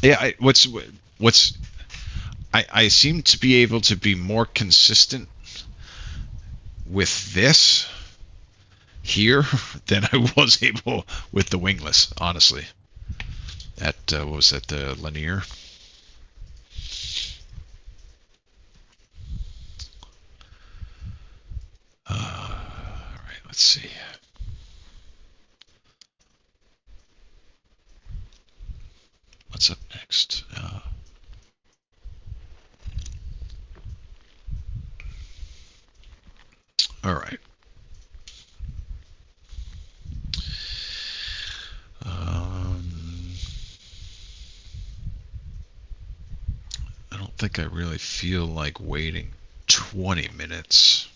Yeah, I seem to be able to be more consistent with this here than I was able with the wingless, honestly. At what was that, the Lanier? All right, let's see. What's up next? All right. I don't think I really feel like waiting 20 minutes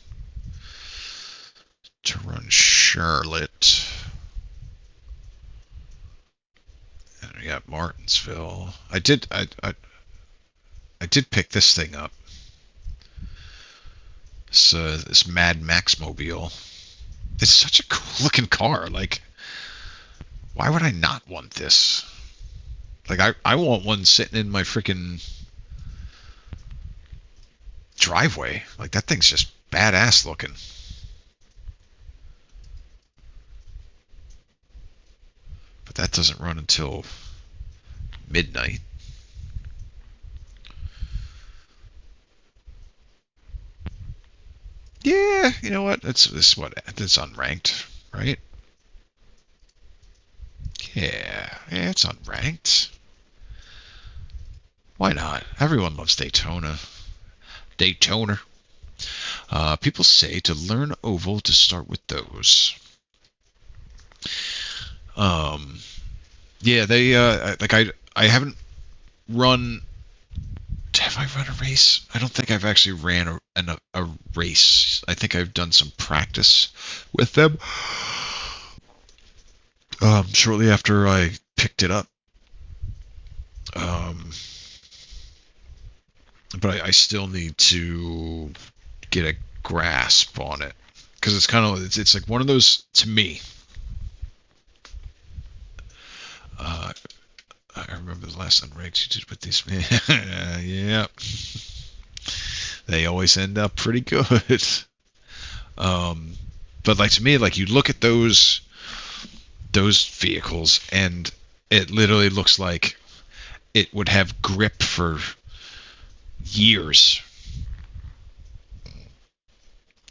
to run Charlotte. And we got Martinsville. I did pick this thing up. This Mad Max mobile. It's such a cool looking car. Like, why would I not want this? Like, I want one sitting in my freaking driveway. Like, that thing's just badass looking. But that doesn't run until midnight. Yeah, you know what? It's unranked, right? Yeah, it's unranked. Why not? Everyone loves Daytona. People say to learn oval to start with those. Yeah, they like I haven't run. Have I run a race? I don't think I've actually ran a race. I think I've done some practice with them. Shortly after I picked it up. But I still need to get a grasp on it, because it's kind of it's like one of those, to me. I remember the last unranked you did with these. Yeah, they always end up pretty good. But like, to me, like, you look at those vehicles and it literally looks like it would have grip for years.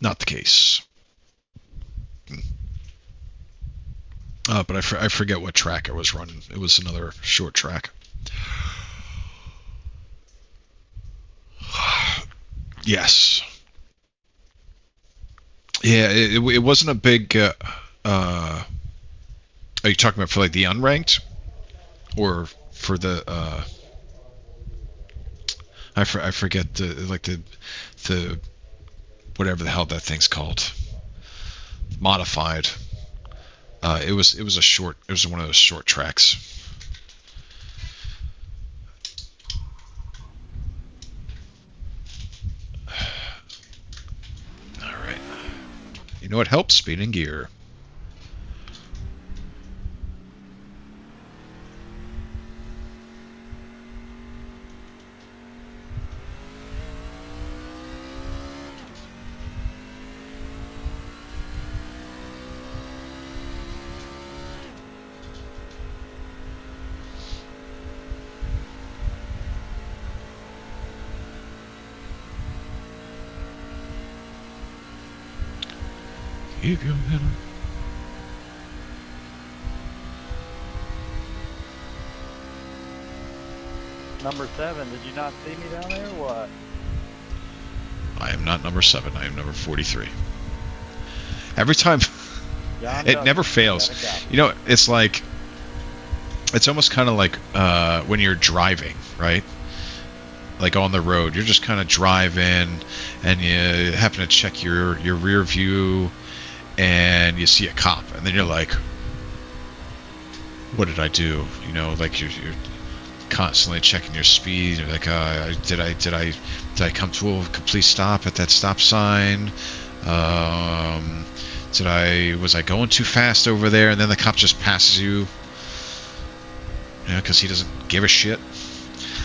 Not the case. But I forget what track I was running. It was another short track. Yes. Yeah, it wasn't a big. Are you talking about for like the unranked, or for the? I forget the whatever the hell that thing's called. Modified. It was a short. It was one of those short tracks. All right. You know what helps? Speed and gear. Keep your head up.
Number 7, did you not see me down there or what?
I am not number 7. I am number 43. Every time, it never fails. You know, it's like, it's almost kind of like when you're driving, right? Like on the road, you're just kind of driving, and you happen to check your rear view, and you see a cop, and then you're like, what did I do? You know, like you're constantly checking your speed. You're like, did I come to a complete stop at that stop sign? Was I going too fast over there? And then the cop just passes you, because he doesn't give a shit.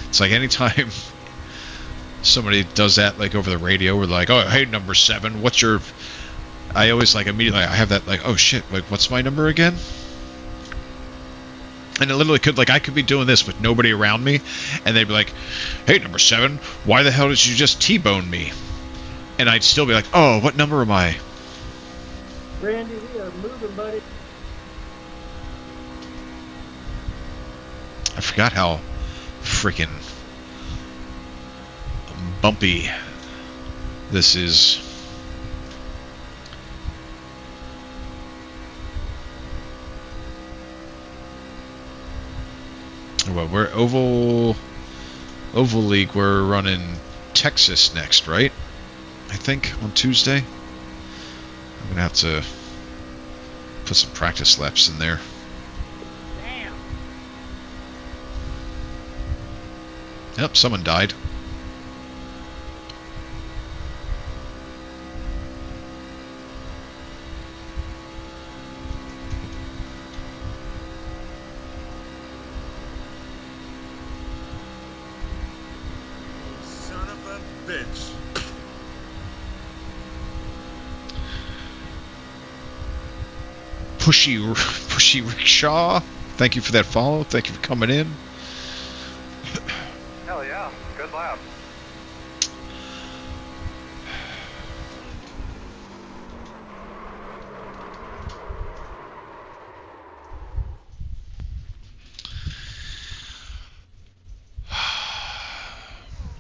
It's like anytime somebody does that, like over the radio, we're like, oh, hey, number 7, what's your? I always like immediately I have that like, oh shit, like what's my number again? And it literally could, like, I could be doing this with nobody around me, and they'd be like, hey, number 7, why the hell did you just T-bone me? And I'd still be like, oh, what number am I?
Randy, we are moving, buddy.
I forgot how freaking bumpy this is. Well, we're Oval League. We're running Texas next, right? I think on Tuesday. I'm gonna have to put some practice laps in there.
Damn.
Yep, someone died.
Son of a bitch.
Pushy Rickshaw, thank you for that follow. Thank you for coming in.
Hell yeah, good lap.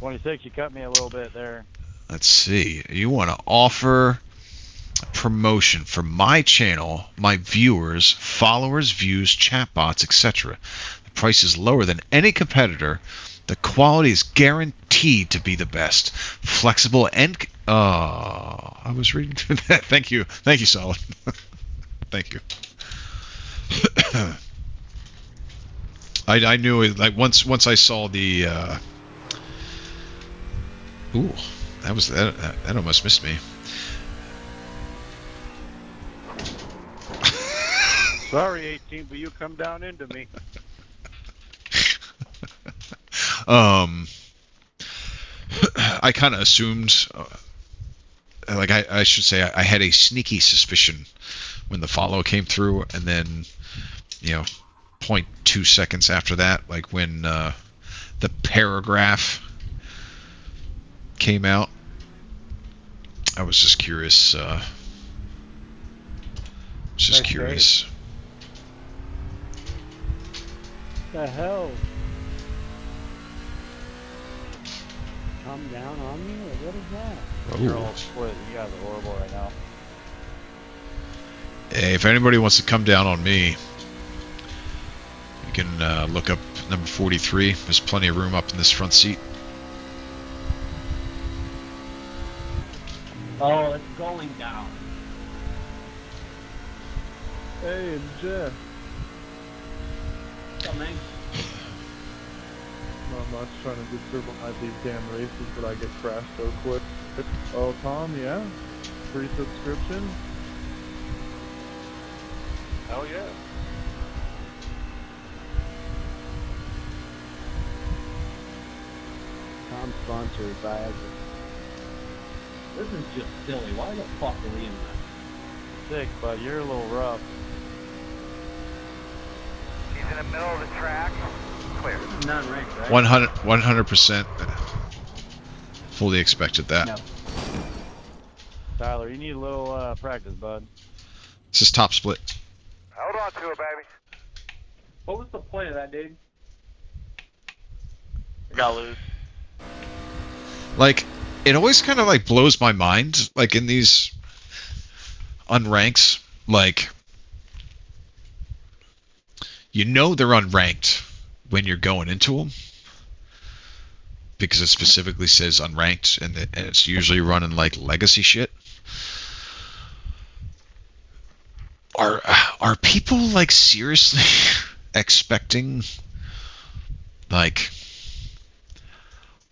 $26, you cut me a little bit there.
Let's see. You want to offer a promotion for my channel, my viewers, followers, views, chatbots, etc. The price is lower than any competitor. The quality is guaranteed to be the best. Flexible and... I was reading through that. Thank you, Solid. Thank you. I knew it, like once I saw the... Ooh, that almost missed me.
Sorry, 18, but you come down into me.
I kind of assumed, like I should say, I had a sneaky suspicion when the follow came through, and then, 0.2 seconds after that, like when the paragraph came out, I was just curious. Curious.
The hell? Come down on me, or what is that?
Ooh.
You're all split. You guys are horrible right now.
Hey, if anybody wants to come down on me, you can look up number 43. There's plenty of room up in this front seat.
Oh, it's going down.
Hey, it's Jeff.
What's up, man?
Not much, trying to get survive these damn races, but I get crashed so quick. Oh, Tom, yeah? Free subscription?
Hell yeah.
I'm sponsored by Agri. This is just silly. Why the fuck are we in that? Sick, but you're a little rough.
He's in the middle of the track. Clear.
Non-ranked, right?
100%. Fully expected that.
No. Tyler, you need a little practice, bud.
This is top split.
Hold on to it, baby.
What was the point of that, dude?
I got loose.
Like, it always kind of like blows my mind, like in these unranks, like, they're unranked when you're going into them, because it specifically says unranked, and it's usually running like legacy shit. Are people like seriously expecting like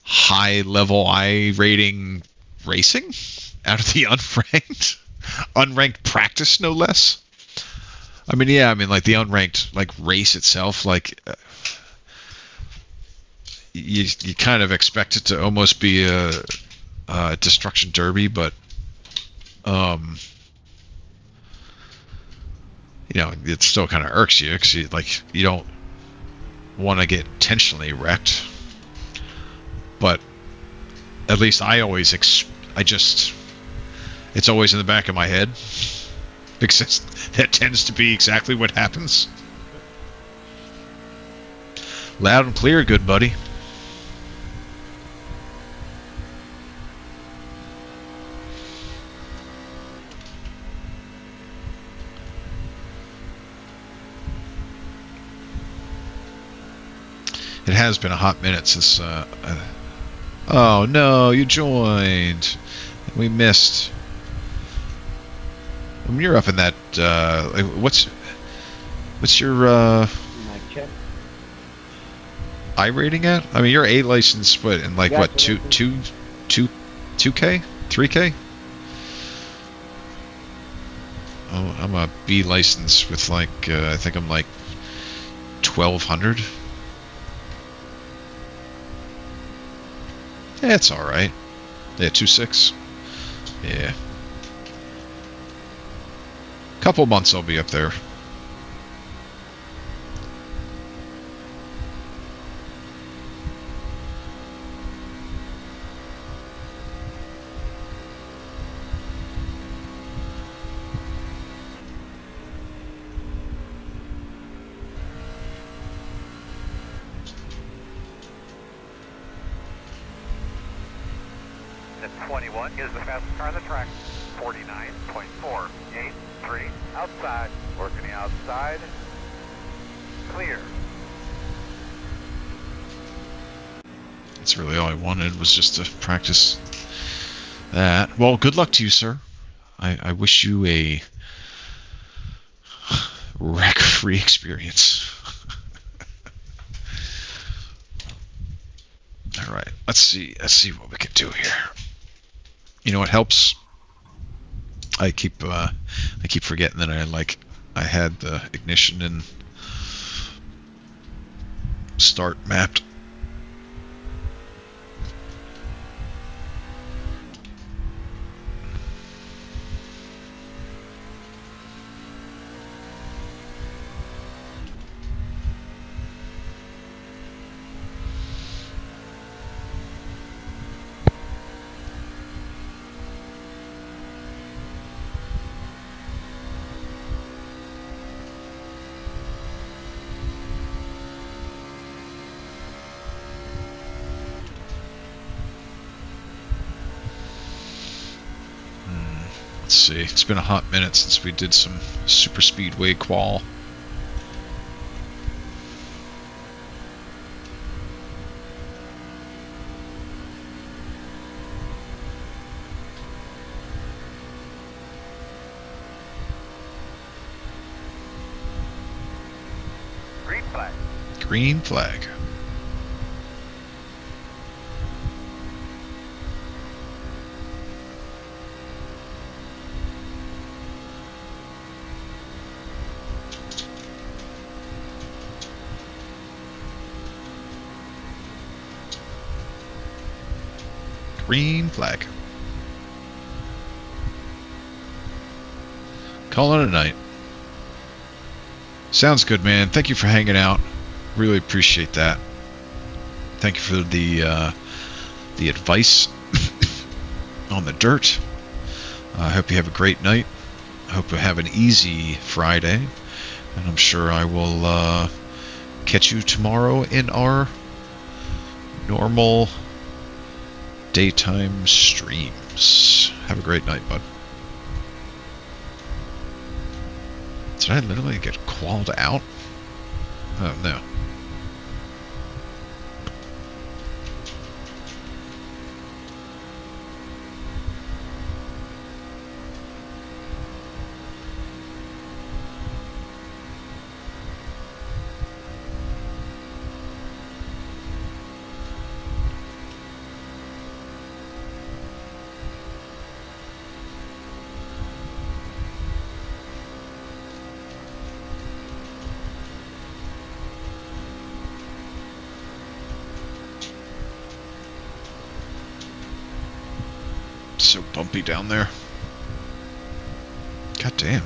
high level I rating racing out of the unranked practice, no less. I mean, yeah, I mean like the unranked like race itself, like you kind of expect it to almost be a destruction derby, but you know, it still kind of irks you because you don't want to get intentionally wrecked. But at least I always it's always in the back of my head because that tends to be exactly what happens. Loud and clear, good buddy. It has been a hot minute since. Oh no, you joined. We missed. I mean, you're up in that. What's your
My check.
I rating at? I mean, you're A license, but in like what 2K, 3K? Oh, I'm a B license with like I think I'm like 1200. Yeah, it's all right. Yeah, 2.6. Yeah. Couple months I'll be up there.
The 21 is the fastest car on the track. 49.483 outside. Working the outside. Clear.
That's really all I wanted, was just to practice that. Well, good luck to you, sir. I wish you a wreck-free experience. All right, let's see what we can do here. You know what helps? I keep forgetting that I had the ignition and start mapped. Let's see. It's been a hot minute since we did some super speedway qual.
Green flag.
Green flag. Green flag. Call it a night. Sounds good, man. Thank you for hanging out. Really appreciate that. Thank you for the advice on the dirt. I hope you have a great night. I hope you have an easy Friday. And I'm sure I will catch you tomorrow in our normal daytime streams. Have a great night, bud. Did I literally get qualled out? Oh, no. so bumpy down there. God damn.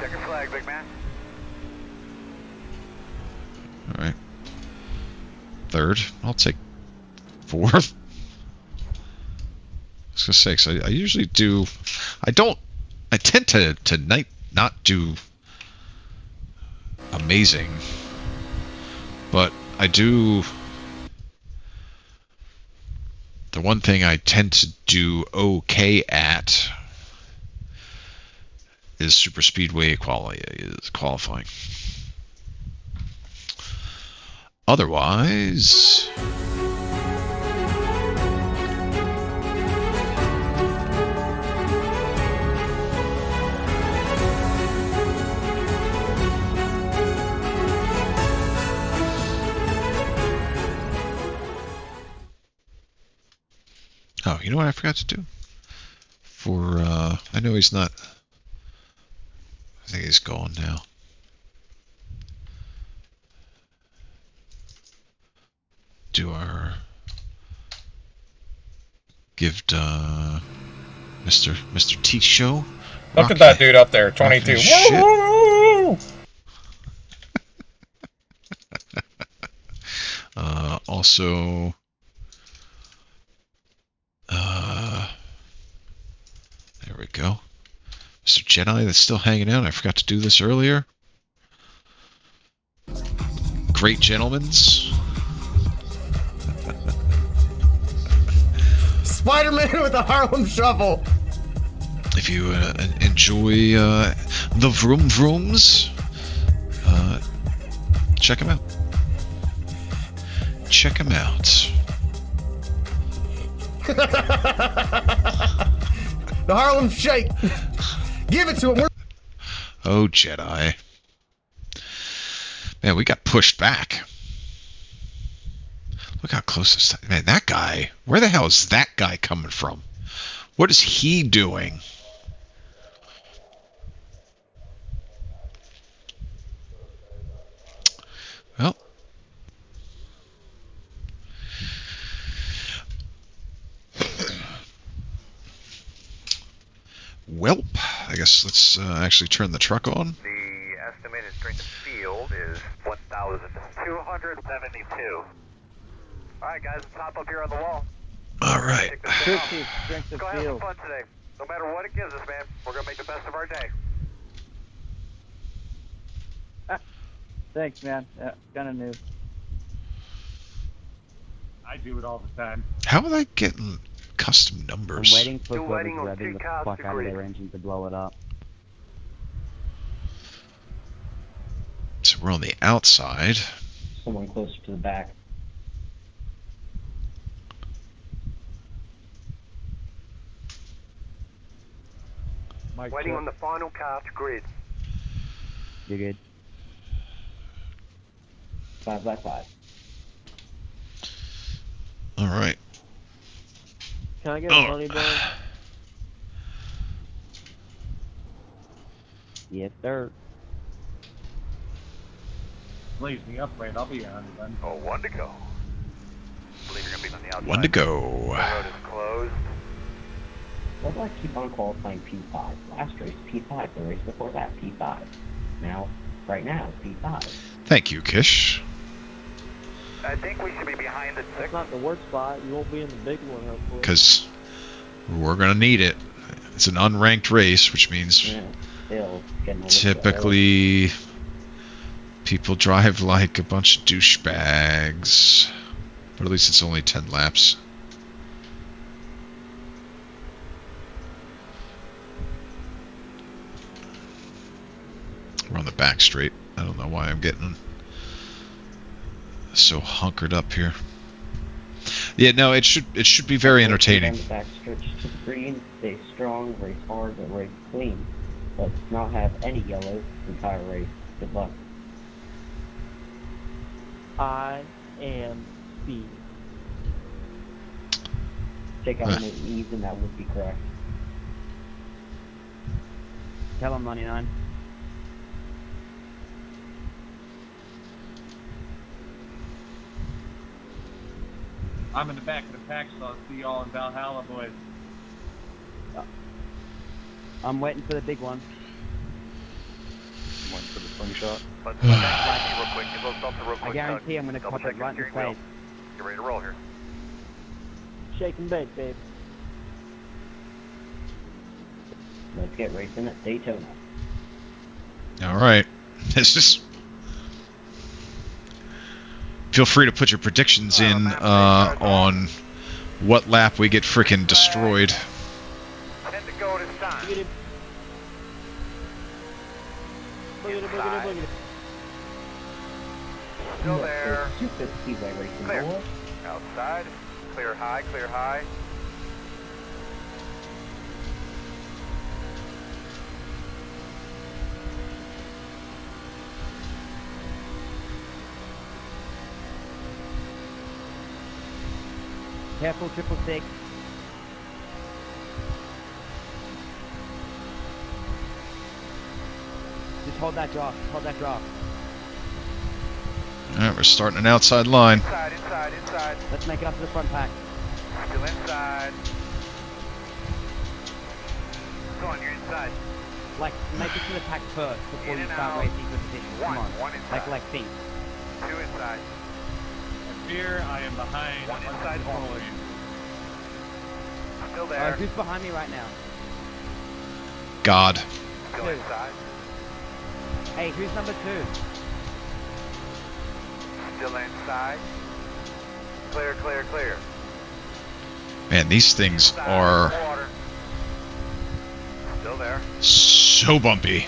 Check your flag, big man.
Alright. Third. I'll take fourth. I was gonna say, 'cause I usually do... I tend to not do amazing, but I do... The one thing I tend to do okay at is super speedway qualifying. Otherwise... Oh, you know what I forgot to do? For, I know he's not... I think he's gone now. Do our... Give, Mr. T show.
Look at that dude up there, 22. Woo!
Also, there we go. Mr. Jedi that's still hanging out. I forgot to do this earlier. Great gentlemen's.
Spider-Man with a Harlem Shuffle.
If you enjoy the Vroom Vrooms, check them out. Check them out.
The Harlem Shake. Give it to him.
Oh, Jedi. Man, we got pushed back. Look how close this... Man, that guy... Where the hell is that guy coming from? What is he doing? Well... Welp. I guess let's actually turn the truck on.
The estimated strength of field is 1,272. Alright guys, let's hop up here on the wall.
Alright.
Strength of
Go have some
field.
fun today. No matter what it gives us, man, we're gonna make the best of our day.
Thanks, man. Yeah, kind of new.
I do it all the time.
How are they getting custom numbers?
I'm waiting for whoever's revving the fuck out of their engine to blow it up.
So we're on the outside.
Someone closer to the back.
Waiting on the final couch grid.
You're good. 5 by 5.
Alright.
Can I get a money bag?
Yes, sir.
Leaves me up, right? I'll be on it then.
Oh, one to go. Believe you're gonna be on the outside.
One to go.
The road is closed.
Why do I keep on qualifying P5? Last race, P5. The race before that, P5. Now, right now, P5.
Thank you, Kish.
I think we should be behind the
That's not the worst spot. You won't be in the big one, hopefully.
Because we're going to need it. It's an unranked race, which means
Still getting a little
typically people drive like a bunch of douchebags. But at least it's only 10 laps. We're on the back straight. I don't know why I'm getting so hunkered up here. Yeah, no, it should be very entertaining.
Back stretch to green, stay strong, race hard, but race clean. Let's not have any yellows the entire race. Good luck.
I am speed.
Check out any E's and that would be correct.
Tell him 99.
I'm in the back of the pack, so I'll see y'all in Valhalla, boys.
I'm waiting for the big one.
I'm waiting for the slingshot.
Let's back real quick. Get those belts real quick.
I guarantee I'm gonna
Double
cup it
check
right in
your
the
steering wheel.
face.
Get ready to roll here.
Shake and bake, babe. Let's get racing at Daytona.
All right. This is. Feel free to put your predictions in on what lap we get freaking destroyed.
10 to go this time. Inside. Still there. Clear. Outside. Clear high, clear high.
Careful, 666. Just hold that drop. Hold that drop.
All right, we're starting an outside line.
Inside, inside, inside.
Let's make it up to the front pack.
Still inside. Go on, you're inside.
Like, make it to the pack first before
In
you
and
start
out.
racing for position. Come on.
One inside.
Like think.
2 inside.
Here, I am behind.
One inside only. Still there.
Alright, who's behind me right now?
God.
Still
Two.
inside.
Hey, who's number 2?
Still inside. Clear, clear, clear.
Man, these things are
Water. Still there.
so bumpy.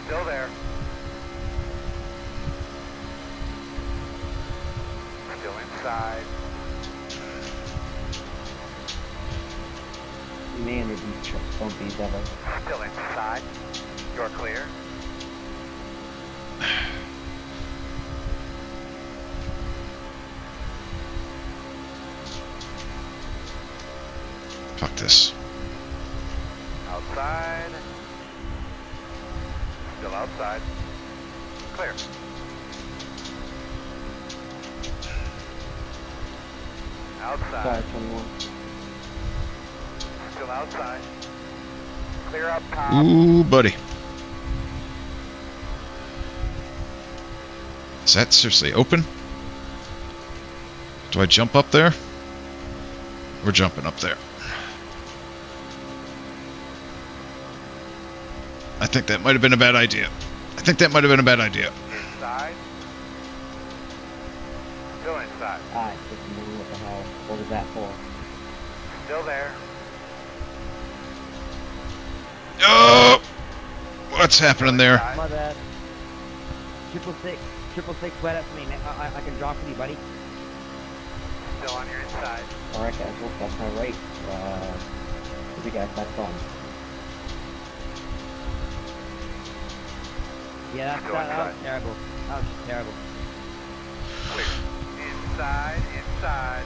Still there. Still inside.
Man, are these trucks bumpy as ever.
Still inside. You're clear.
Fuck this.
Outside. Still outside. Clear. Outside.
Sorry, 21.
Still outside. Clear up top.
Ooh, buddy. Is that seriously open? Do I jump up there? We're jumping up there. I think that might have been a bad idea.
Inside. Still inside.
Alright, what the hell? What was that for?
Still there.
Oh! What's happening there?
My bad. 666, wait up for me. I can drop with you, buddy.
Still on your inside.
Alright, guys, well, that's my race. Hope you guys had fun. Yeah, that was terrible. That was just terrible.
Clear. Inside, inside.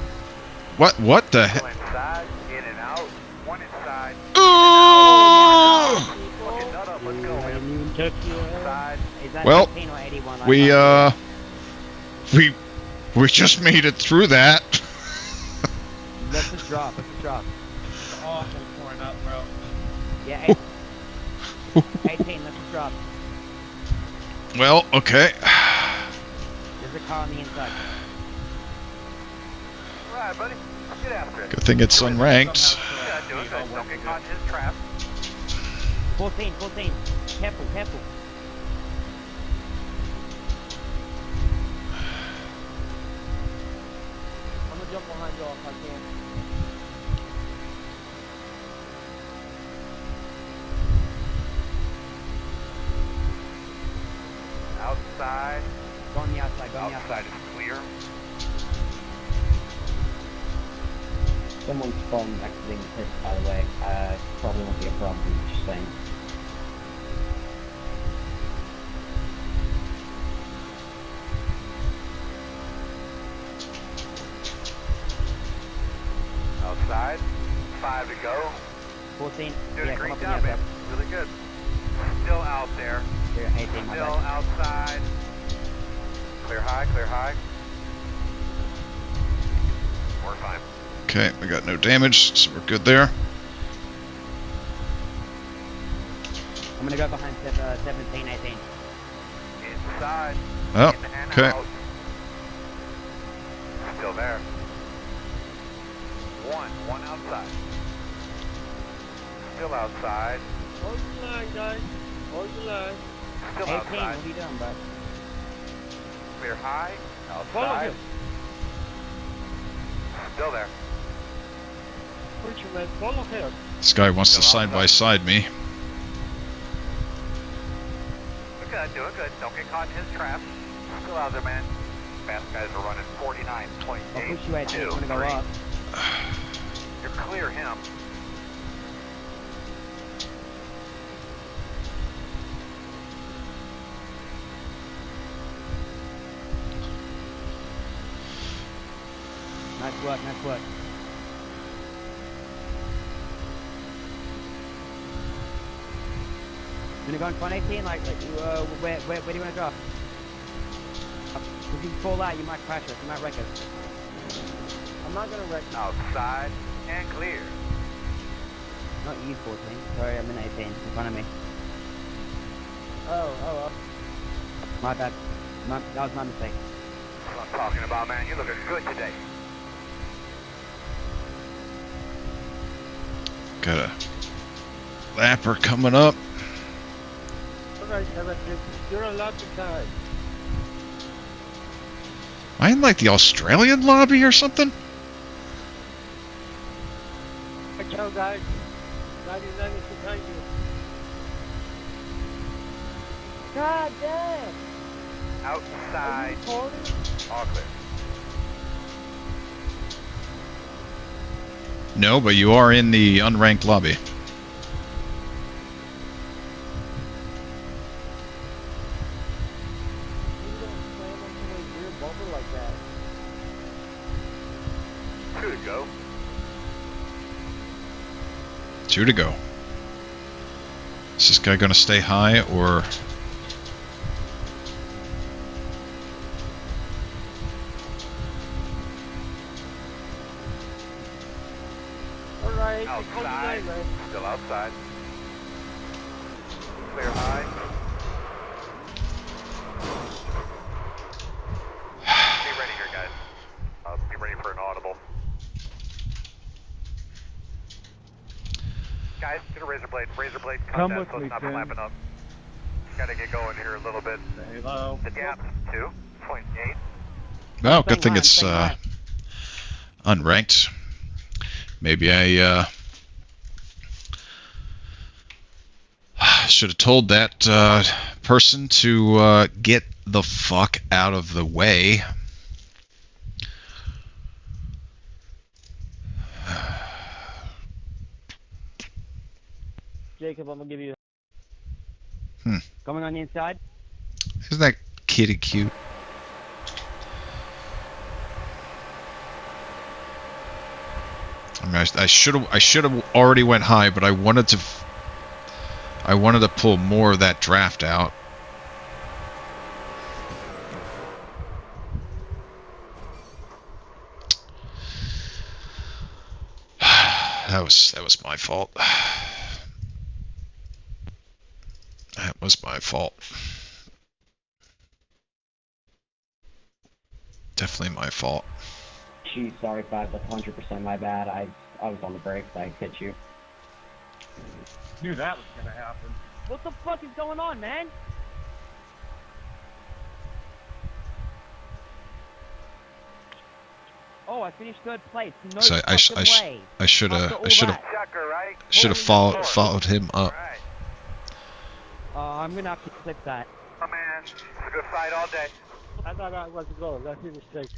What the
Still
heck?
inside. In and out. One inside.
Oh!
Okay, nut up. Let's go, man. Inside.
Is that
Well,
18 or 81?
we just made it through that.
Let's just drop. Let's just drop.
It's awful pouring up, bro.
Yeah, 18. Let's just drop.
Well, okay.
There's a car on the inside.
Alright, buddy. Get after it.
Good thing it's unranked.
Yeah, do it. Don't get caught in his trap.
14. Careful. I'm gonna jump behind y'all if I can.
Outside.
Go on the outside.
Outside is clear.
Someone's phone exiting the pit, by the way. Probably won't be a problem, just saying.
Outside. 5 to go.
14.
Doing
Yeah,
a
come
great
up
job,
in the
man. Really good. Still out there.
Here, 18, my
Still
bad.
outside. Clear high, clear high. we're fine.
Okay, we got no damage, so we're good there.
I'm gonna go behind 17, 18.
Inside.
Oh,
in and
okay.
out. Still there. One outside. Still outside.
Hold the line, guys. Hold the line.
Still
18,
outside.
what are you doing, bud?
Clear high.
Follow
Outside.
him.
Still there.
Preacher man, follow him.
This guy wants to side by side me.
Doing good, doing good. Don't get caught in his trap. Still out there, man. Fast guys are running 49.8.
I'll push you at 8, I'm gonna go up.
You're clear him.
Nice work, nice work. Gonna go in front 18, like where do you wanna drop? If you fall out, you might crash us, you might wreck us.
I'm not gonna wreck you.
Outside and clear.
Not you, 14. Sorry, I'm in 18, in front of me.
Oh.
My bad. That was my mistake.
That's what I'm talking about, man. You're looking good today.
Got a lapper coming up.
Alright, 17. You're allowed to die.
Am I in like the Australian lobby or something?
Watch out, guys. 99 is behind you.
God damn!
Outside. All clear.
No, but you are in the unranked lobby.
Two to go.
2 to go. Is this guy gonna stay high or?
Alright,
Outside. Still outside. Clear high. Be ready here, guys. Be ready for an audible. Guys, get a razor blade. Razor blade
Come
contact
with
so
me,
it's not
Tim.
flapping up. Gotta get going here a little bit.
Hello.
The gap's 2.8.
Oh, good thing it's unranked. Maybe I should have told that person to get the fuck out of the way.
Jacob, I'm gonna give you.
Hmm.
Coming on the inside.
Isn't that kitty cute? I mean, I should have already went high, but I wanted to pull more of that draft out. That was my fault. That was my fault. Definitely my fault.
Gee, sorry, Five. That's 100% my bad. I was on the brakes. I hit you.
Knew that was gonna happen.
What the fuck is going on, man? Oh, I finished third place. No
So I should have followed him up.
I'm gonna have to clip that.
Oh man, it's a good fight all day.
I thought I was going. That's a mistake.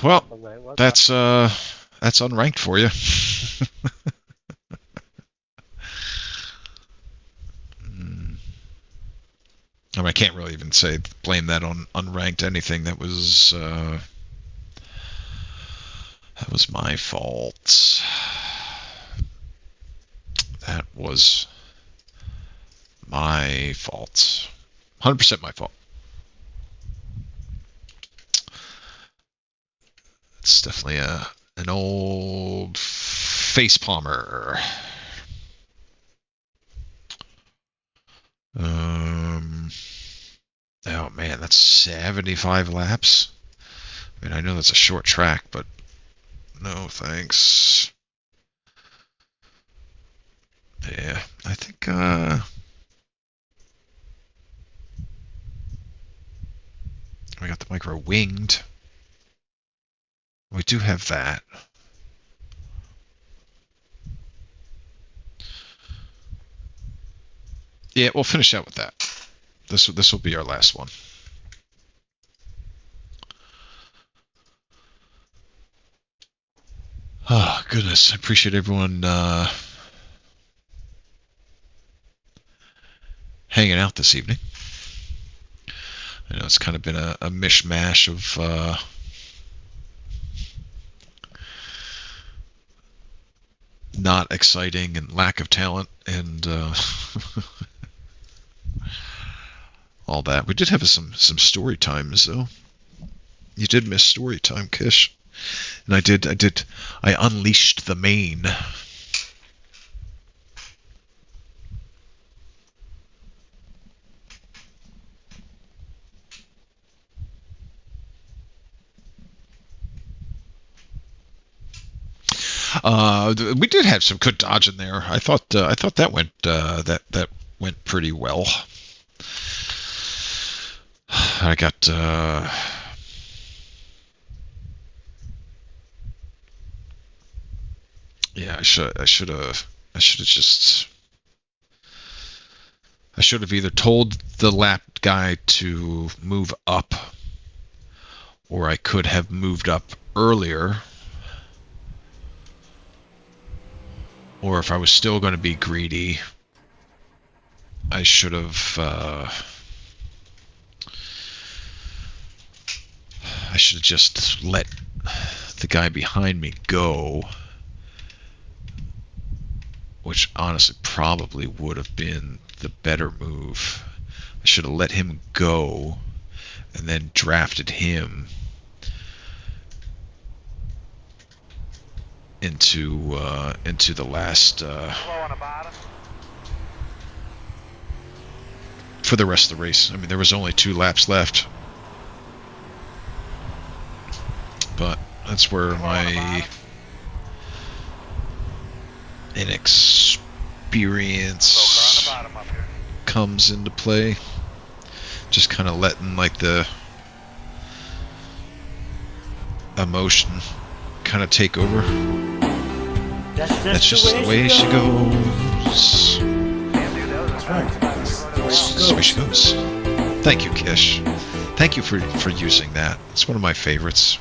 Well, that's unranked for you. I mean, I can't really even blame that on unranked anything. That was my fault. That was my fault. 100% my fault. definitely an old face palmer. Oh man, that's 75 laps. I mean, I know that's a short track, but no thanks. Yeah, I think we got the micro winged. We do have that. Yeah, we'll finish out with that. This will be our last one. Oh goodness, I appreciate everyone hanging out this evening. I know it's kind of been a mishmash of not exciting and lack of talent and all that. We did have some story times though. You did miss story time, Kish. And I unleashed the main. We did have some good dodge in there. I thought that went that went pretty well. I got yeah, I should have either told the lap guy to move up, or I could have moved up earlier. Or if I was still going to be greedy, I should have just let the guy behind me go, which honestly probably would have been the better move. I should have let him go and then drafted him into the last for the rest of the race. I mean, there was only 2 laps left, but that's where my inexperience comes into play. Just kind of letting like the emotion kind of take over. That's just the way she goes.
That's right.
That's the way she goes. Thank you, Kish. Thank you for using that. It's one of my favorites.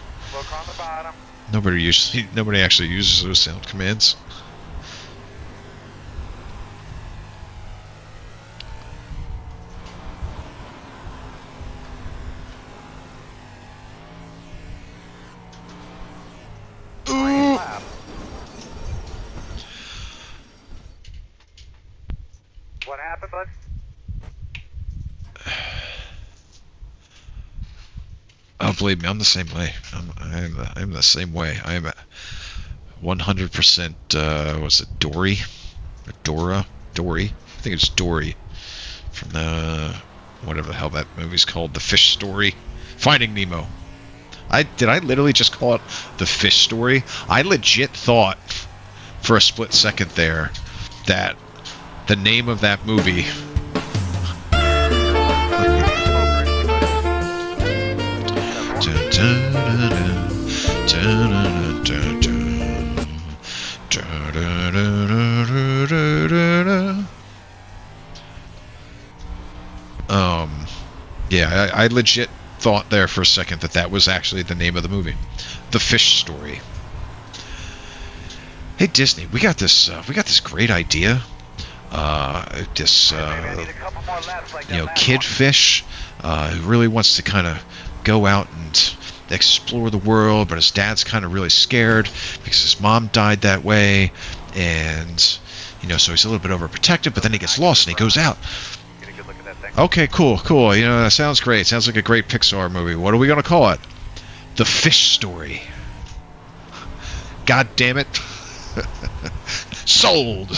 Nobody actually uses those sound commands.
What happened, bud?
Oh, believe me, I'm the same way. I'm the same way. I am 100%. Was it Dory? Or Dora? Dory? I think it's Dory from the whatever the hell that movie's called, The Fish Story, Finding Nemo. Did I literally just call it The Fish Story? I legit thought for a split second there that the name of that movie yeah, I legit thought there for a second that was actually the name of the movie, The Fish Story. Hey Disney, we got this great idea. Kid fish who really wants to kind of go out and explore the world, but his dad's kind of really scared because his mom died that way, and so he's a little bit overprotective, but then he gets lost and he goes out. Okay, cool. That sounds great. Sounds like a great Pixar movie. What are we gonna call it? The Fish Story. God damn it. Sold.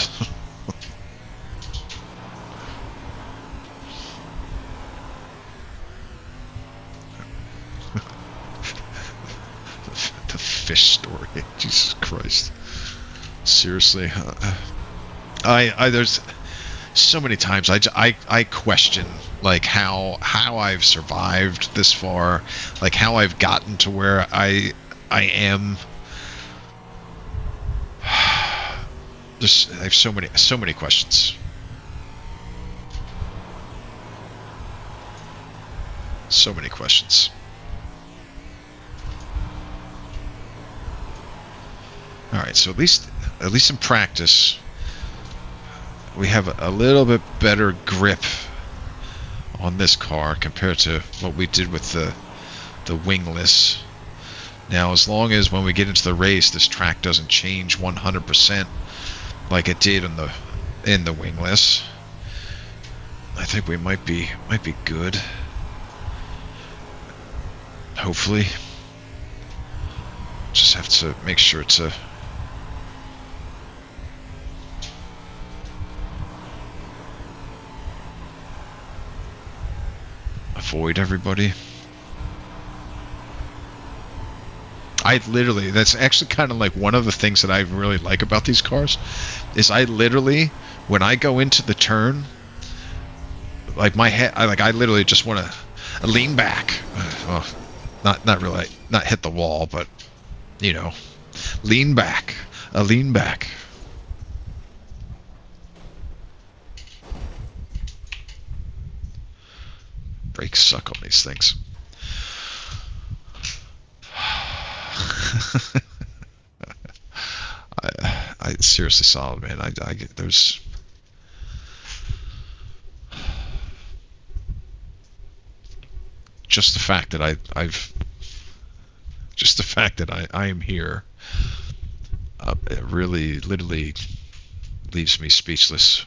The fish story. Jesus Christ. Seriously. There's so many times I question like how I've survived this far, like how I've gotten to where I am. I have so many questions. So many questions. All right, so at least in practice, we have a little bit better grip on this car compared to what we did with the wingless. Now, as long as when we get into the race, this track doesn't change 100% like it did in the wingless, I think we might be good. Hopefully, just have to make sure to avoid everybody. That's actually kind of like one of the things that I really like about these cars, is I literally, when I go into the turn, like my head, I literally just want to lean back. Well, not really, not hit the wall, but, you know, lean back. Lean back. Brakes suck on these things. I seriously, solid, man. I get there's just the fact that I am here. It really, literally leaves me speechless.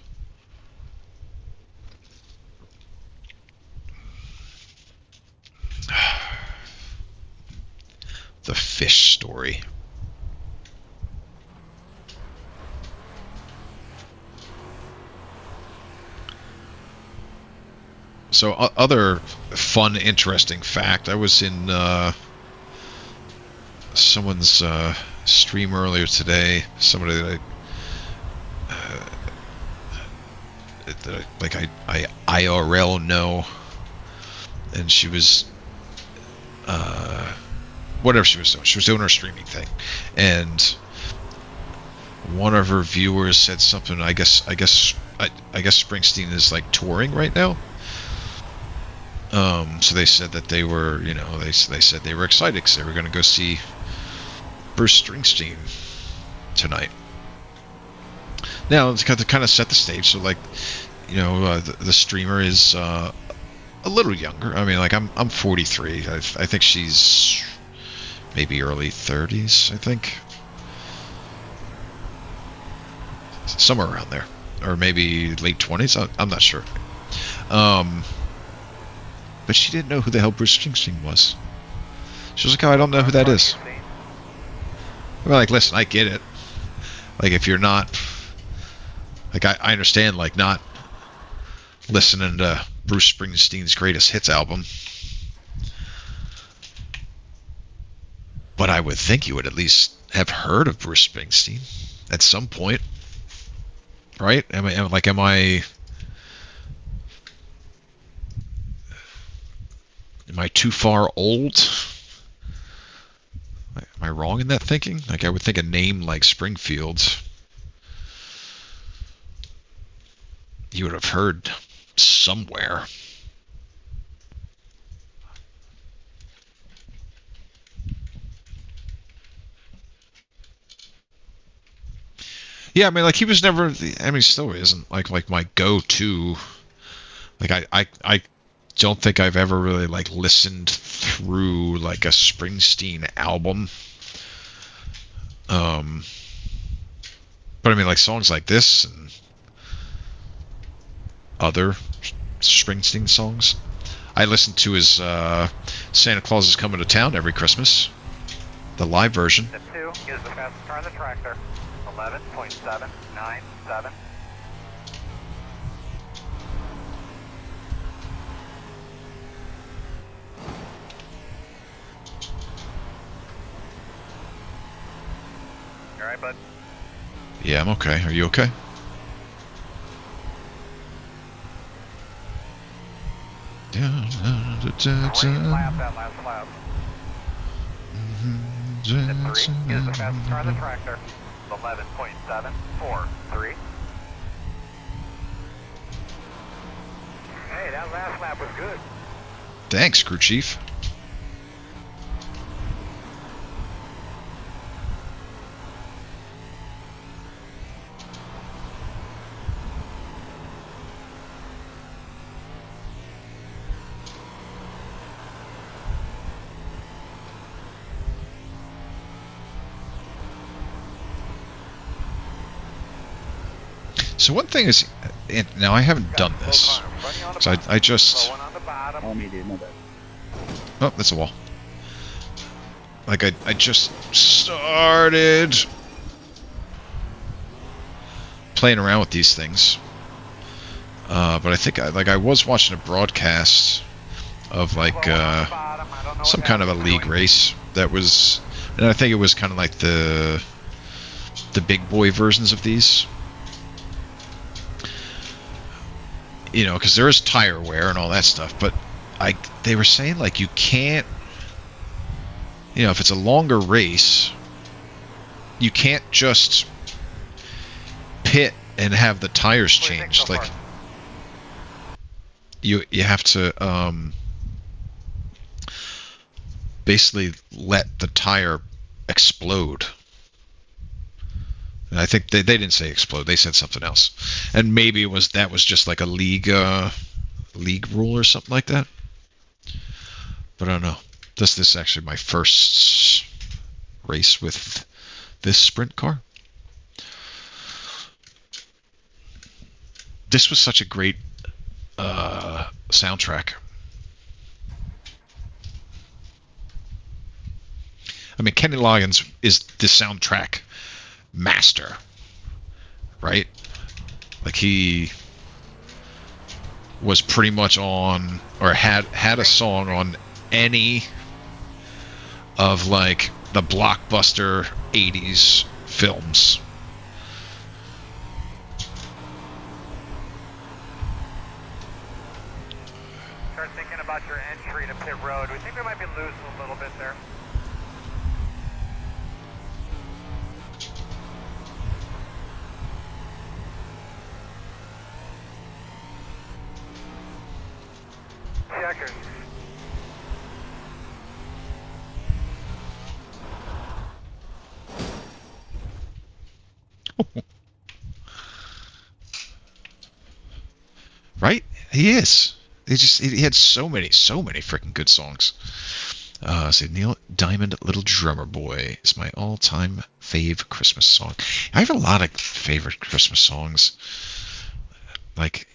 The fish story. So other fun, interesting fact, I was in someone's stream earlier today, somebody that I IRL know, and she was whatever she was doing. She was doing her streaming thing, and one of her viewers said something. I guess Springsteen is like touring right now. So they said that they were, they said they were excited because they were going to go see Bruce Springsteen tonight. Now, to kind of set the stage, so like, the streamer is a little younger. I mean, like I'm 43. I think she's maybe early 30s. I think somewhere around there, or maybe late 20s. I'm not sure. But she didn't know who the hell Bruce Springsteen was. She was like, "Oh, I don't know who that is." We're like, "Listen, I get it. Like, if you're not, like, I understand, like, not listening to Bruce Springsteen's greatest hits album. But I would think you would at least have heard of Bruce Springsteen at some point, right? Am I too far old? Am I wrong in that thinking? Like, I would think a name like Springfield, you would have heard somewhere. Yeah, I mean, like, he was never, I mean, still isn't like my go-to. Like, I don't think I've ever really like listened through like a Springsteen album. But I mean, like, songs like this and other Springsteen songs. I listen to his Santa Claus is Coming to Town every Christmas, the live version.
is the fastest car on the tractor. 11.797. You alright, bud?
Yeah, I'm okay. Are you okay?
Great lap, that last lap. The 3 is the fastest car on the tractor. 11.743. Hey, that last lap was good.
Thanks, crew chief. So one thing is, now I haven't done this, so I just...
Oh, me, dude, my bad.
Oh, that's a wall. Like, I just started playing around with these things. But I think, I was watching a broadcast of, like, some kind of a league race that was... And I think it was kind of like the big boy versions of these. You know, because there is tire wear and all that stuff, but they were saying, like, you can't, you know, if it's a longer race, you can't just pit and have the tires changed. Like, you have to basically let the tire explode. And I think they didn't say explode. They said something else, and maybe that was just like a league rule or something like that. But I don't know. This is actually my first race with this sprint car. This was such a great soundtrack. I mean, Kenny Loggins is the soundtrack master, right? Like, he was pretty much on, or had a song on any of, like, the blockbuster 80s films.
Start thinking about your entry to pit road. We think we might be losing a little bit there. Checkers.
Right? He is. He had so many freaking good songs. So Neil Diamond, Little Drummer Boy is my all-time fave Christmas song. I have a lot of favorite Christmas songs. Like,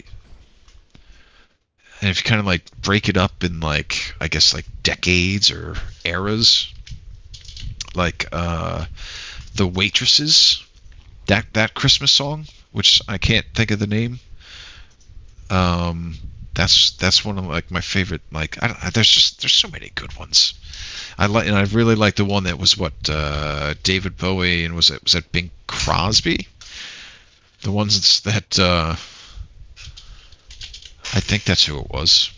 and if you kind of like break it up in, like, I guess, like decades or eras, like The Waitresses, that Christmas song, which I can't think of the name. That's one of, like, my favorite. Like, there's so many good ones. I really like the one that was David Bowie, and was that Bing Crosby? The ones that I think that's who it was.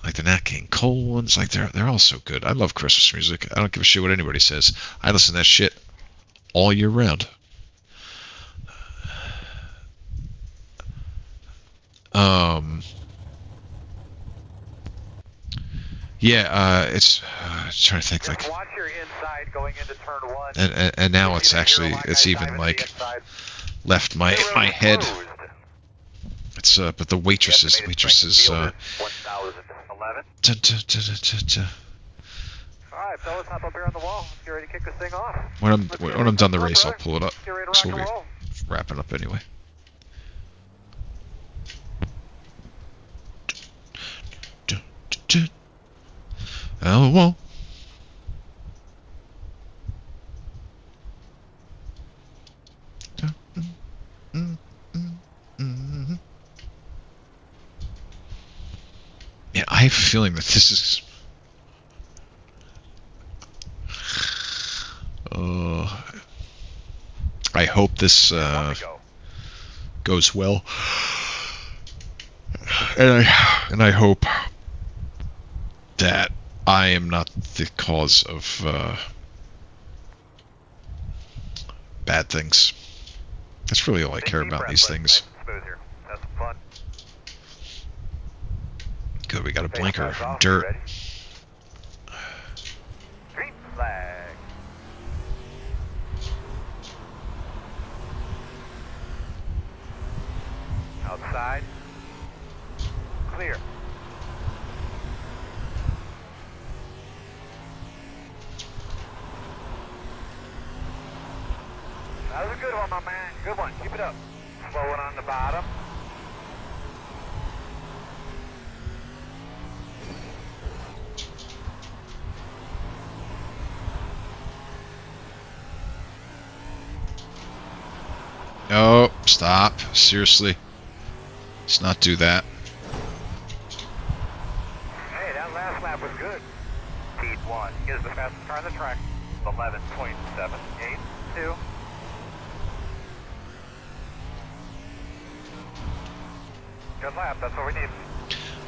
Like the Nat King Cole ones, like they're all so good. I love Christmas music. I don't give a shit what anybody says. I listen to that shit all year round. Yeah, it's trying to think, like,
Watch your inside going into turn 1.
and now it's even like left my head. It's but the waitresses.
Alright, fellas, hop up here on the wall. Get ready to kick this thing off.
When I'm done the race, I'll pull it up.
Get ready to
So
rock
we'll
and
be
roll.
wrapping up anyway. Oh, well. have a feeling that this is... I hope this goes well. And I hope that I am not the cause of bad things. That's really all I care about in these things. Good, we got a blinker from dirt.
Green flag. Outside. Clear. That was a good one, my man. Good one. Keep it up. Slow it on the bottom.
Oh, stop. Seriously. Let's not do that.
Hey, that last lap was good. Speed 1 is the fastest car on the track. 11.782. Good lap, that's what we need.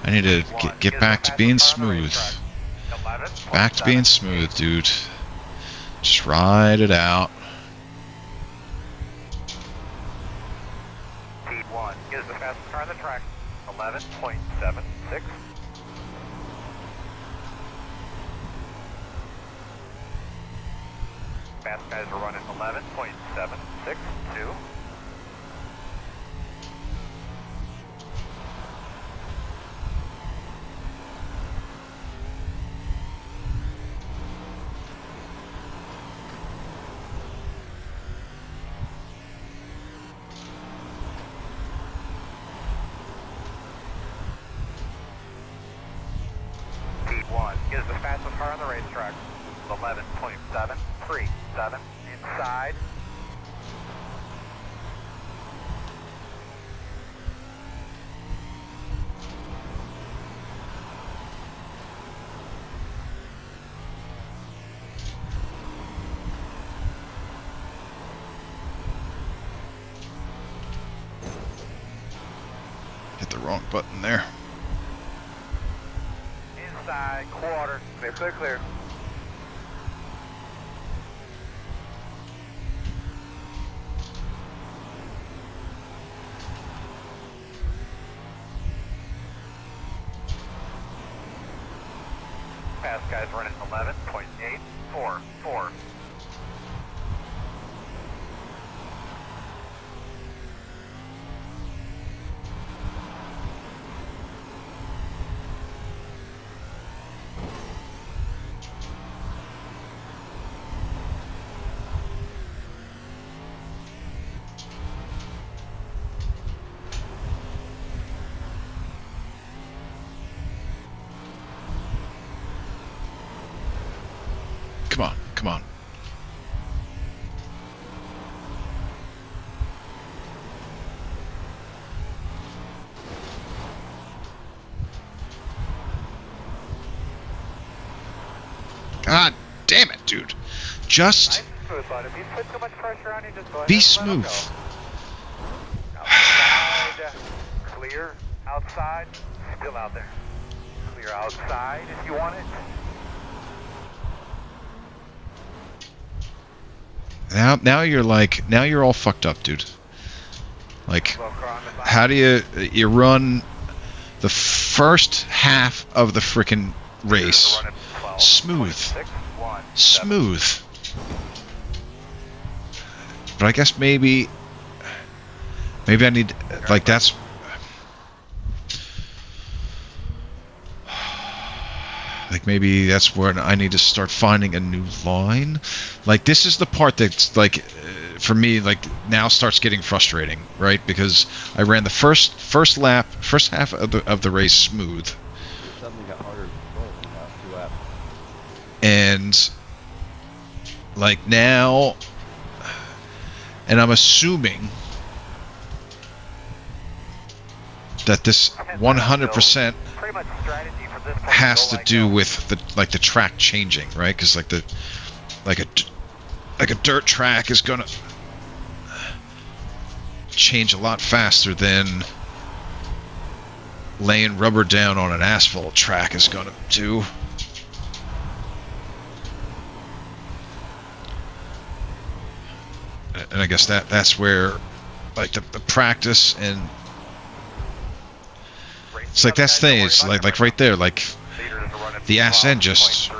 I need to get back to being smooth. Back to being smooth, dude. Just ride it out.
Speed 1 is the fastest car on the track. 11.76. Fast guys are running 11.762. Speed 1 is the fastest car on the racetrack. 11.737 inside.
Hit the wrong button there.
Inside, quarter. Clear, clear, clear. Fast guys running 11.844.
Come on, come on. God damn it, dude. Just be smooth.
Outside, clear. Outside, still out there. Clear outside if you want it.
Now you're like, now you're all fucked up, dude. Like, how do you run the first half of the frickin' race smooth, smooth. But I guess maybe I need, like, that's. Like, maybe that's where I need to start finding a new line. Like, this is the part that's, like, for me, like, now starts getting frustrating, right? Because I ran the first half of the race smooth.
It suddenly got harder to control in the last 2 laps.
And, like, now, and I'm assuming that this 100%.
Pretty much strategy for
has to do with the track changing, right? Because like a dirt track is gonna change a lot faster than laying rubber down on an asphalt track is gonna do. And I guess that's where like the practice and it's like that's thing. It's like right there, like the ass end just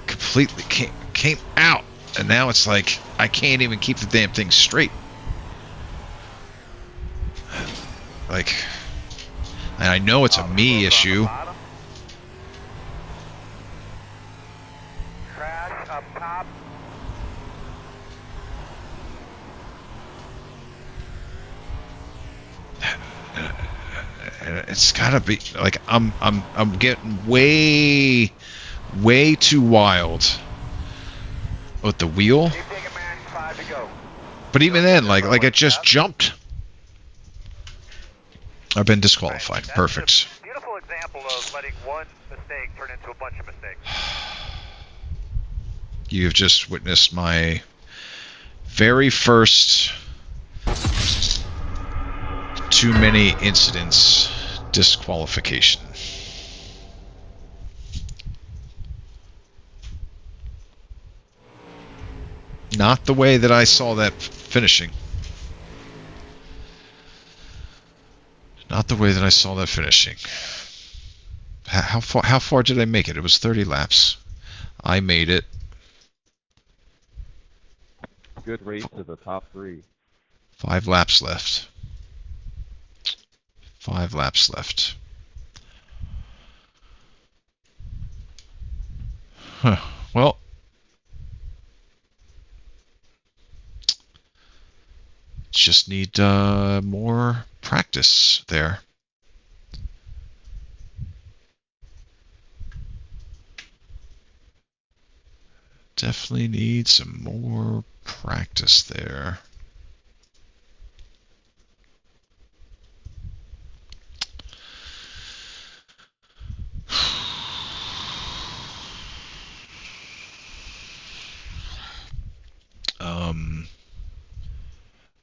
completely came out, and now it's like I can't even keep the damn thing straight. Like, and I know it's a me issue.
Crash up top.
It's gotta be like I'm getting way too wild with the wheel. But even then, like it just jumped. I've been disqualified. Perfect.
Beautiful example of letting one mistake turn into a bunch of mistakes.
You have just witnessed my very first too many incidents disqualification. Not the way that I saw that finishing. Not the way that I saw that finishing. How far did I make it? It was 30 laps. I made it.
Good race to the top 3.
5 laps left. 5 laps left. Huh. Well, just need more practice there. Definitely need some more practice there.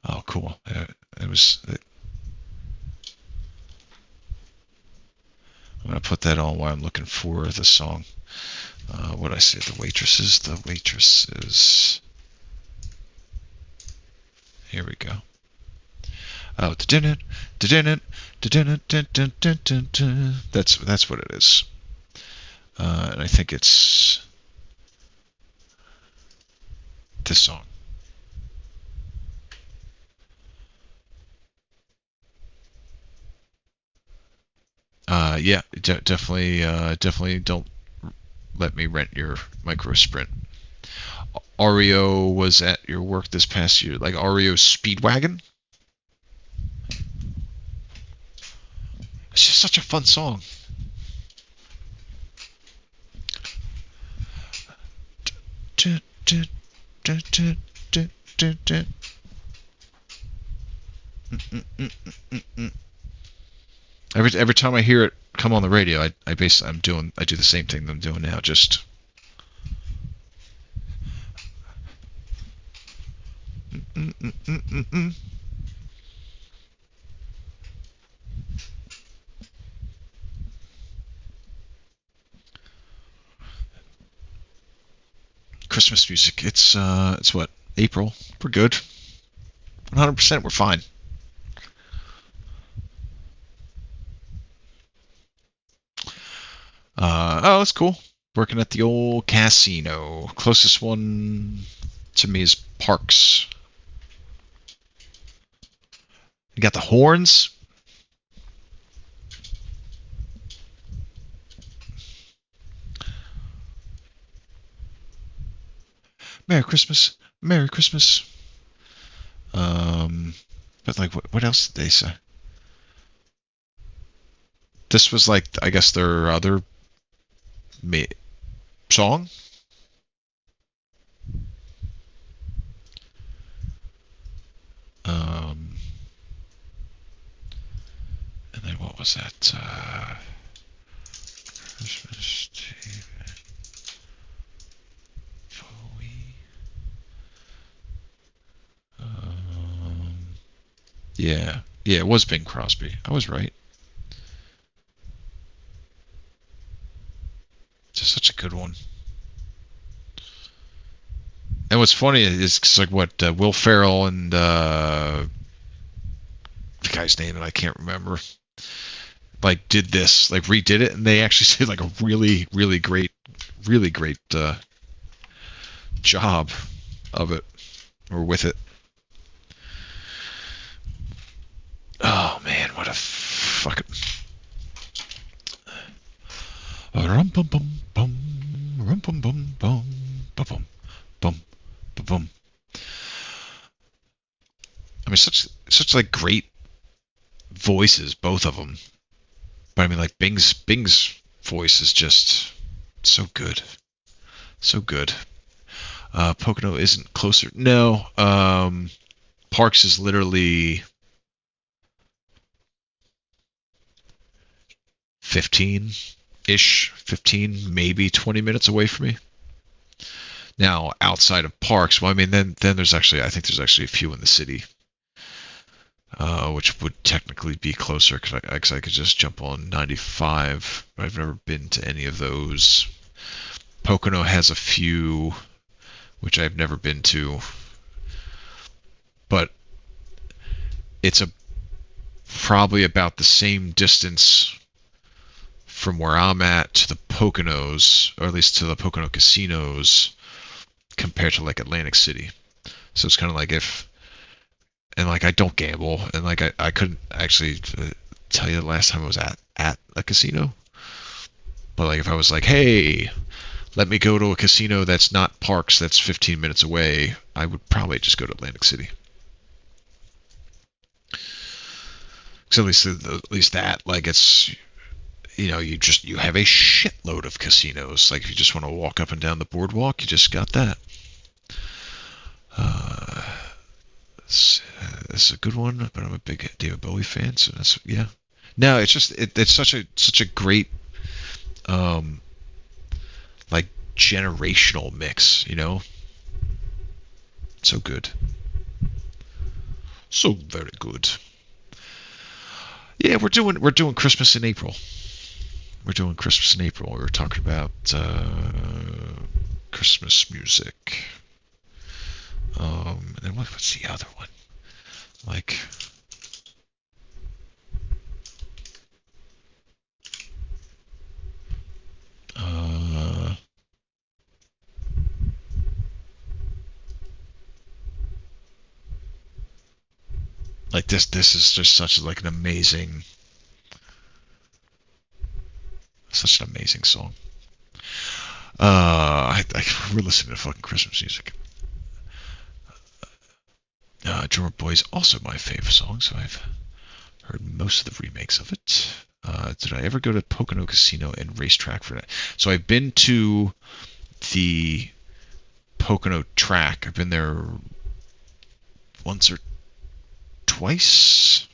Oh, cool. It was. I'm gonna put that on while I'm looking for the song. What did I say? The waitresses. The waitresses. Here we go. Oh, that's what it is. And I think it's this song. Yeah, definitely don't let me rent your micro sprint. Ario was at your work this past year, like Ario Speedwagon. It's just such a fun song. Every time I hear it come on the radio, I do the same thing that I'm doing now, just Christmas music. It's what, April. We're good. 100%. We're fine. Oh, that's cool. Working at the old casino. Closest one to me is Parks. You got the horns. Merry Christmas. Merry Christmas. But like, what else did they say? This was like, I guess, their other song. was that? Christmas TV. Yeah, it was Bing Crosby. I was right. Just such a good one. And what's funny is it's like what Will Ferrell and the guy's name that I can't remember, like did this, like redid it, and they actually did like a really, really great job of it, or with it. Oh man, what a fucking rum bum bum bum rum bum bum bum bum bum bum bum. I mean, such like great voices, both of them. But I mean, like Bing's voice is just so good, so good. Pocono isn't closer. No, Parks is literally 15-ish, 15, maybe 20 minutes away from me. Now, outside of Parks, well, I mean, then there's actually, I think there's actually a few in the city, which would technically be closer because I could just jump on 95. I've never been to any of those. Pocono has a few, which I've never been to, but it's probably about the same distance from where I'm at to the Poconos, or at least to the Pocono casinos, compared to like Atlantic City. So it's kind of like and like I don't gamble, and like I couldn't actually tell you the last time I was at a casino. But like if I was like, hey, let me go to a casino that's not Parks, that's 15 minutes away, I would probably just go to Atlantic City. Because at least that, like, it's, you know, you have a shitload of casinos. Like if you just want to walk up and down the boardwalk, you just got that. This is a good one, but I'm a big David Bowie fan, so that's, yeah. No, it's just it's such a great like generational mix, you know. So good, so very good. Yeah, we're doing Christmas in April. We're doing Christmas in April. We were talking about Christmas music. And then what's the other one? Like, like this is just such like an amazing, such an amazing song. We're listening to fucking Christmas music. Drummer Boy is also my favorite song, so I've heard most of the remakes of it. Did I ever go to Pocono Casino and Racetrack for that? So I've been to the Pocono track. I've been there once or twice.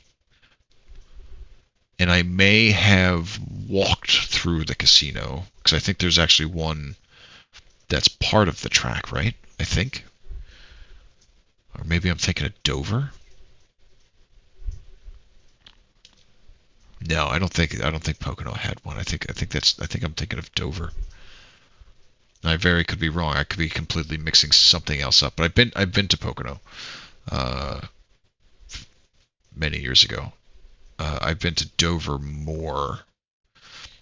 And I may have walked through the casino, because I think there's actually one that's part of the track, right? I think. Or maybe I'm thinking of Dover. No, I don't think Pocono had one. I think I'm thinking of Dover. I very could be wrong. I could be completely mixing something else up. But I've been to Pocono many years ago. I've been to Dover more.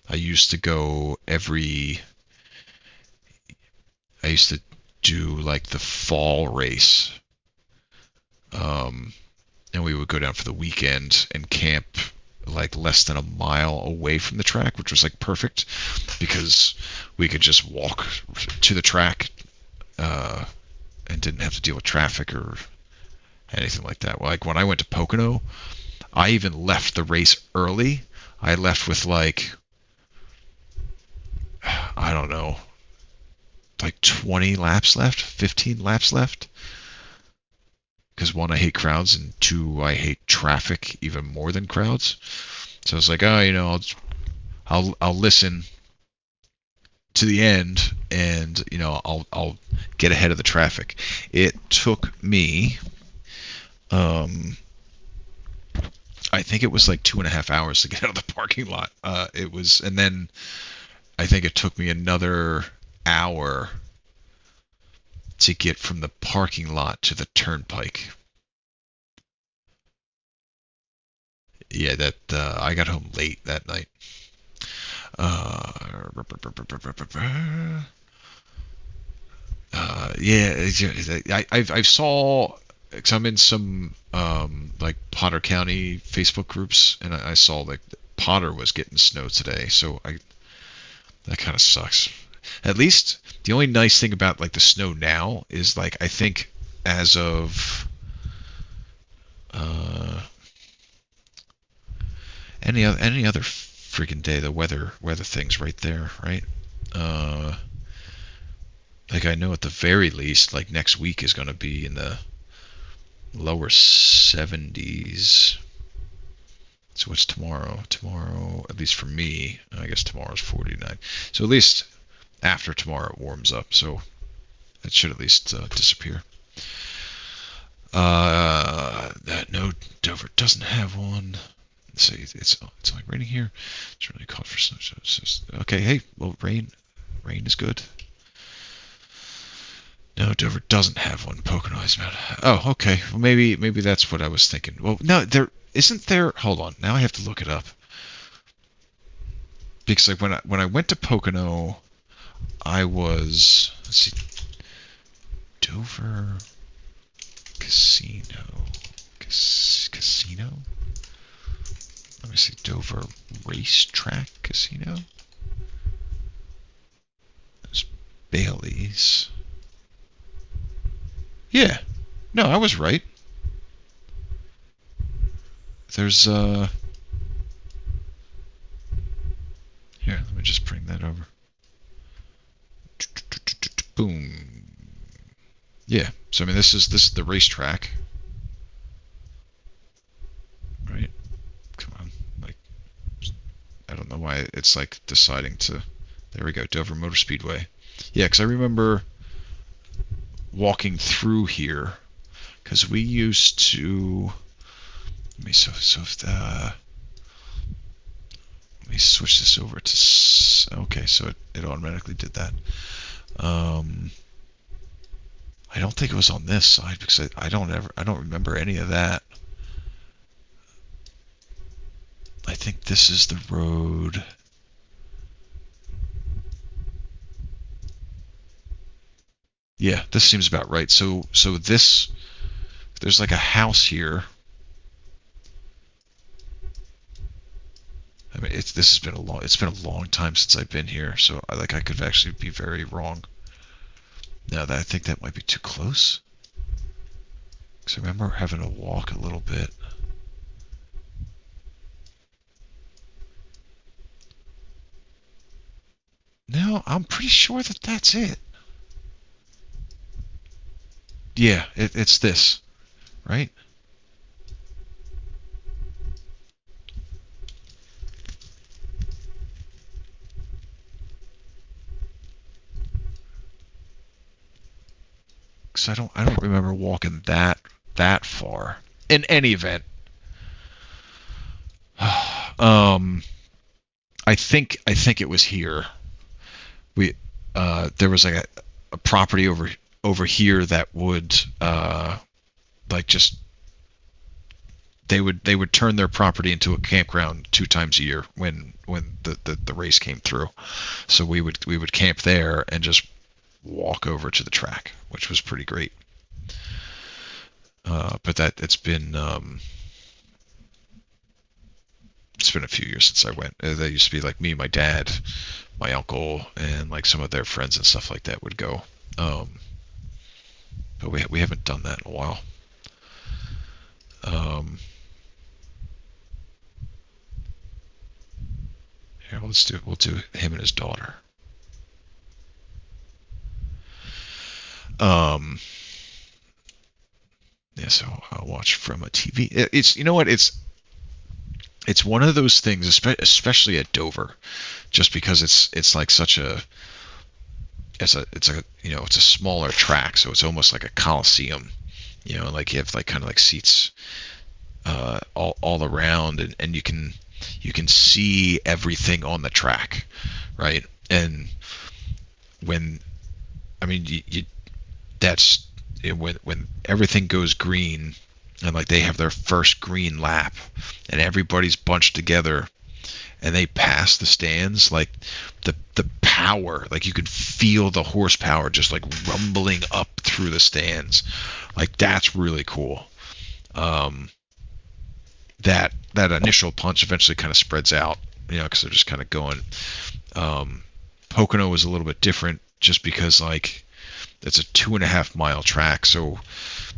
I used to go I used to do like the fall race. And we would go down for the weekend and camp like less than a mile away from the track, which was like perfect because we could just walk to the track and didn't have to deal with traffic or anything like that. Like when I went to Pocono, I even left the race early. I left with like, I don't know, like 20 laps left, 15 laps left. Because one, I hate crowds, and two, I hate traffic even more than crowds. So I was like, oh, I'll listen to the end, and I'll get ahead of the traffic. It took me, I think it was like 2.5 hours to get out of the parking lot. And then I think it took me another hour to get from the parking lot to the turnpike. Yeah, I got home late that night. Yeah, I saw, because I'm in some like Potter County Facebook groups, and I saw like Potter was getting snow today, so that kind of sucks. At least the only nice thing about like the snow now is like I think as of any other freaking day, the weather thing's right there, right? Like I know at the very least, like next week is going to be in the lower 70s. So what's tomorrow? Tomorrow, at least for me, I guess tomorrow's 49. So at least after tomorrow it warms up. So it should at least disappear. No, Dover doesn't have one. So it's like raining here. It's really called for snow. Okay, hey, well rain is good. No, Dover doesn't have one. Pocono is about. Oh, okay. Well, maybe that's what I was thinking. Well, no, there isn't there. Hold on. Now I have to look it up. Because like when I went to Pocono, I was, let's see, Dover Casino. Casino. Let me see. Dover Racetrack Casino. There's Bailey's. Yeah. No, I was right. There's here, let me just bring that over. Boom. Yeah. So I mean this is the racetrack. Right? Come on. Like I don't know why it's like deciding to. There we go. Dover Motor Speedway. Yeah, because I remember walking through here, because we used to. Let me switch this over to. Okay, so it automatically did that. I don't think it was on this side because I don't remember any of that. I think this is the road. Yeah, this seems about right. So this, there's like a house here. I mean, it's been a long time since I've been here, so I could actually be very wrong. No, I think that might be too close. Because I remember having to walk a little bit. No, I'm pretty sure that that's it. Yeah, it's this, right? Because I don't remember walking that far. In any event, I think it was here. There was like a property over here that would like just they would turn their property into a campground 2 times a year when the race came through. So we would camp there and just walk over to the track, which was pretty great. But it's been a few years since I went. That used to be like me, my dad, my uncle, and like some of their friends and stuff like that would go. But we haven't done that in a while. Here, we'll do him and his daughter. Yeah, so I'll watch from a TV. It's, you know what, it's it's one of those things, especially at Dover, just because it's like such a it's a you know, it's a smaller track, so it's almost like a coliseum. You know, like you have like kind of like seats all around, and you can see everything on the track, right? And when I mean you that's when everything goes green, and like they have their first green lap, and everybody's bunched together, and they pass the stands, like the power, like you could feel the horsepower just like rumbling up through the stands, like that's really cool. That initial punch eventually kind of spreads out, you know, because they're just kind of going. Pocono was a little bit different, just because like it's a 2.5 mile track, so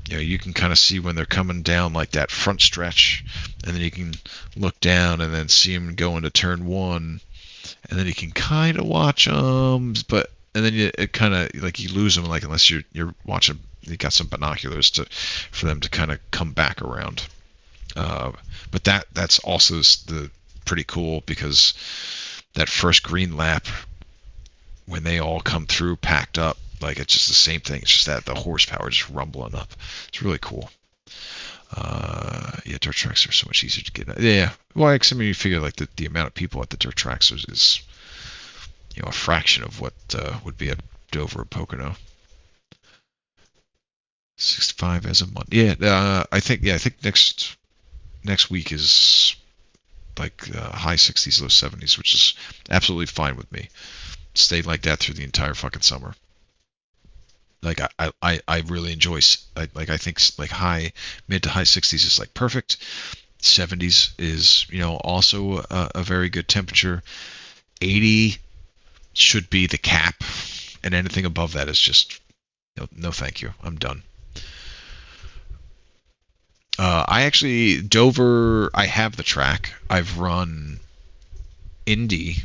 you know you can kind of see when they're coming down like that front stretch, and then you can look down and then see them go into turn one, and then you can kind of watch them, but and then it kind of like you lose them, like unless you're watching, you got some binoculars for them to kind of come back around. But that's also the pretty cool, because that first green lap, when they all come through packed up, like it's just the same thing. It's just that the horsepower just rumbling up. It's really cool. Yeah, dirt tracks are so much easier to get. Yeah, well, I mean, you figure like the amount of people at the dirt tracks is you know, a fraction of what would be at Dover or Pocono. 65 as a month. Yeah, I think next week is like high 60s, low 70s, which is absolutely fine with me. Stay like that through the entire fucking summer. Like I really enjoy, like I think like mid to high 60s is like perfect. 70s is, you know, also a very good temperature. 80 should be the cap, and anything above that is just no thank you. I'm done. Dover, I have the track. I've run Indy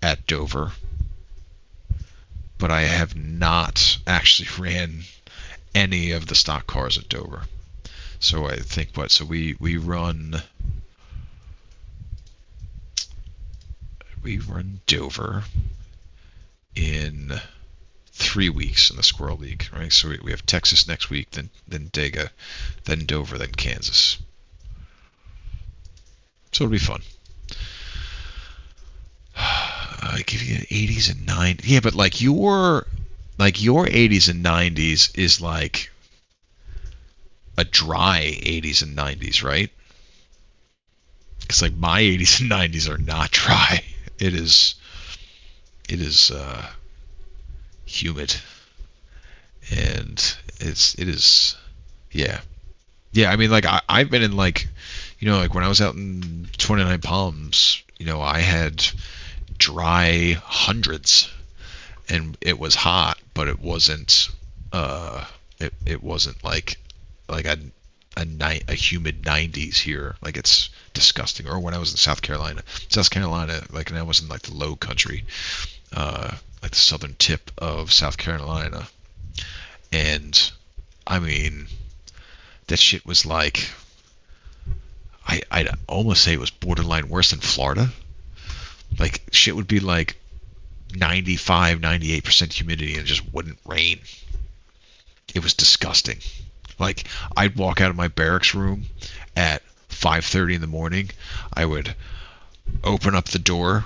at Dover, but I have not actually ran any of the stock cars at Dover. So I think so we run Dover in 3 weeks in the Squirrel League, right? So we have Texas next week, then Dega, then Dover, then Kansas. So it'll be fun. I give you 80s and 90s. Yeah, but like your 80s and 90s is like a dry 80s and 90s, right? Because like my 80s and 90s are not dry. It is humid, and it is yeah. I mean, like I've been in, like, you know, like when I was out in 29 Palms, you know, I had dry hundreds, and it was hot, but it wasn't it wasn't like a humid 90s here. Like it's disgusting. Or when I was in South Carolina, like, and I was in like the low country, like the southern tip of South Carolina, and I mean, that shit was like, I'd almost say it was borderline worse than Florida. Like shit would be like 95, 98% humidity, and it just wouldn't rain. It was disgusting. Like I'd walk out of my barracks room at 5:30 in the morning. I would open up the door,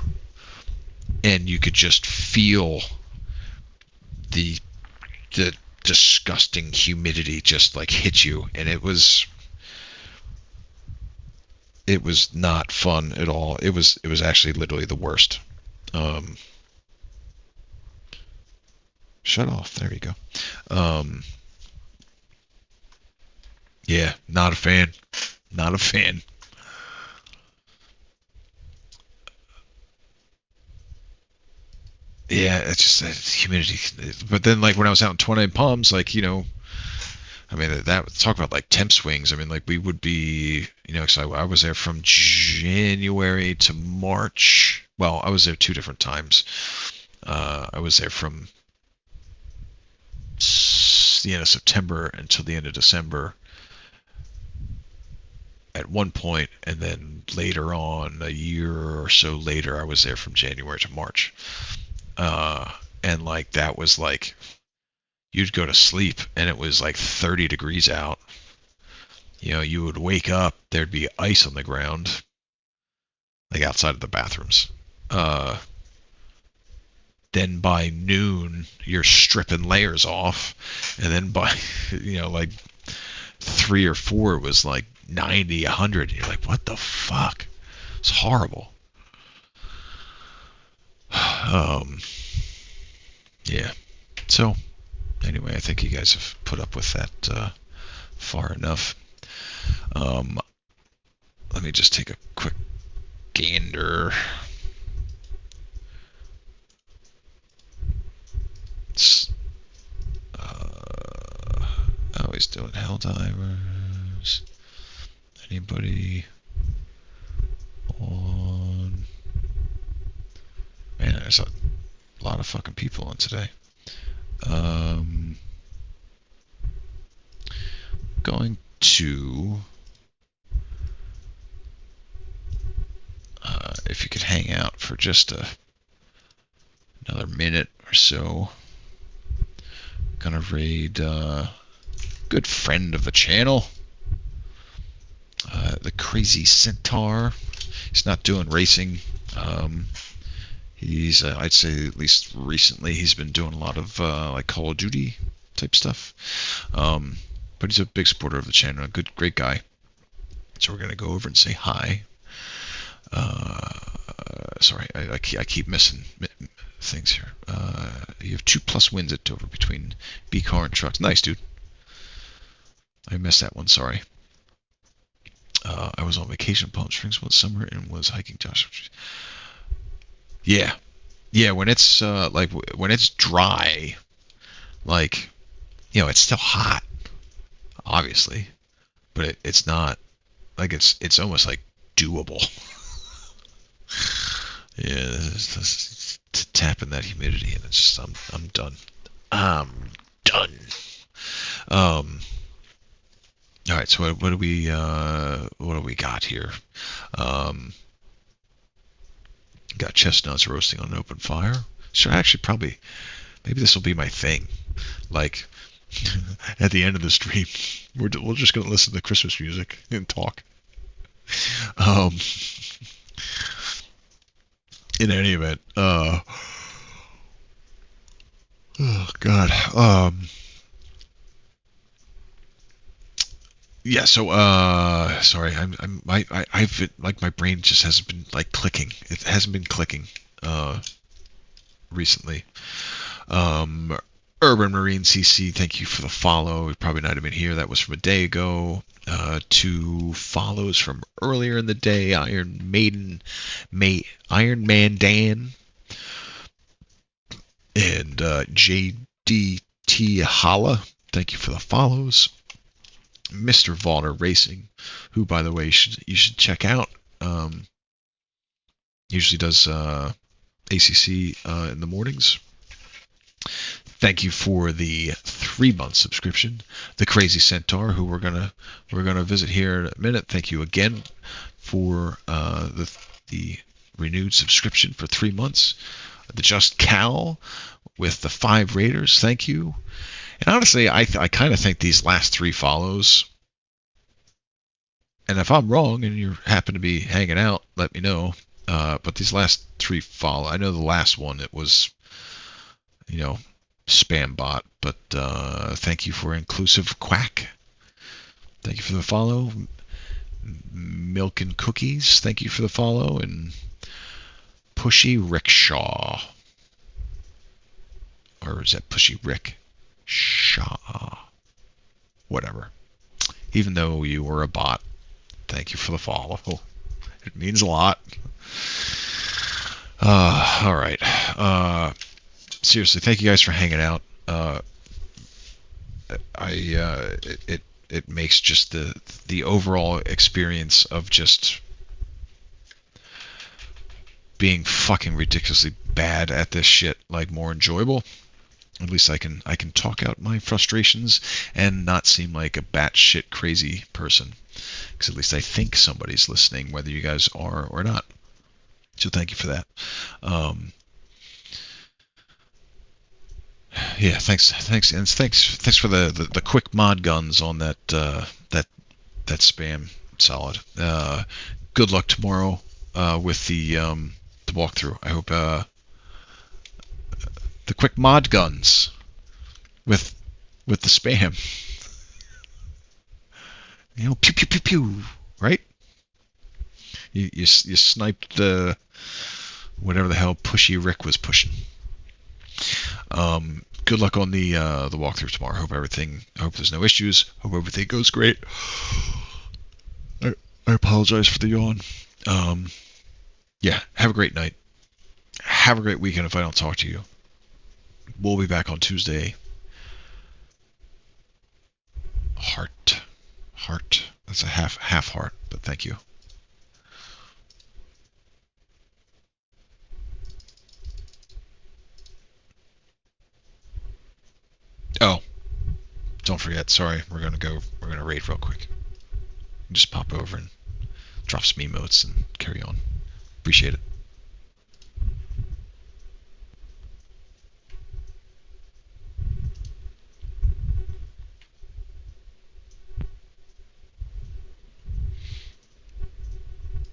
and you could just feel the disgusting humidity just like hit you, and it was not fun at all. It was actually literally the worst. Shut off. There you go. Yeah, not a fan. Not a fan. Yeah, it's just that humidity. But then, like, when I was out in 29 Palms, like, you know, I mean, that talk about like temp swings. I mean, like we would be, you know, because I was there from January to March. Well, I was there 2 different times. I was there from the end of September until the end of December. at one point, and then later on, a year or so later, I was there from January to March. And like that was like, you'd go to sleep and it was like 30 degrees out. You know, you would wake up, there'd be ice on the ground, like outside of the bathrooms. Then by noon, you're stripping layers off, and then by, like 3 or 4, it was like 90, 100. And you're like, what the fuck? It's horrible. Yeah. So, anyway, I think you guys have put up with that far enough. Let me just take a quick gander. Oh, he's doing Helldivers. Anybody on? Man, there's a lot of fucking people on today. Going to, if you could hang out for just another minute or so. Gonna raid good friend of the channel, the Crazy Centaur. He's not doing racing. He's, I'd say, at least recently, he's been doing a lot of like Call of Duty type stuff. But he's a big supporter of the channel, a great guy. So we're gonna go over and say hi. Sorry, I keep missing things here. You have 2+ wins at Dover between B-Car and trucks. Nice, dude. I missed that one, sorry. I was on vacation in Palm Springs one summer and was hiking Joshua. Yeah, when it's when it's dry, like, it's still hot, obviously, but it's not, like, it's almost like doable. Yeah, tapping that humidity, and it's just, I'm done. I'm done. All right, so what do we got here? Got chestnuts roasting on an open fire. So actually, probably, maybe this will be my thing. Like, at the end of the stream, we're just gonna listen to Christmas music and talk. In any event, oh God. Yeah, so sorry, I've like, my brain just hasn't been like clicking. It hasn't been clicking recently. Urban Marine CC, thank you for the follow. Probably not even here. That was from a day ago. 2 follows from earlier in the day. Iron Man Dan, and JDT Holla, thank you for the follows. Mr. Valder Racing, who, by the way, you should check out. Usually does ACC in the mornings. Thank you for the 3-month subscription. The Crazy Centaur, who we're gonna visit here in a minute. Thank you again for the renewed subscription for 3 months. The Just Cal with the 5 Raiders. Thank you. And honestly, I kind of think these last 3 follows, and if I'm wrong and you happen to be hanging out, let me know. But these last 3 follow, I know the last one, it was, spam bot, but thank you for Inclusive Quack. Thank you for the follow. Milk and Cookies, thank you for the follow. And Pushy Rickshaw. Or is that Pushy Rick? Shaw. Whatever. Even though you were a bot, thank you for the follow. It means a lot. All right. Seriously, thank you guys for hanging out. It makes just the overall experience of just being fucking ridiculously bad at this shit like more enjoyable. At least I can talk out my frustrations and not seem like a batshit crazy person. Because at least I think somebody's listening, whether you guys are or not. So thank you for that. Yeah, thanks, and thanks for the quick mod guns on that spam. Solid. Good luck tomorrow with the walkthrough. I hope the quick mod guns with the spam. You know, pew pew pew pew, right? You sniped whatever the hell Pushy Rick was pushing. Good luck on the walkthrough tomorrow. Hope there's no issues. Hope everything goes great. I apologize for the yawn. Yeah, have a great night. Have a great weekend if I don't talk to you. We'll be back on Tuesday. Heart. That's a half heart, but thank you. Oh, don't forget. Sorry, we're gonna raid real quick. Just pop over and drop some emotes and carry on. Appreciate it.